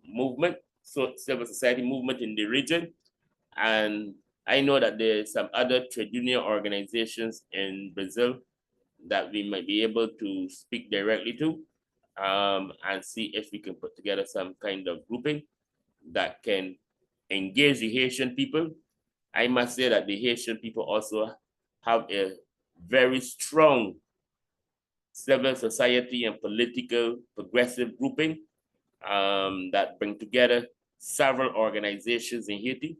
movement, so civil society movement in the region. And I know that there's some other trade union organizations in Brazil that we might be able to speak directly to, and see if we can put together some kind of grouping that can engage the Haitian people. I must say that the Haitian people also have a very strong civil society and political progressive grouping that bring together several organizations in Haiti.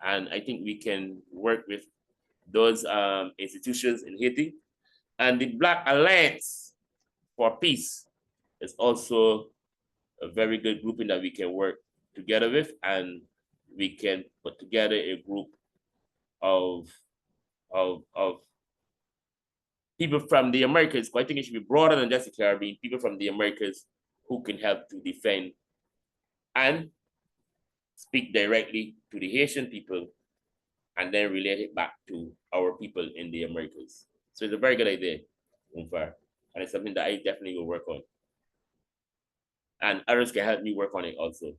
And I think we can work with those institutions in Haiti. And the Black Alliance for Peace is also a very good grouping that we can work together with, and we can put together a group of people from the Americas. I think it should be broader than just the Caribbean, people from the Americas who can help to defend and speak directly to the Haitian people and then relate it back to our people in the Americas. So it's a very good idea, Umfar, and it's something that I definitely will work on. And others can help me work on it also.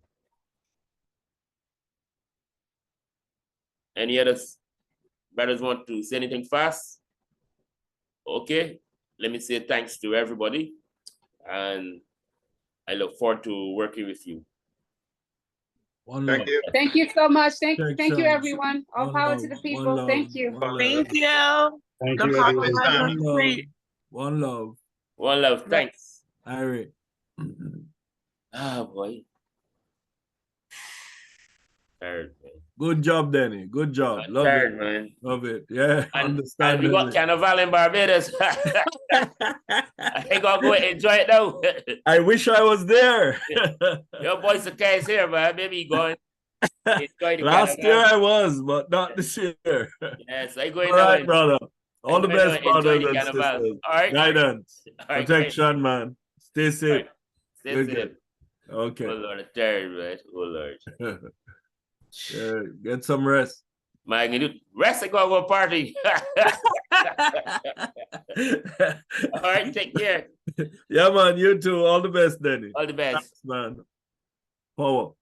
Any others brothers want to say anything fast? Okay, let me say thanks to everybody, and I look forward to working with you. Thank you. Thank you so much. Thank you, Thanks, everyone. All power to the people. Thank you. Thank you. Thank The you, Black everyone. Alliance for Peace. One love. One love. Thanks. All right. Ah, boy. Tired, man. Good job, Danny. Good job. I'm Love tired, it. man. Love it. Yeah, And we got Carnival in Barbados. I think I'll go enjoy it now. I wish I was there. Your boy Sakai is here, man. Maybe you going enjoy the Last Carnival. year I was, but not this year. Yes, I going All now. right, brother. All the best, Enjoy brothers the and Carnival. sisters. All right. Guidance, All right, protection, man. Stay safe. Right. Stay Good, safe. good. Okay. Oh Lord, tired, man. Oh Lord. Get some rest. Man, you do rest and go to a party. All right, take care. Yeah, man. You too. All the best, Danny. All the best. Thanks, man. Power.